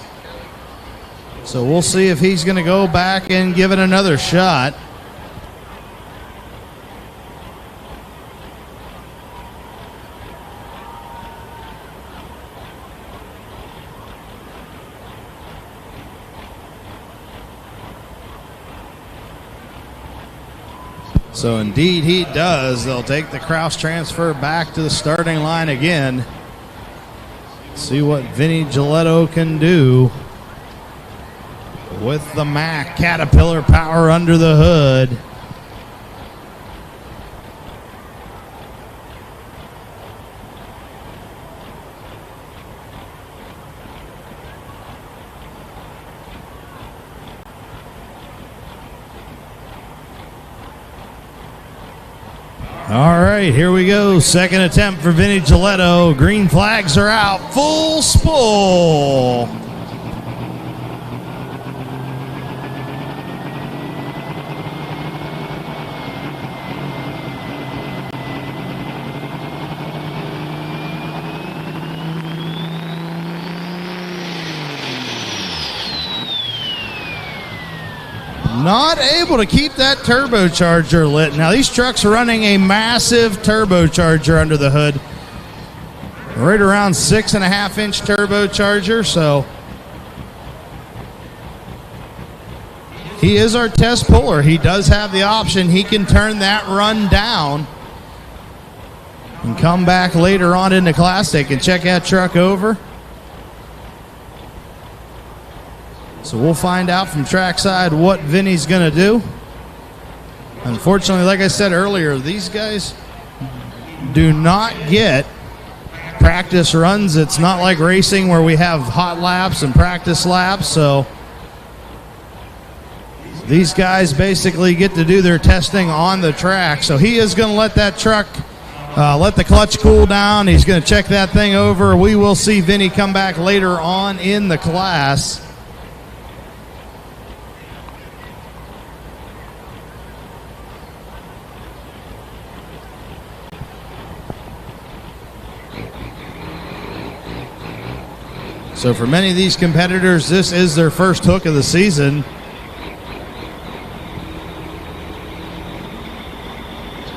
So we'll see if he's going to go back and give it another shot. So indeed he does. They'll take the cross transfer back to the starting line again. See what Vinny Giletto can do with the Mack Caterpillar power under the hood. All right, here we go. Second attempt for Vinny Giletto. Green flags are out. Full spool. Not able to keep that turbocharger lit. Now, these trucks are running a massive turbocharger under the hood. Right around 6.5-inch turbocharger, so he is our test puller. He does have the option. He can turn that run down and come back later on in the class. They can check that truck over. So we'll find out from trackside what Vinny's going to do. Unfortunately, like I said earlier, these guys do not get practice runs. It's not like racing where we have hot laps and practice laps. So these guys basically get to do their testing on the track. So he is going to let that truck, let the clutch cool down. He's going to check that thing over. We will see Vinny come back later on in the class. So for many of these competitors, this is their first hook of the season.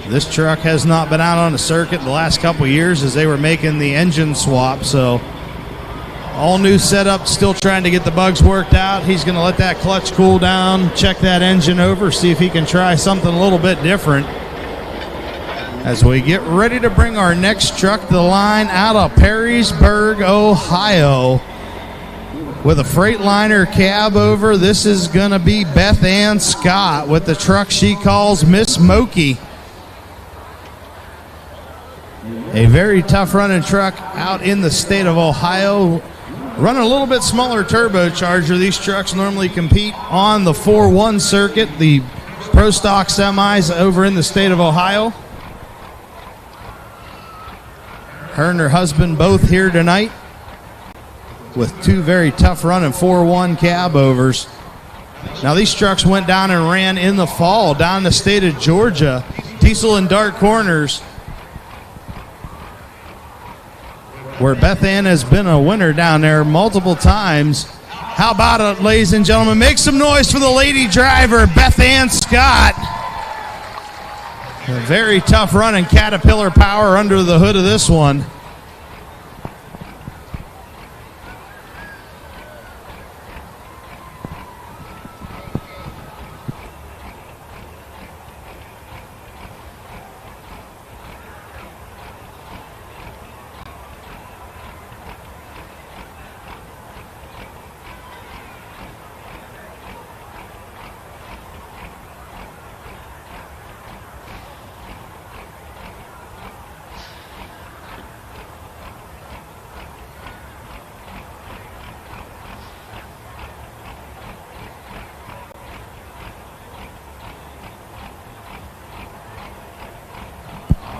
This truck has not been out on the circuit the last couple of years as they were making the engine swap. So all new setup, still trying to get the bugs worked out. He's going to let that clutch cool down, check that engine over, see if he can try something a little bit different as we get ready to bring our next truck to the line out of Perrysburg, Ohio. With a Freightliner cab over, this is going to be Beth Ann Scott with the truck she calls Miss Mokey. A very tough running truck out in the state of Ohio. Running a little bit smaller turbocharger. These trucks normally compete on the 4-1 circuit, the Pro Stock semis over in the state of Ohio. Her and her husband both here tonight with two very tough running 4-1 cab overs. Now these trucks went down and ran in the fall down in the state of Georgia. Diesel and Dark Corners, where Beth Ann has been a winner down there multiple times. How about it, ladies and gentlemen? Make some noise for the lady driver, Beth Ann Scott. A very tough running Caterpillar power under the hood of this one.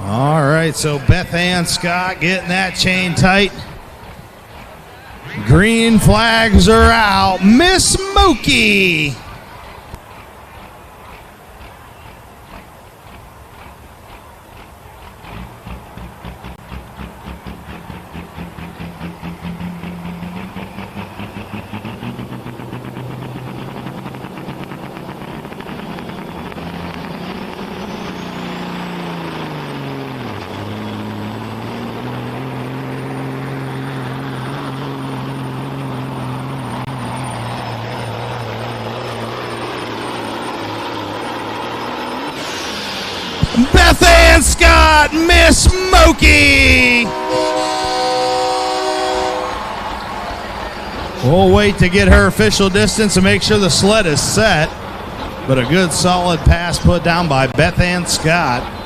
All right, so Beth Ann Scott getting that chain tight. Green flags are out. Miss Smokey. Beth Ann Scott, Miss Smokey. We'll wait to get her official distance and make sure the sled is set. But a good solid pass put down by Beth Ann Scott.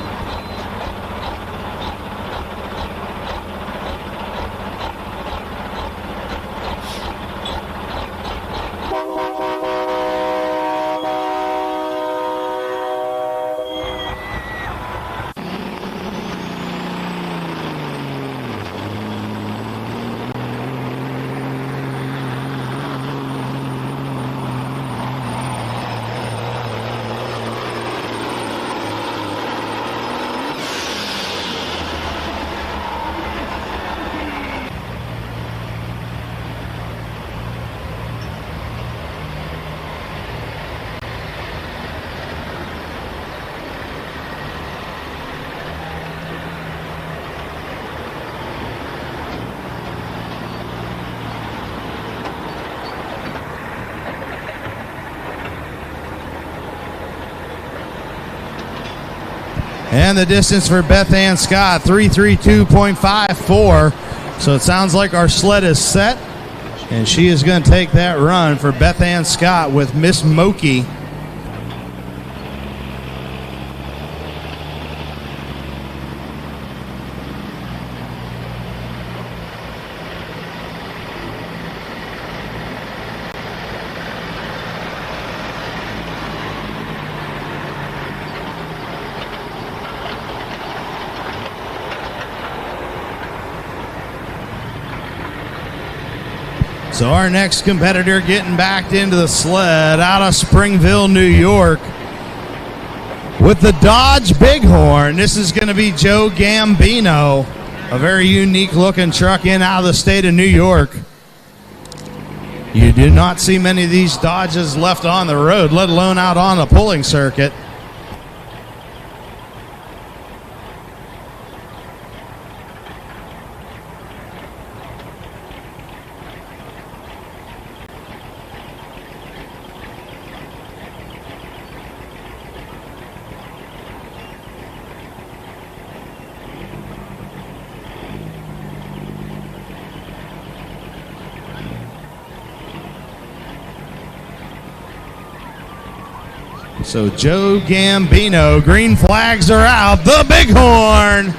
And the distance for Beth Ann Scott, 332.54. So it sounds like our sled is set. And she is going to take that run for Beth Ann Scott with Miss Smokey. So our next competitor getting backed into the sled out of Springville, New York with the Dodge Bighorn. This is going to be Joe Gambino, a very unique looking truck in out of the state of New York. You do not see many of these Dodges left on the road, let alone out on the pulling circuit. So Joe Gambino, green flags are out. The Bighorn.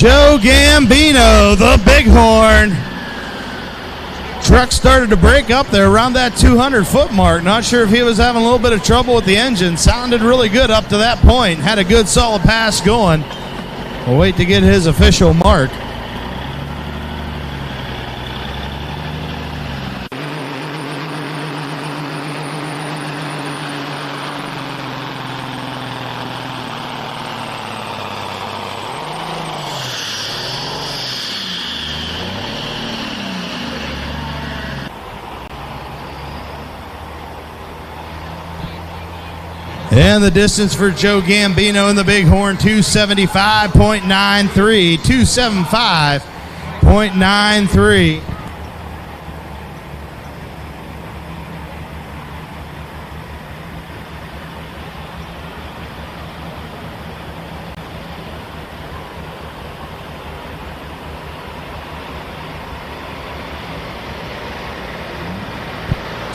Joe Gambino, the Bighorn. Truck started to break up there around that 200-foot mark. Not sure if he was having a little bit of trouble with the engine. Sounded really good up to that point. Had a good solid pass going. We'll wait to get his official mark. And the distance for Joe Gambino in the Bighorn, 275.93. 275.93.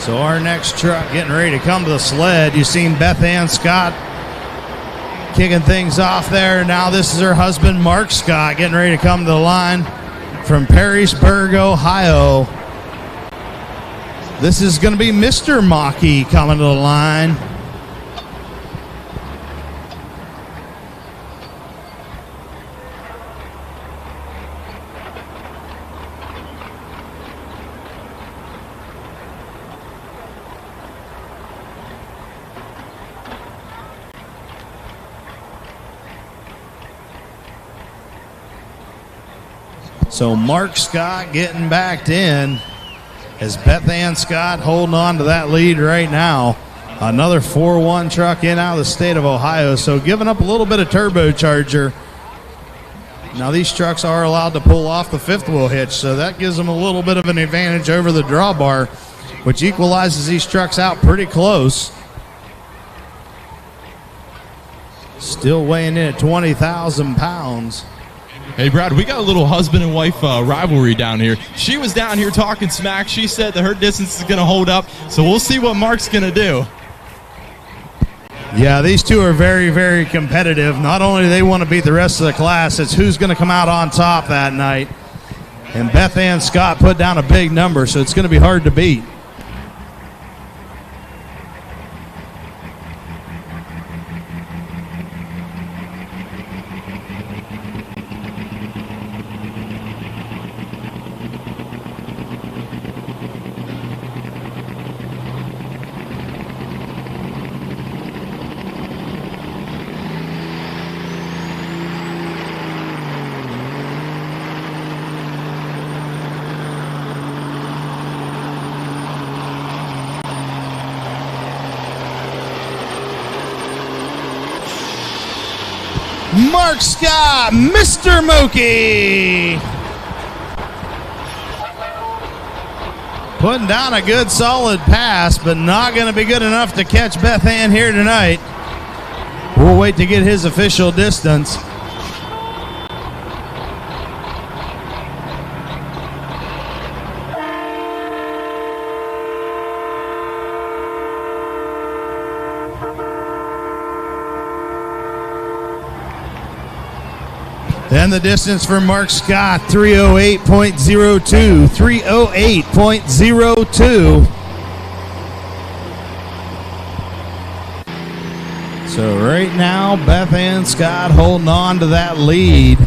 So our next truck getting ready to come to the sled. You've seen Beth Ann Scott kicking things off there. Now this is her husband, Mark Scott, getting ready to come to the line from Perrysburg, Ohio. This is going to be Mr. Mockey coming to the line. So Mark Scott getting backed in as Beth Ann Scott holding on to that lead right now. Another 4-1 truck in out of the state of Ohio, so giving up a little bit of turbocharger. Now these trucks are allowed to pull off the fifth wheel hitch, so that gives them a little bit of an advantage over the drawbar, which equalizes these trucks out pretty close. Still weighing in at 20,000 pounds. Hey, Brad, we got a little husband and wife rivalry down here. She was down here talking smack. She said that her distance is going to hold up, so we'll see what Mark's going to do. Yeah, these two are very, very competitive. Not only do they want to beat the rest of the class, it's who's going to come out on top that night. And Beth Ann Scott put down a big number, so it's going to be hard to beat. Mark Scott, Mr. Moki. Putting down a good solid pass, but not going to be good enough to catch Beth Ann here tonight. We'll wait to get his official distance. And the distance for Mark Scott, 308.02. 308.02. So right now, Beth Ann Scott holding on to that lead.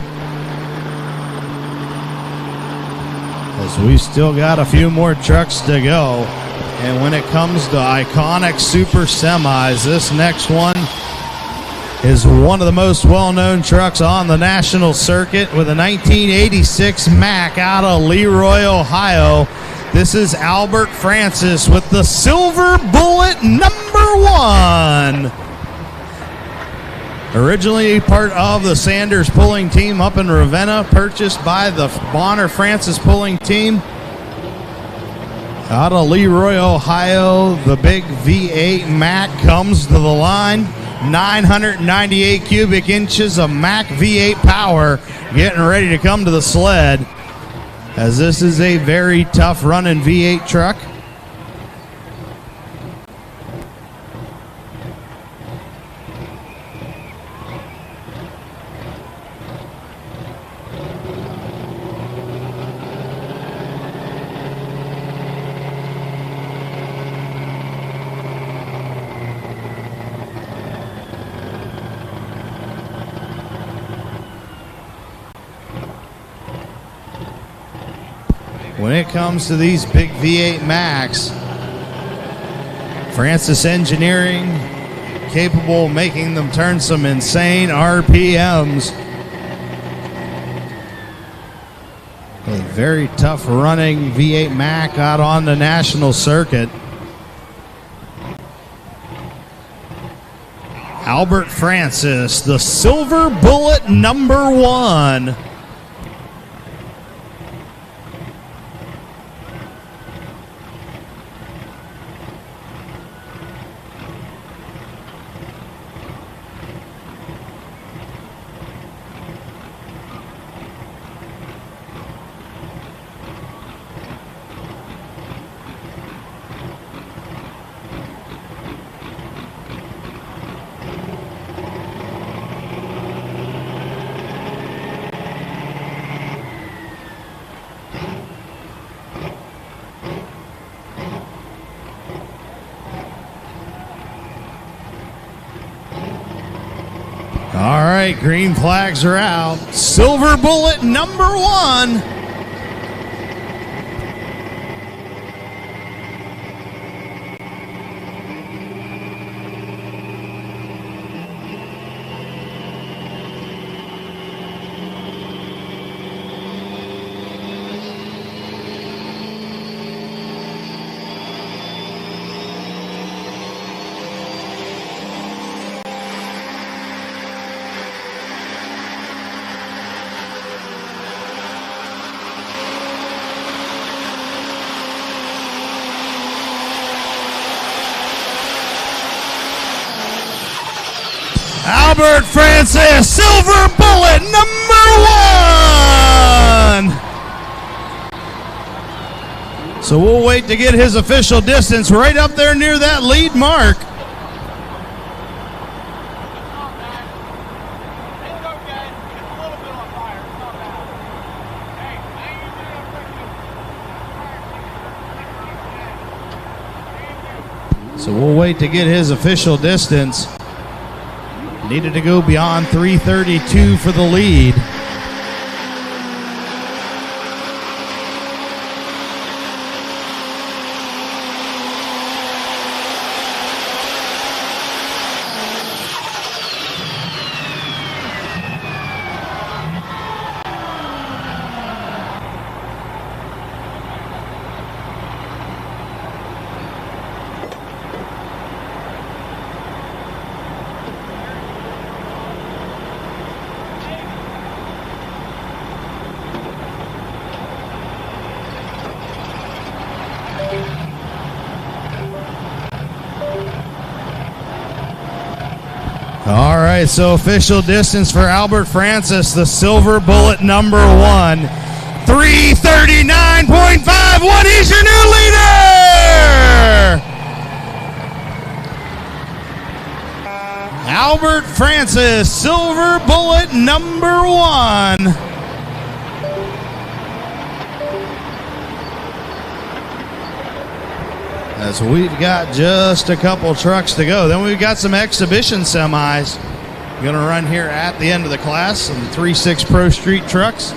As we still got a few more trucks to go. And when it comes to iconic super semis, this next one is one of the most well-known trucks on the national circuit with a 1986 Mack out of Leroy, Ohio. This is Albert Francis with the Silver Bullet #1. Originally part of the Sanders pulling team up in Ravenna, purchased by the Bonner Francis pulling team. Out of Leroy, Ohio, the big V8 Mack comes to the line. 998 cubic inches of Mack V8 power getting ready to come to the sled, as this is a very tough running V8 truck. when it comes to these big V8 Max, Francis Engineering capable of making them turn some insane RPMs. A very tough running V8 Mac out on the national circuit. Albert Francis, the Silver Bullet #1. All right, green flags are out. Silver Bullet #1. Albert Francis, Silver Bullet #1. So we'll wait to get his official distance right up there near that lead mark. So we'll wait to get his official distance. Needed to go beyond 332 for the lead. All right, so official distance for Albert Francis, the Silver Bullet #1, 339.51. He's your new leader! Albert Francis, Silver Bullet #1. As we've got just a couple trucks to go. Then we've got some exhibition semis going to run here at the end of the class. Some 3.6 Pro Street trucks.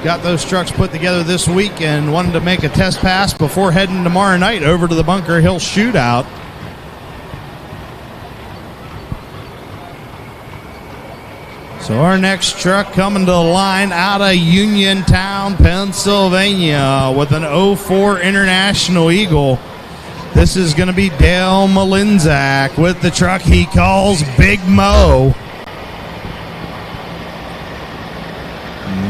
Got those trucks put together this week and wanted to make a test pass before heading tomorrow night over to the Bunker Hill Shootout. So our next truck coming to the line out of Uniontown, Pennsylvania with an 04 International Eagle. This is going to be Dale Malinzak with the truck he calls Big Mo.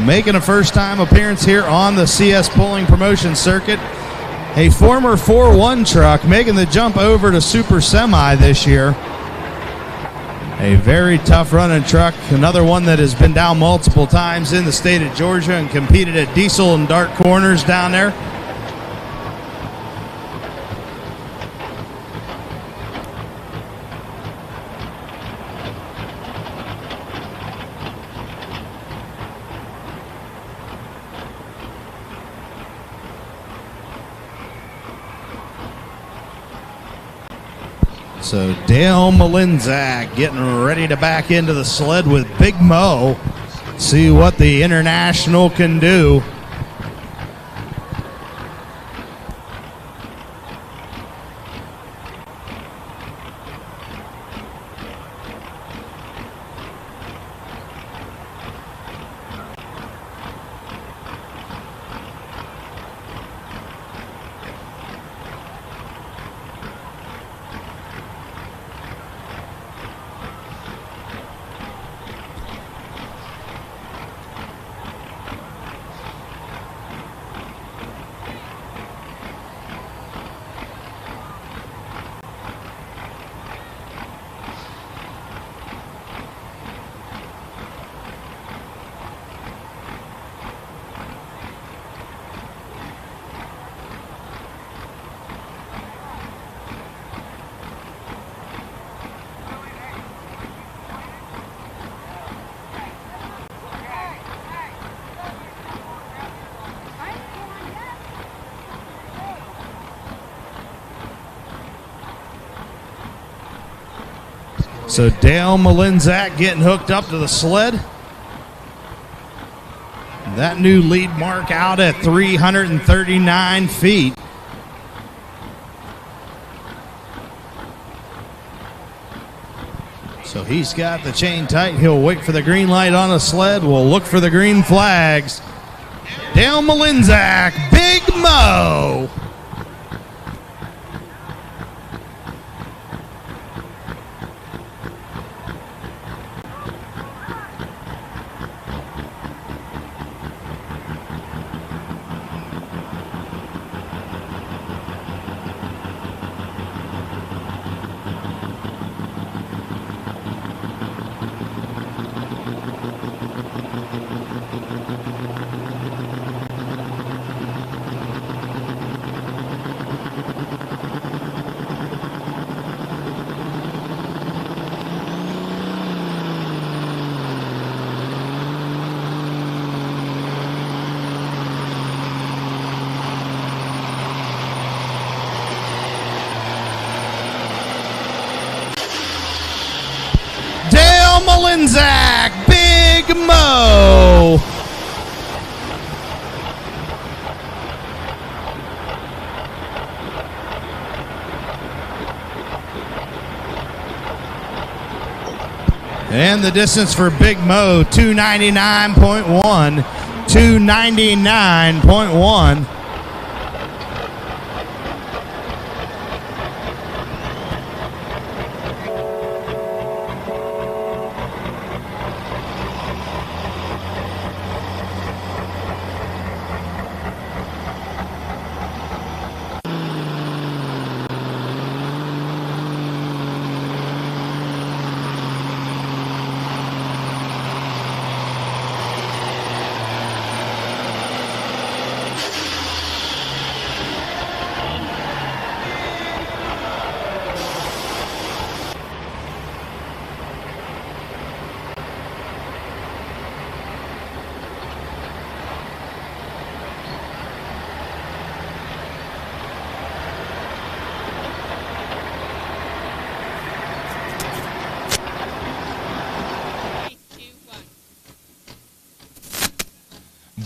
Making a first-time appearance here on the CS Pulling Promotion Circuit. A former 4-1 truck making the jump over to Super Semi this year. A very tough running truck. Another one that has been down multiple times in the state of Georgia and competed at Diesel and Dark Corners down there. So Dale Malinzak getting ready to back into the sled with Big Mo. See what the International can do. So Dale Malinzak getting hooked up to the sled. That new lead mark out at 339 feet. So he's got the chain tight. He'll wait for the green light on the sled. We'll look for the green flags. Dale Malinzak, Big Mo. Malinzak, Big Mo. And the distance for Big Mo, 299.1. 299.1.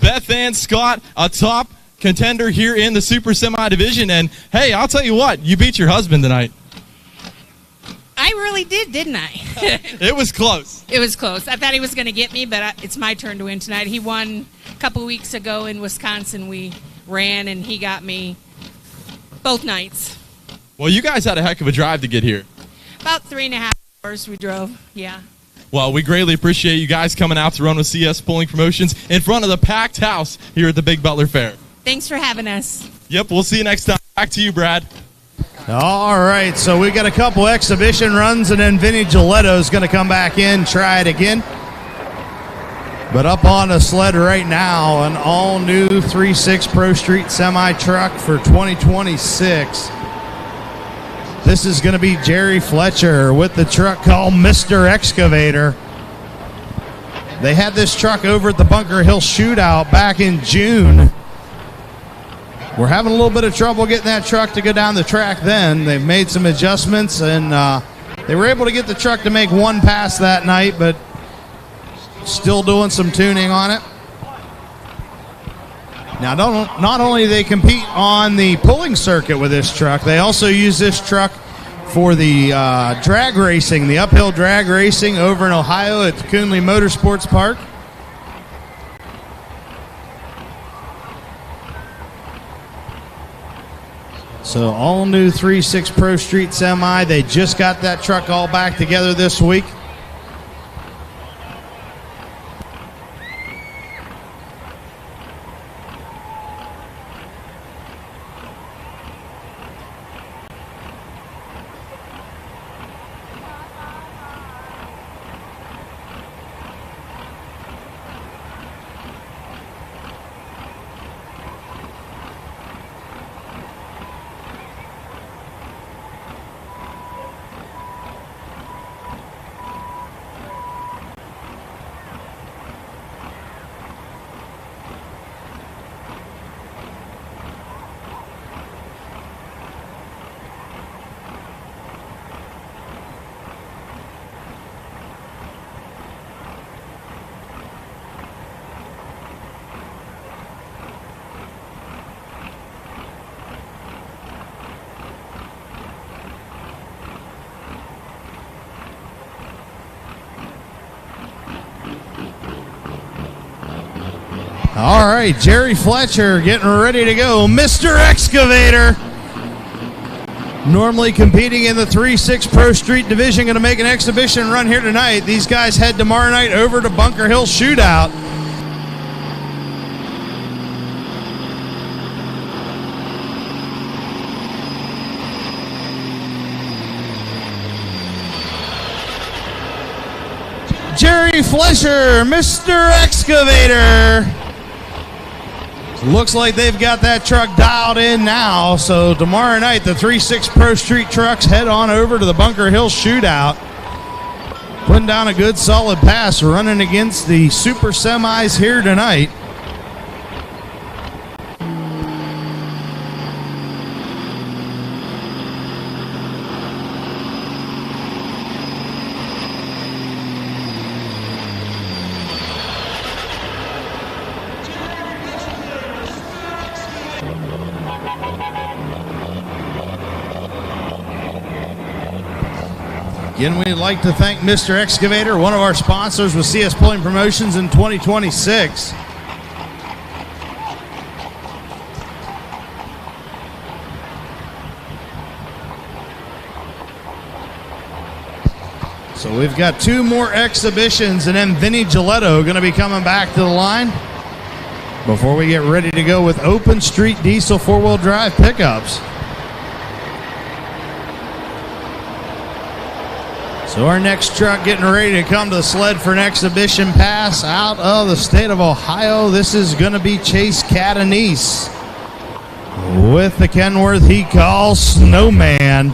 Beth Ann Scott, a top contender here in the Super Semi Division. And, hey, I'll tell you what, you beat your husband tonight. I really did, didn't I? It was close. It was close. I thought he was going to get me, but it's my turn to win tonight. He won a couple weeks ago in Wisconsin. We ran, and he got me both nights. Well, you guys had a heck of a drive to get here. About 3.5 hours we drove, yeah. Well, we greatly appreciate you guys coming out to run with CS Pulling Promotions in front of the packed house here at the Big Butler Fair. Thanks for having us. Yep, we'll see you next time. Back to you, Brad. All right, so we got a couple exhibition runs, and then Vinny Giletto's going to come back in, try it again. But up on the sled right now, an all-new 3.6 Pro Street semi-truck for 2026. This is going to be Jerry Fletcher with the truck called Mr. Excavator. They had this truck over at the Bunker Hill Shootout back in June. We're having a little bit of trouble getting that truck to go down the track then. They've made some adjustments, and they were able to get the truck to make one pass that night, but still doing some tuning on it. Now, not only do they compete on the pulling circuit with this truck, they also use this truck for the drag racing, the uphill drag racing over in Ohio at Coonley Motorsports Park. So all new 3.6 Pro Street Semi. They just got that truck all back together this week. All right, Jerry Fletcher getting ready to go. Mr. Excavator. Normally competing in the 3-6 Pro Street Division, going to make an exhibition run here tonight. These guys head tomorrow night over to Bunker Hill Shootout. Jerry Fletcher, Mr. Excavator. Looks like they've got that truck dialed in now. So tomorrow night, the 3-6 Pro Street trucks head on over to the Bunker Hill Shootout. Putting down a good solid pass, running against the Super Semis here tonight. Again, we'd like to thank Mr. Excavator, one of our sponsors with CS Pulling Promotions in 2026. So we've got 2 more exhibitions, and then Vinny Giletto going to be coming back to the line before we get ready to go with open street diesel 4-wheel drive pickups. So our next truck getting ready to come to the sled for an exhibition pass out of the state of Ohio. This is going to be Chase Catanese with the Kenworth he calls Snowman.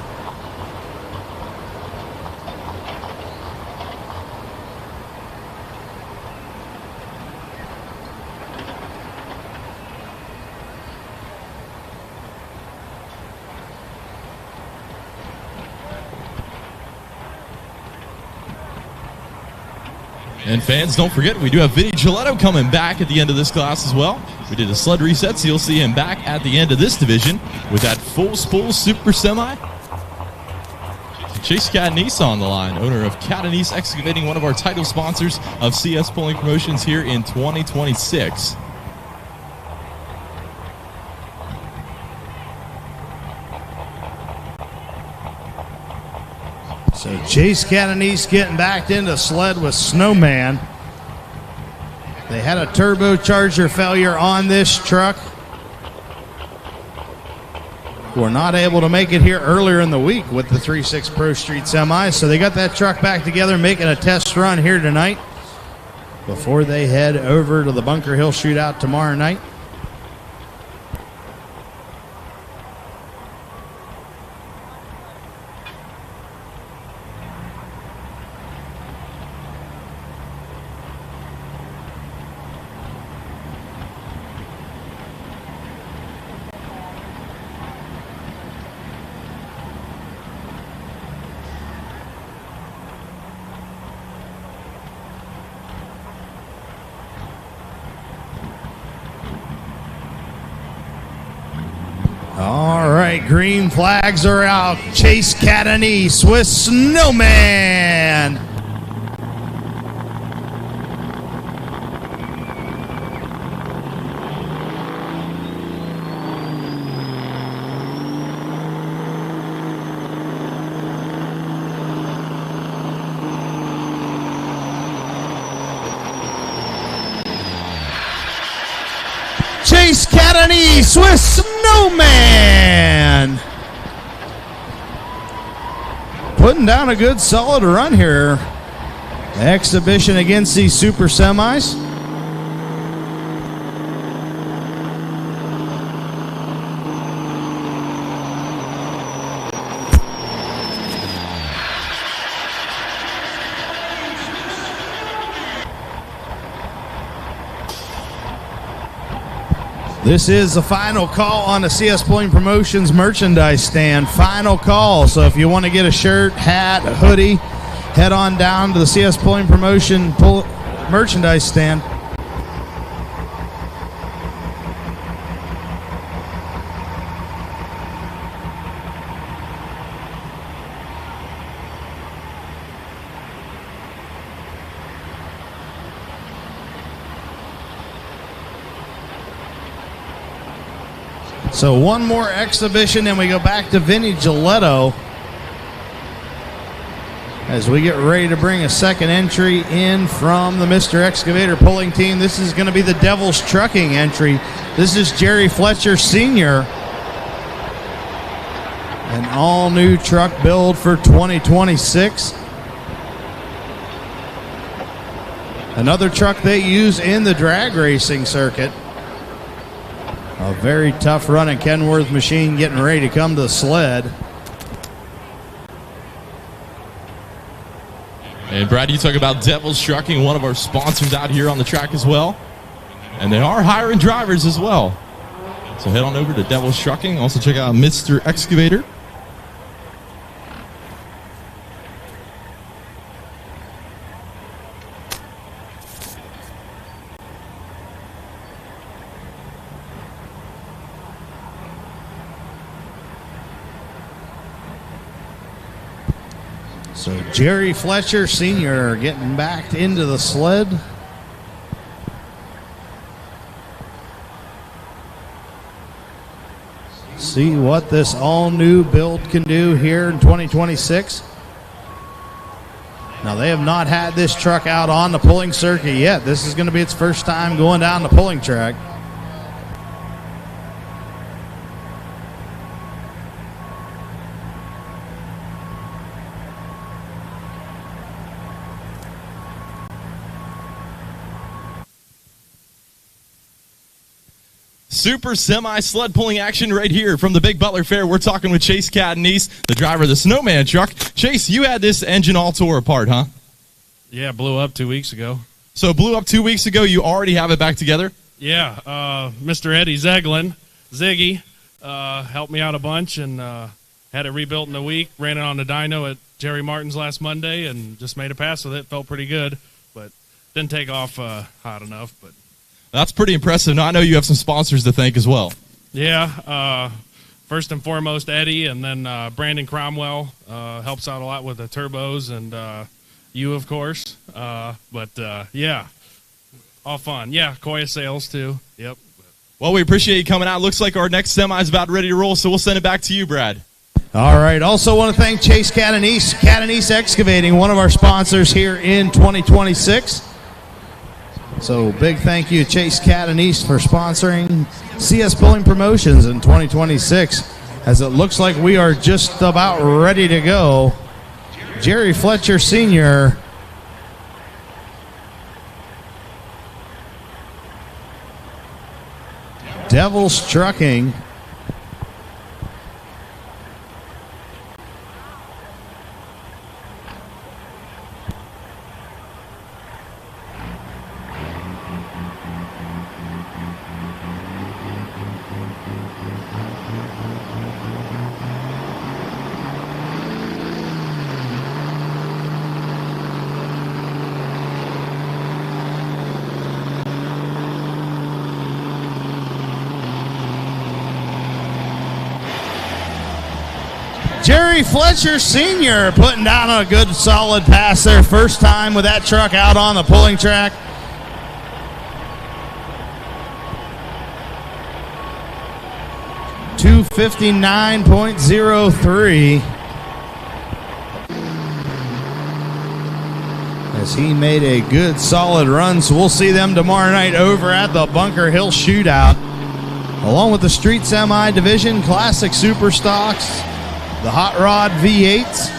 And fans, don't forget, we do have Vinny Giletto coming back at the end of this class as well. We did a sled reset, so you'll see him back at the end of this division with that full spool Super Semi. Chase Catanese on the line, owner of Catanese Excavating, one of our title sponsors of CS Pulling Promotions here in 2026. So Chase Catanese getting backed into sled with Snowman. They had a turbocharger failure on this truck. Were not able to make it here earlier in the week with the 3-6 Pro Street Semis. So they got that truck back together, making a test run here tonight before they head over to the Bunker Hill Shootout tomorrow night. All right, green flags are out. Chase Catanese with Snowman. Chase Catanese with Snowman. Putting down a good solid run here. Exhibition against these Super Semis. This is the final call on the CS Pulling Promotions merchandise stand. Final call. So if you want to get a shirt, hat, a hoodie, head on down to the CS Pulling Promotion merchandise stand. So one more exhibition, and we go back to Vinny Giletto as we get ready to bring a second entry in from the Mr. Excavator pulling team. This is going to be the Devil's Trucking entry. This is Jerry Fletcher Sr., an all-new truck build for 2026. Another truck they use in the drag racing circuit. A very tough running Kenworth machine getting ready to come to the sled. And Brad, you talk about Devil's Trucking, one of our sponsors out here on the track as well. And they are hiring drivers as well. So head on over to Devil's Trucking. Also check out Mr. Excavator. So Jerry Fletcher Sr. getting back into the sled. See what this all-new build can do here in 2026. Now, they have not had this truck out on the pulling circuit yet. This is going to be its first time going down the pulling track. Super semi sled pulling action right here from the Big Butler Fair. We're talking with Chase Catanese, the driver of the Snowman truck. Chase, you had this engine all tore apart, huh? Yeah, blew up 2 weeks ago. So it blew up 2 weeks ago. You already have it back together? Yeah, Mr. Eddie Zeglin, Ziggy, helped me out a bunch and had it rebuilt in a week. Ran it on the dyno at Jerry Martin's last Monday and just made a pass with it. Felt pretty good, but didn't take off hot enough. But that's pretty impressive. Now, I know you have some sponsors to thank as well. Yeah, first and foremost, Eddie, and then Brandon Cromwell helps out a lot with the turbos, and you, of course. Yeah, all fun. Yeah, Koya Sales, too. Yep. Well, we appreciate you coming out. Looks like our next semi is about ready to roll, so we'll send it back to you, Brad. All right. Also want to thank Chase Catanese, Catanese Excavating, one of our sponsors here in 2026. So big thank you, Chase Catanese, for sponsoring CS Pulling Promotions in 2026. As it looks like we are just about ready to go. Jerry Fletcher Sr. Devil's Trucking. Jerry Fletcher Sr. putting down a good solid pass there. First time with that truck out on the pulling track. .259.03 as he made a good solid run. So we'll see them tomorrow night over at the Bunker Hill Shootout, along with the Street Semi Division, Classic Super Stocks, the Hot Rod V8s,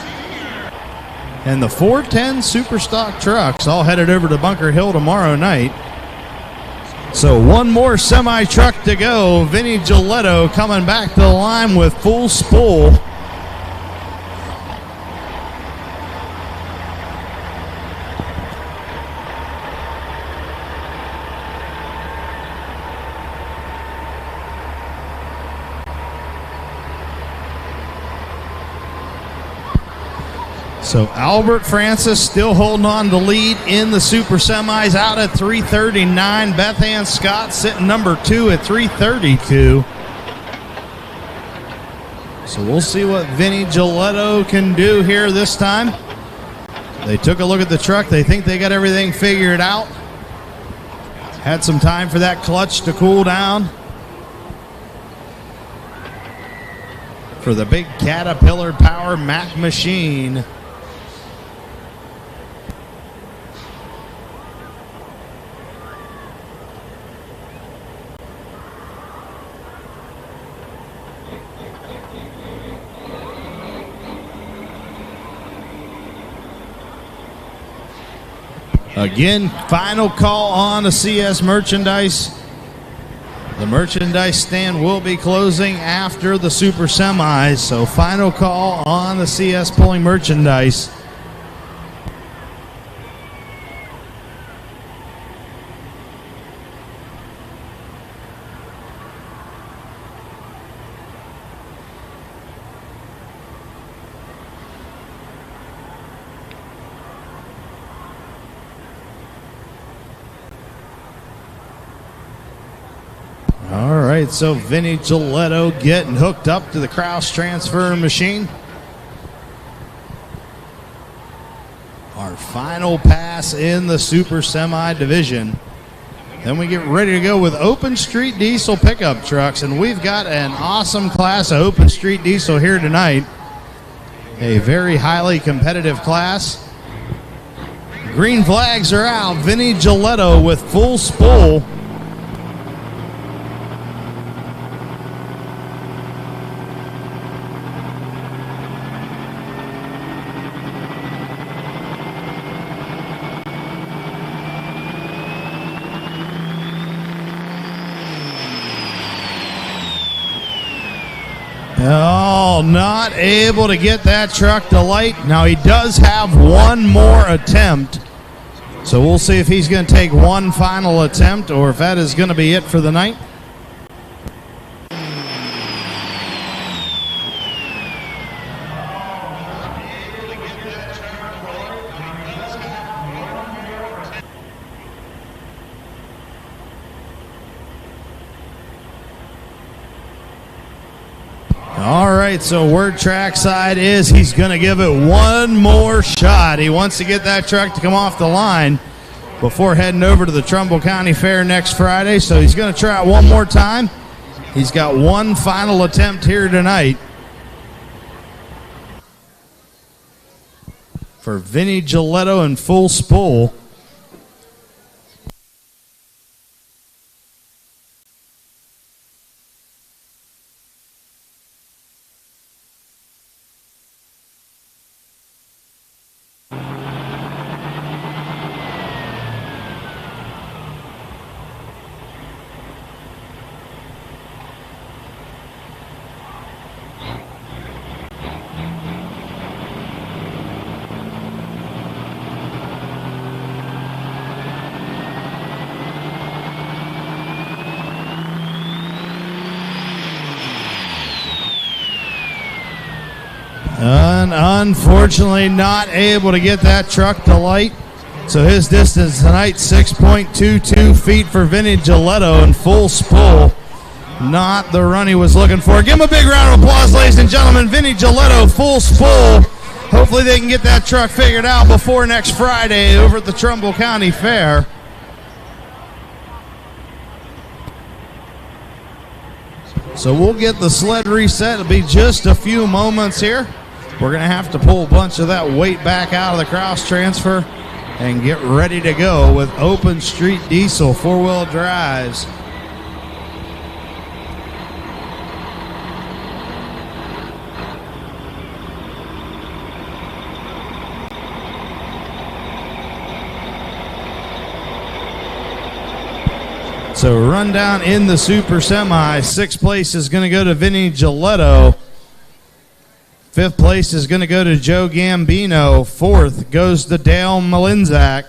and the 410 Super Stock trucks, all headed over to Bunker Hill tomorrow night. So one more semi truck to go. Vinny Giletto coming back to the line with full spool. So Albert Francis still holding on to lead in the super semis, out at 339. Beth Ann Scott sitting number 2 at 332. So we'll see what Vinny Giletto can do here this time. They took a look at the truck. They think they got everything figured out. Had some time for that clutch to cool down. for the big Caterpillar Power Mac machine. Again, final call on the CS merchandise. The merchandise stand will be closing after the Super Semis, so final call on the CS pulling merchandise. All right, so Vinny Giletto getting hooked up to the cross transfer machine. Our final pass in the Super Semi division. Then we get ready to go with Open Street Diesel pickup trucks, and we've got an awesome class of Open Street Diesel here tonight. A very highly competitive class. Green flags are out. Vinny Giletto with full spool. Oh, not able to get that truck to light. Now he does have one more attempt. So we'll see if he's going to take one final attempt or if that is going to be it for the night. All right, so word trackside is he's going to give it one more shot. He wants to get that truck to come off the line before heading over to the Trumbull County Fair next Friday, so he's going to try it one more time. He's got one final attempt here tonight for Vinny Giletto in full spool. Unfortunately, not able to get that truck to light. So his distance tonight, 6.22 feet for Vinny Giletto in full spool. Not the run he was looking for. Give him a big round of applause, ladies and gentlemen. Vinny Giletto, full spool. Hopefully they can get that truck figured out before next Friday over at the Trumbull County Fair. So we'll get the sled reset. It'll be just a few moments here. We're going to have to pull a bunch of that weight back out of the cross transfer and get ready to go with Open Street Diesel four-wheel drives. So rundown in the Super Semi. Sixth place is going to go to Vinny Giletto. Fifth place is going to go to Joe Gambino. Fourth goes to Dale Malinzak.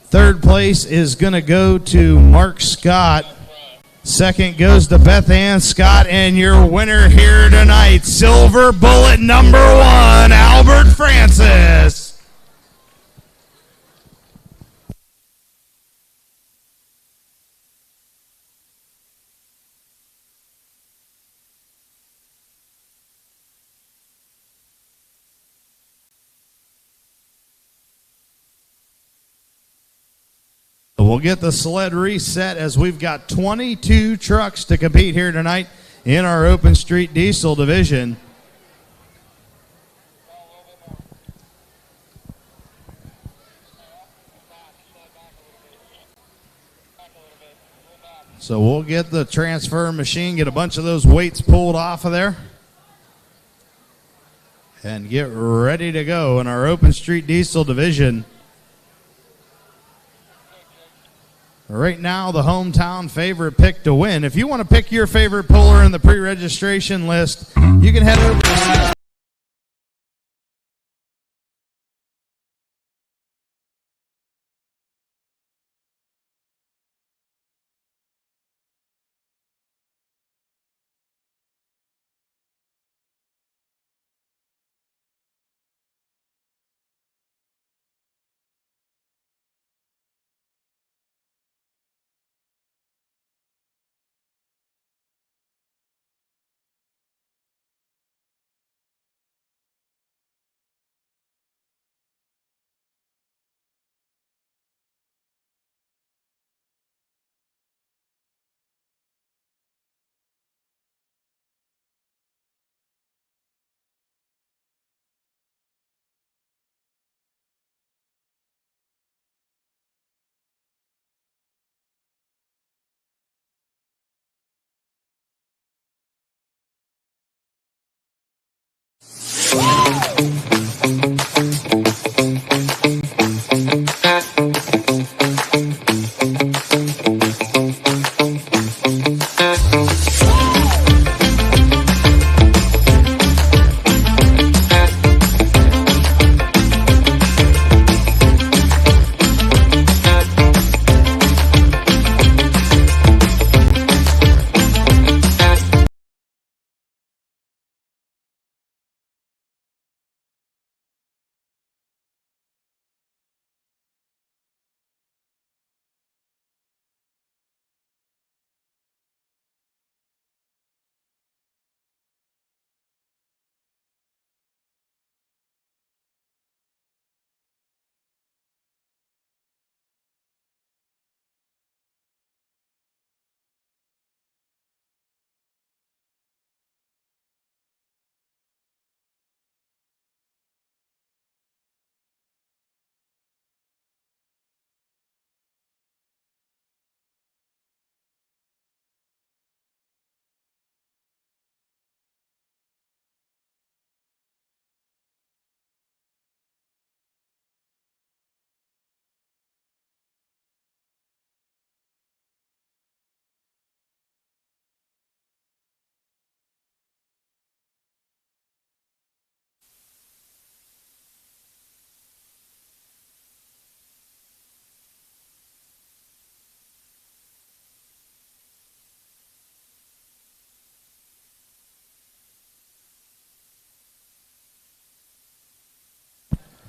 Third place is going to go to Mark Scott. Second goes to Beth Ann Scott. And your winner here tonight, Silver Bullet number 1, Albert Francis. We'll get the sled reset as we've got 22 trucks to compete here tonight in our Open Street Diesel division. So we'll get the transfer machine, get a bunch of those weights pulled off of there, and get ready to go in our Open Street Diesel division. Right now, the hometown favorite pick to win. If you want to pick your favorite puller in the pre-registration list, you can head over to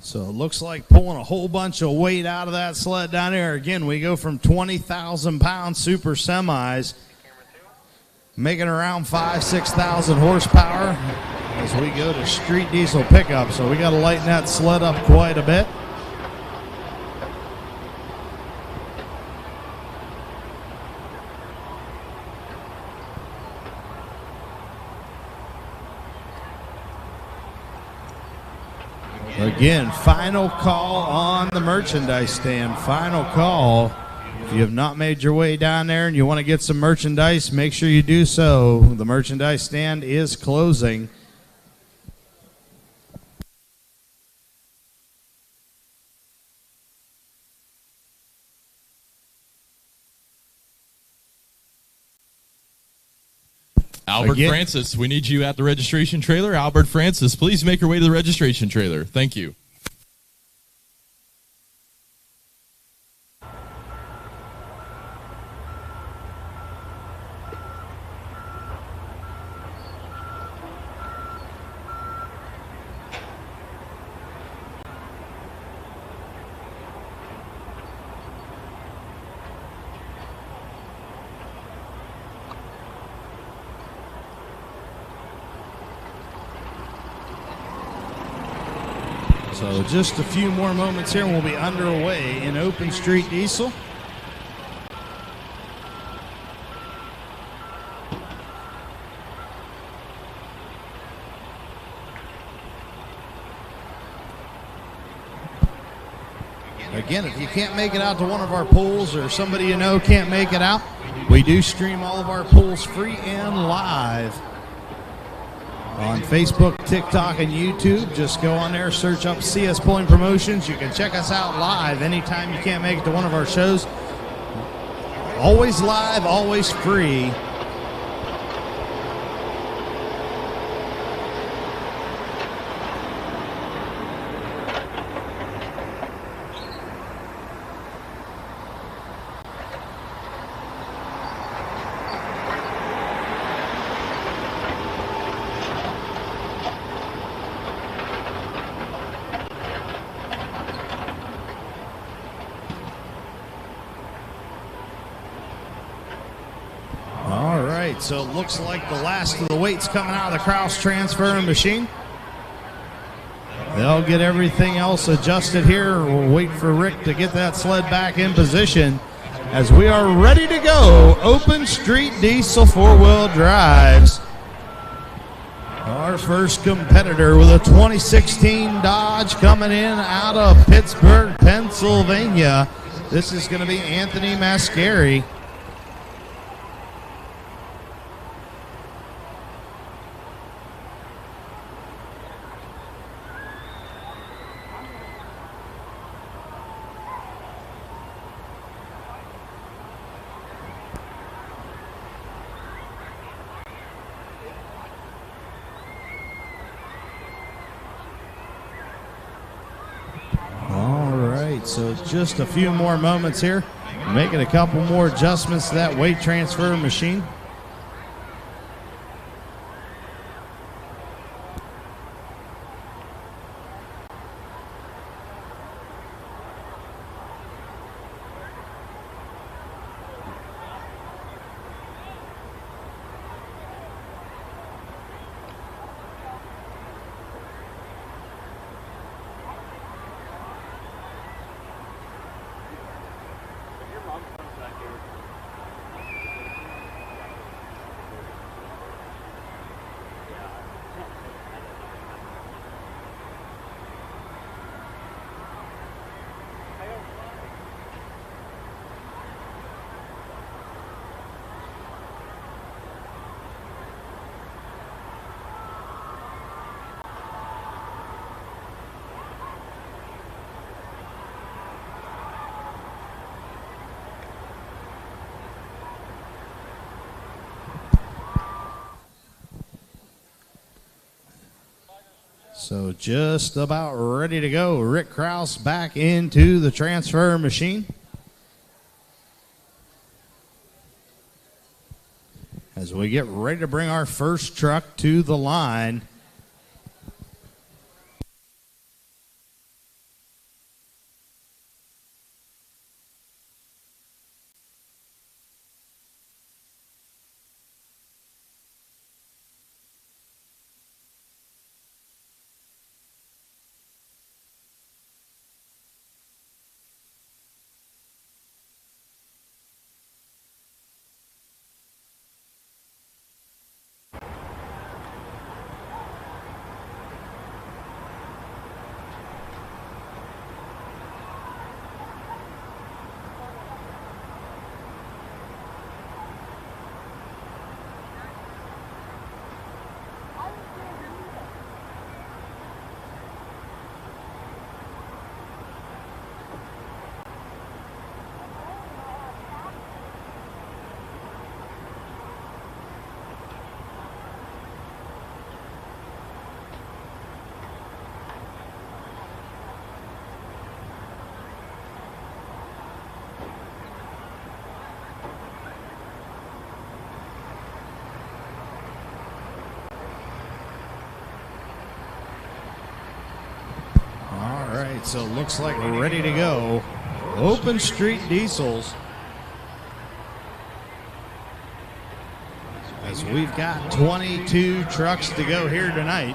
So it looks like pulling a whole bunch of weight out of that sled down there. Again, we go from 20,000 pound super semis, making around 6,000 horsepower as we go to street diesel pickup. So we got to lighten that sled up quite a bit. Again, final call on the merchandise stand. Final call. If you have not made your way down there and you want to get some merchandise, make sure you do so. The merchandise stand is closing. Albert Francis, we need you at the registration trailer. Albert Francis, please make your way to the registration trailer. Thank you. So just a few more moments here and we'll be underway in Open Street Diesel. Again, if you can't make it out to one of our pools or somebody you know can't make it out, we do stream all of our pools free and live on Facebook, TikTok, and YouTube. Just go on there, search up CS Pulling Promotions. You can check us out live anytime you can't make it to one of our shows. Always live, always free. So it looks like the last of the weight's coming out of the Kraus transfer machine. They'll get everything else adjusted here. We'll wait for Rick to get that sled back in position as we are ready to go. Open street diesel four-wheel drives. Our first competitor with a 2016 Dodge coming in out of Pittsburgh, Pennsylvania. This is going to be Anthony Mascari. So just a few more moments here, making a couple more adjustments to that weight transfer machine. So just about ready to go. Rick Kraus back into the transfer machine. As we get ready to bring our first truck to the line. So it looks like we're ready to go. Open street diesels. As we've got 22 trucks to go here tonight.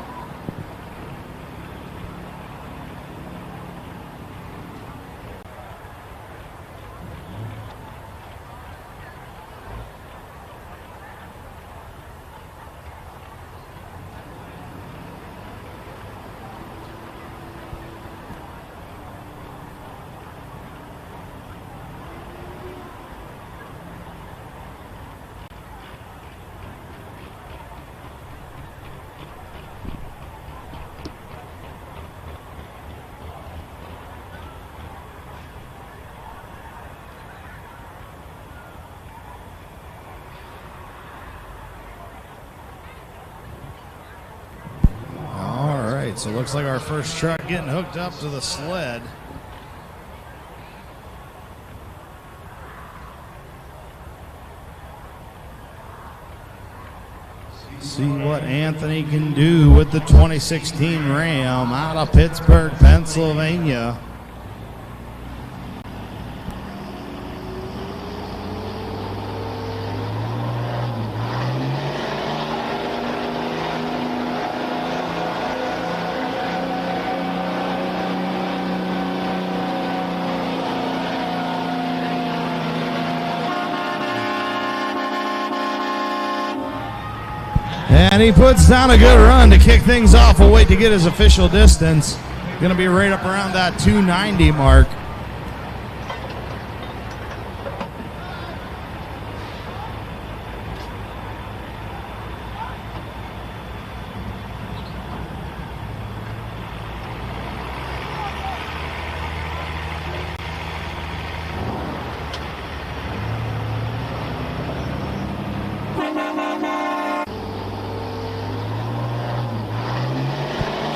So it looks like our first truck getting hooked up to the sled. See what Anthony can do with the 2016 Ram out of Pittsburgh, Pennsylvania. And he puts down a good run to kick things off. We'll wait to get his official distance. Going to be right up around that 290 mark.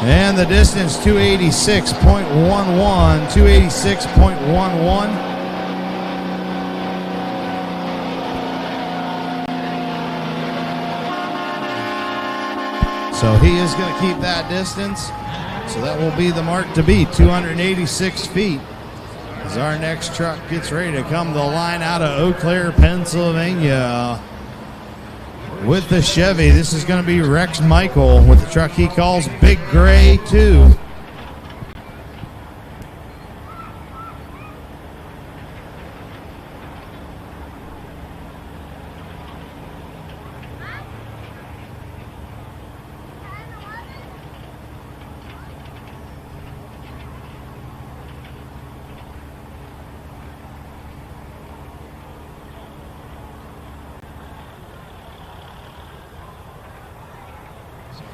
And the distance, 286.11, 286.11. So he is going to keep that distance. So that will be the mark to beat, 286 feet. As our next truck gets ready to come to the line out of Eau Claire, Pennsylvania. With the Chevy, this is going to be Rex Michael with the truck he calls Big Gray 2.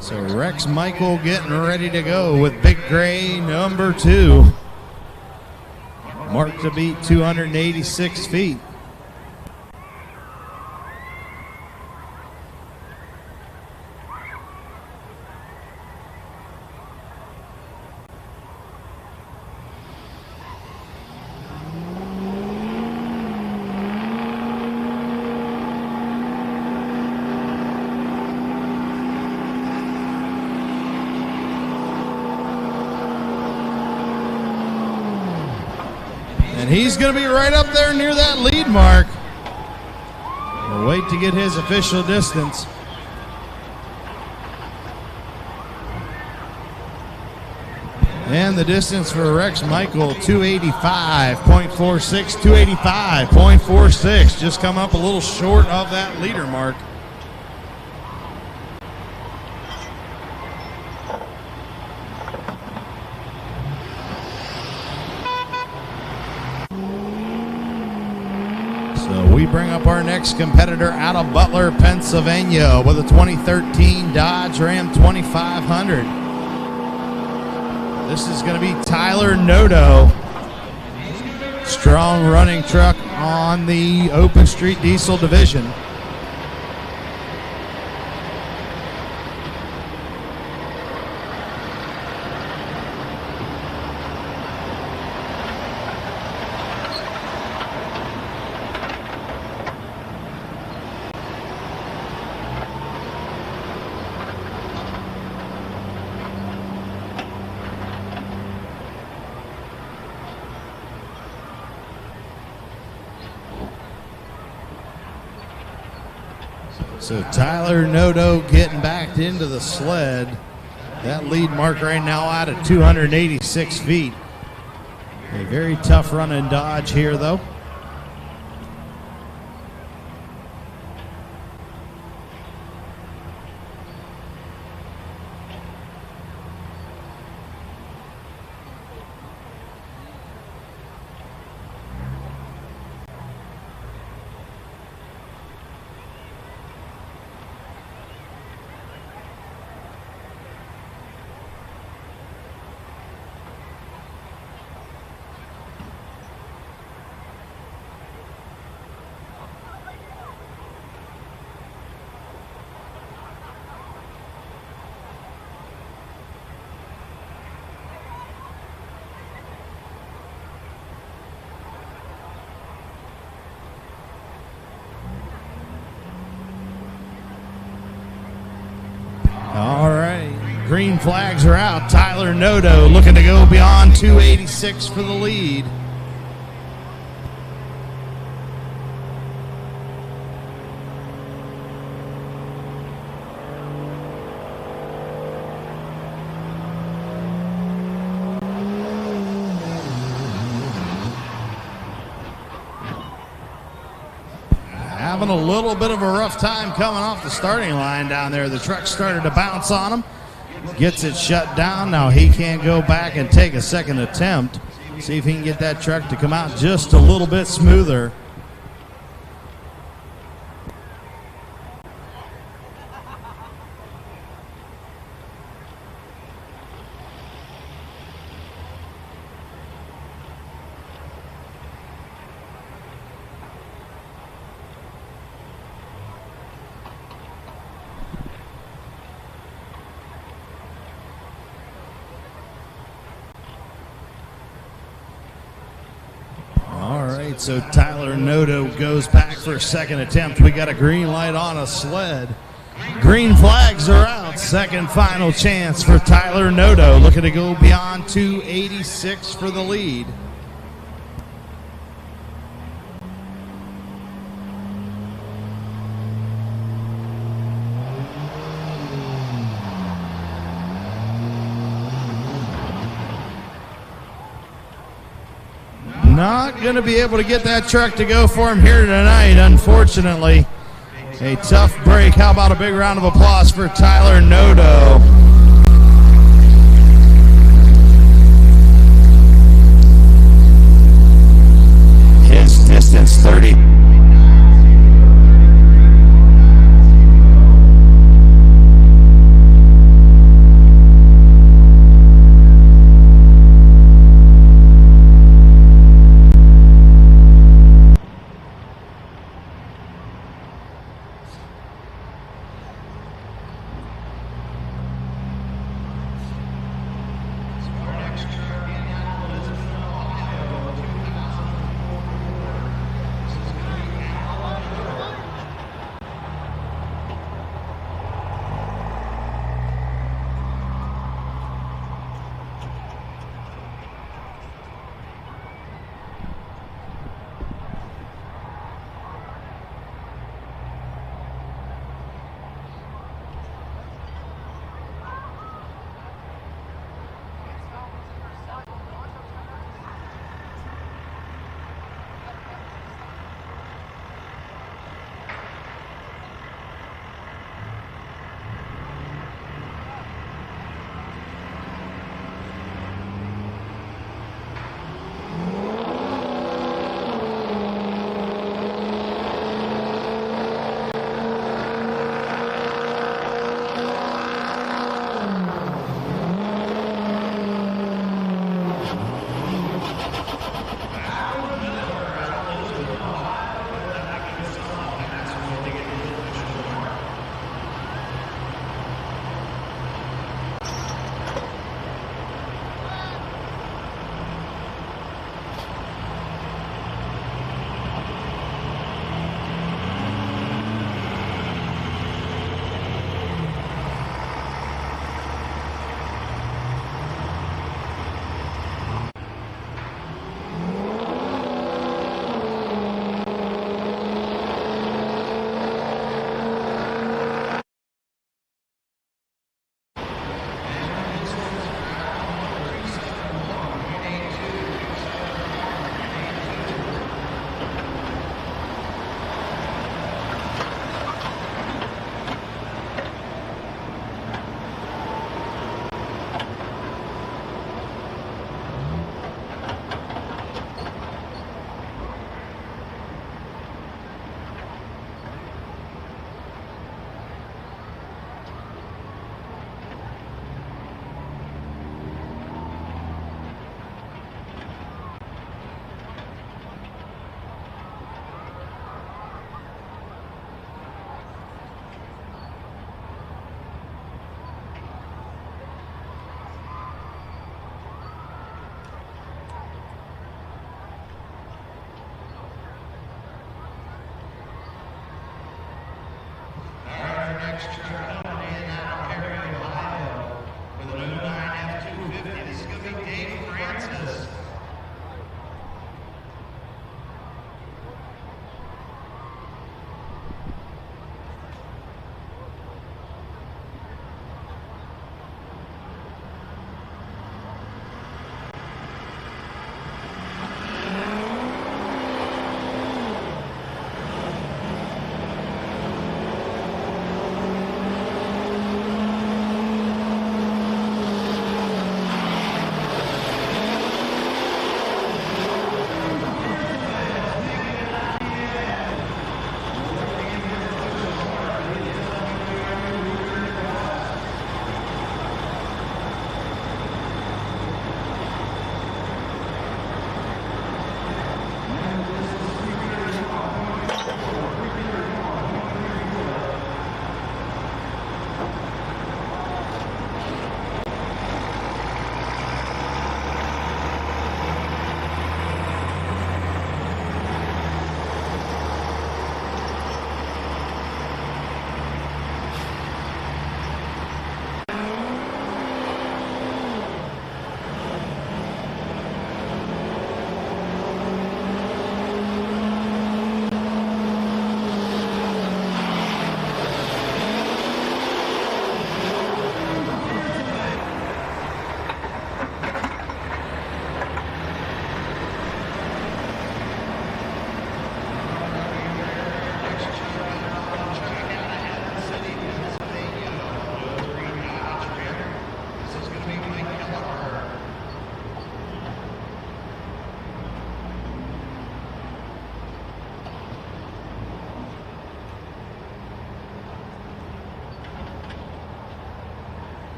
So Rex Michael getting ready to go with Big Gray number 2. Mark to beat, 286 feet. And he's going to be right up there near that lead mark. We'll wait to get his official distance. And the distance for Rex Michael, 285.46, 285.46. Just come up a little short of that leader mark. We bring up our next competitor out of Butler, Pennsylvania with a 2013 Dodge Ram 2500. This is going to be Tyler Noto. Strong running truck on the open street diesel division. So Tyler Noto getting backed into the sled. That lead mark right now out at 286 feet. A very tough run in Dodge here, though. Green flags are out. Tyler Noto looking to go beyond 286 for the lead. Having a little bit of a rough time coming off the starting line down there. The truck started to bounce on him. Gets it shut down. Now he can't go back and take a second attempt. See if he can get that truck to come out just a little bit smoother. So Tyler Noto goes back for a second attempt. We got a green light on a sled. Green flags are out. Second final chance for Tyler Noto, looking to go beyond 286 for the lead. Not going to be able to get that truck to go for him here tonight, unfortunately. A tough break. How about a big round of applause for Tyler Noto? His distance 30.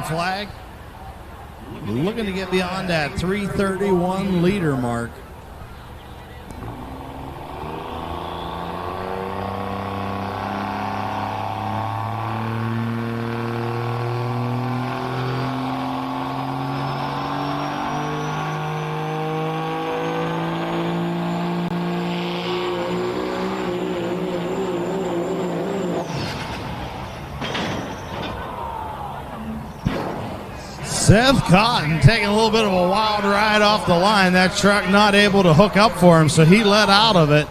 flag. Looking to get beyond that 331 leader mark. Seth Cotton taking a little bit of a wild ride off the line. That truck not able to hook up for him, so he let out of it.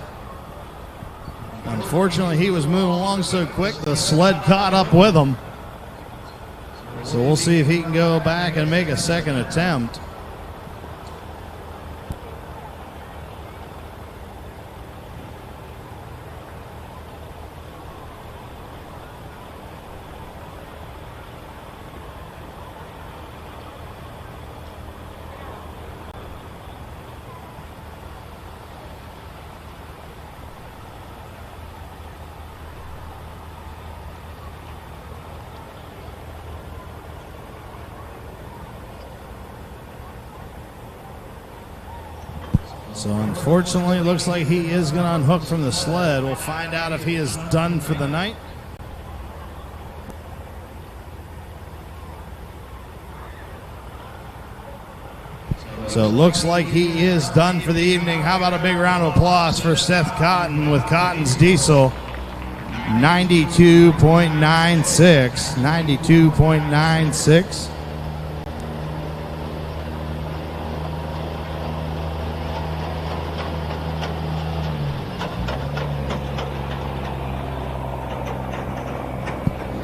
Unfortunately, he was moving along so quick, the sled caught up with him. So we'll see if he can go back and make a second attempt. So unfortunately, it looks like he is going to unhook from the sled. We'll find out if he is done for the night. So it looks like he is done for the evening. How about a big round of applause for Seth Cotton with Cotton's Diesel. 92.96. 92.96.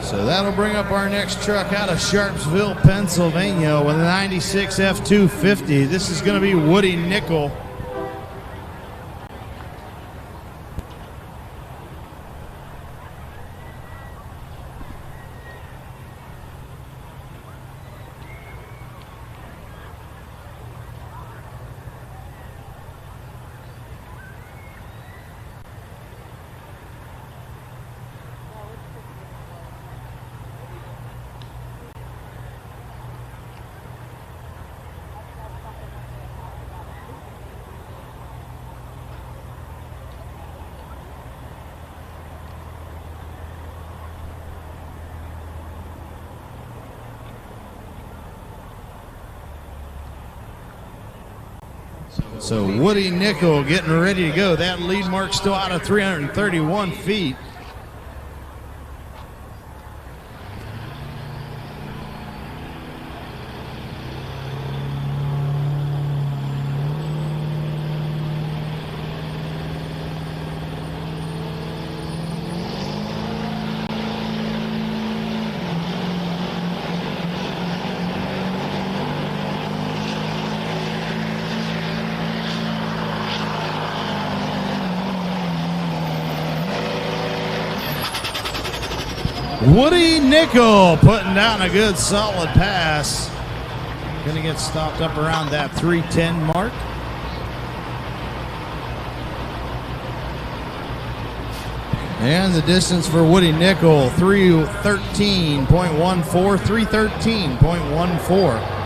So that'll bring up our next truck out of Sharpsville, Pennsylvania with a 96 F250. This is going to be Woody Nickel. So Woody Nickel getting ready to go. That lead mark still out of 331 feet. Woody Nickel putting down a good solid pass. Gonna get stopped up around that 310 mark. And the distance for Woody Nickel, 313.14, 313.14.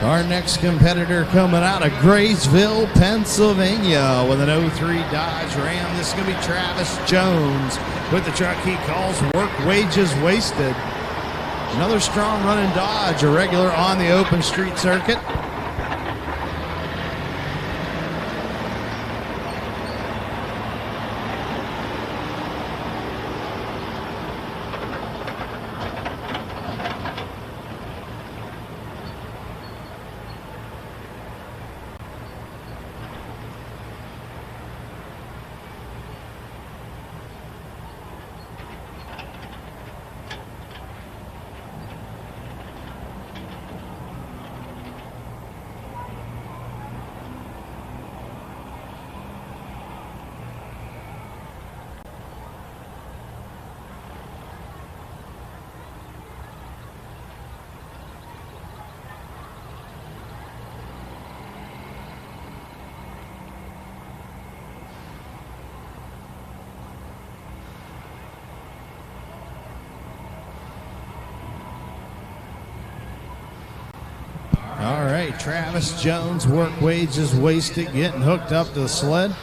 Our next competitor coming out of Graysville, Pennsylvania with an 03 Dodge Ram. This is going to be Travis Jones with the truck he calls Work Wages Wasted. Another strong running Dodge, a regular on the open street circuit. Travis Jones, work wages wasted, getting hooked up to the sled.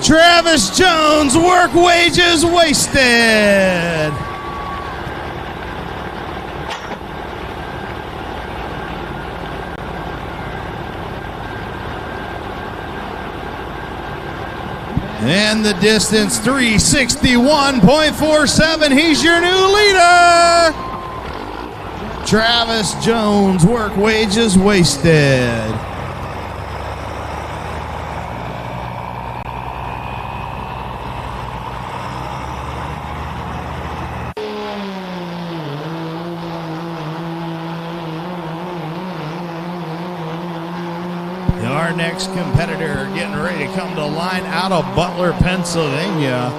Travis Jones, work wages wasted. And the distance, 361.47. He's your new leader. Travis Jones, work wages wasted. Our next competitor getting ready to come to the line out of Butler, Pennsylvania.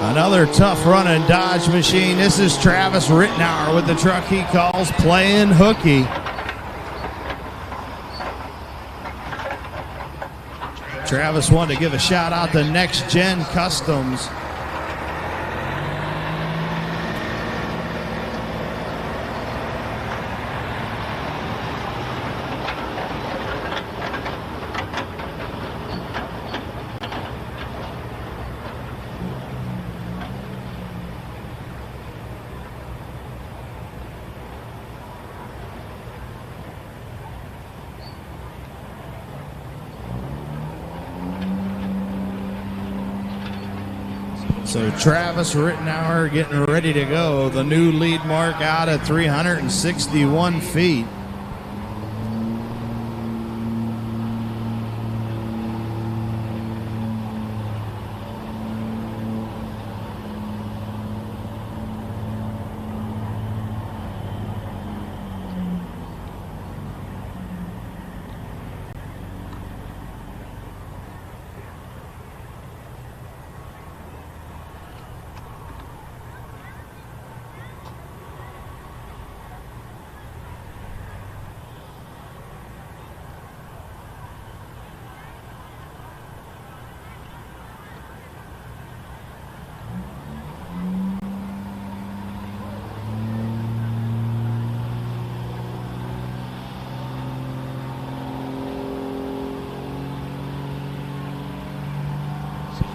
Another tough running Dodge machine. This is Travis Rittenauer with the truck he calls Playing Hooky. Travis wanted to give a shout out to Next Gen Customs. So Travis Rittenauer getting ready to go. The new lead mark out at 361 feet.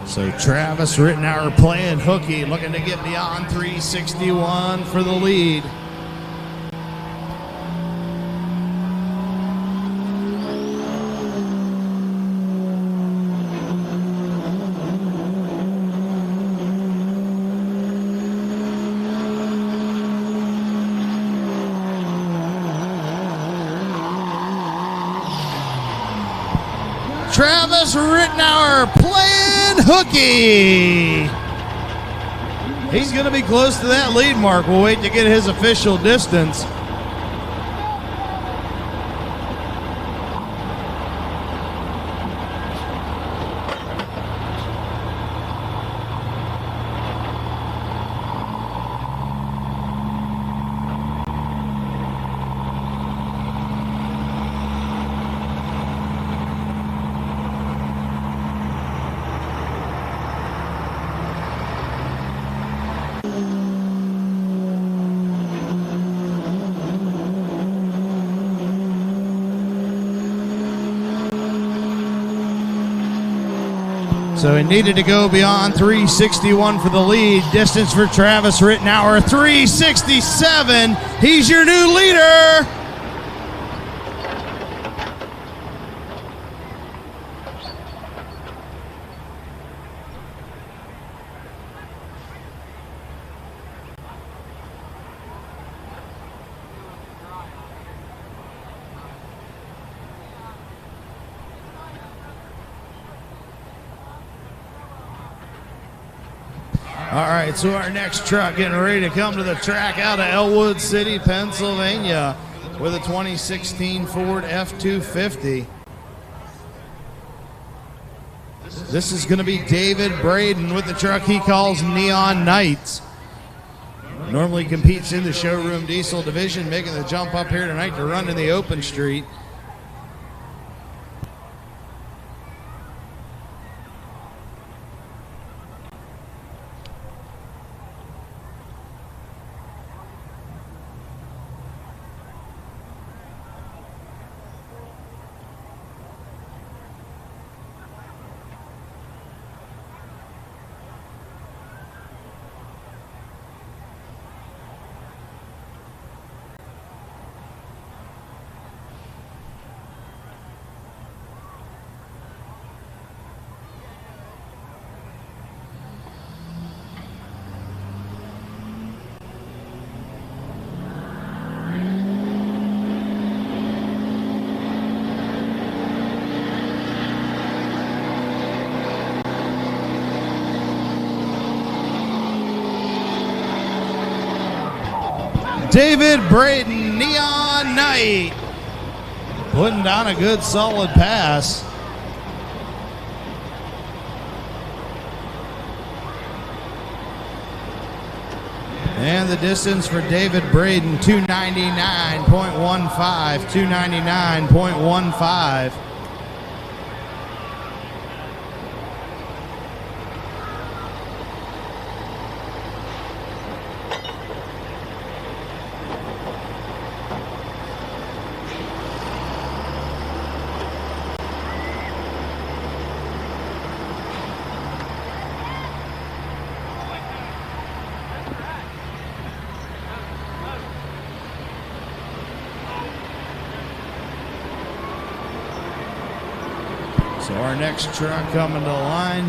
So Travis Rittenauer Playing Hooky, looking to get beyond 361 for the lead. Travis Rittenauer Playing Hooky. He's going to be close to that lead mark. We'll wait to get his official distance. So he needed to go beyond 361 for the lead. Distance for Travis Rittenauer, 367. He's your new leader. All right, so our next truck getting ready to come to the track out of Elwood City, Pennsylvania, with a 2016 Ford F-250. This is going to be David Braden with the truck he calls Neon Knights. Normally competes in the showroom diesel division, making the jump up here tonight to run in the open street. David Braden, Neon Knight, putting down a good solid pass. And the distance for David Braden, 299.15, 299.15. So our next truck coming to the line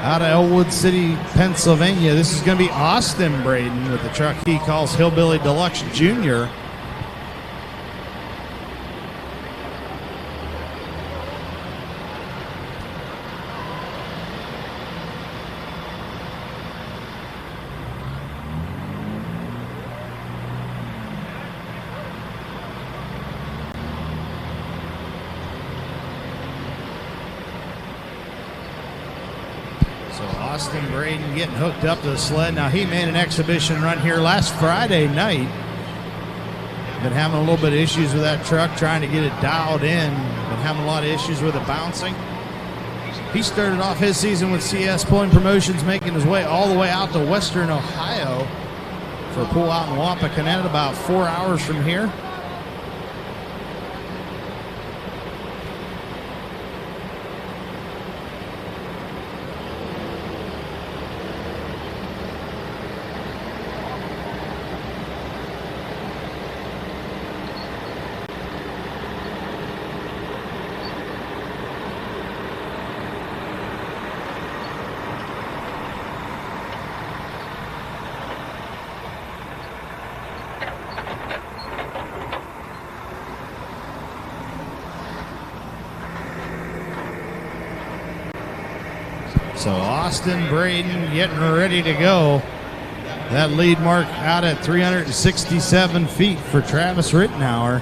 out of Elwood City, Pennsylvania. This is going to be Austin Braden with the truck he calls Hillbilly Deluxe Jr. Austin Braden getting hooked up to the sled. Now, he made an exhibition run here last Friday night. Been having a little bit of issues with that truck, trying to get it dialed in. Been having a lot of issues with it bouncing. He started off his season with CS Pulling Promotions, making his way all the way out to Western Ohio for a pull out in Wapakoneta, about 4 hours from here. So Austin Braden getting ready to go. That lead mark out at 367 feet for Travis Rittenauer.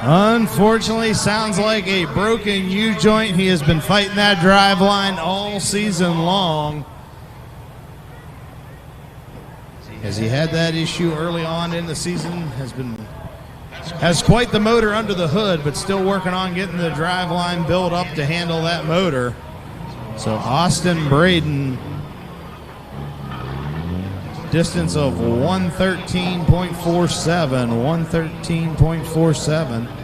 Unfortunately, sounds like a broken U-joint. He has been fighting that drive line all season long, as he had that issue early on in the season, has been Has quite the motor under the hood, but still working on getting the drive line built up to handle that motor. So Austin Braden, distance of 113.47.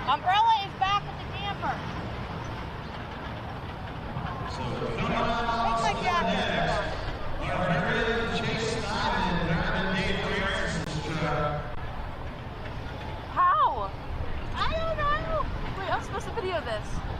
Umbrella is back at the camper. Take my jacket. How? I don't know. Wait, I'm supposed to video this.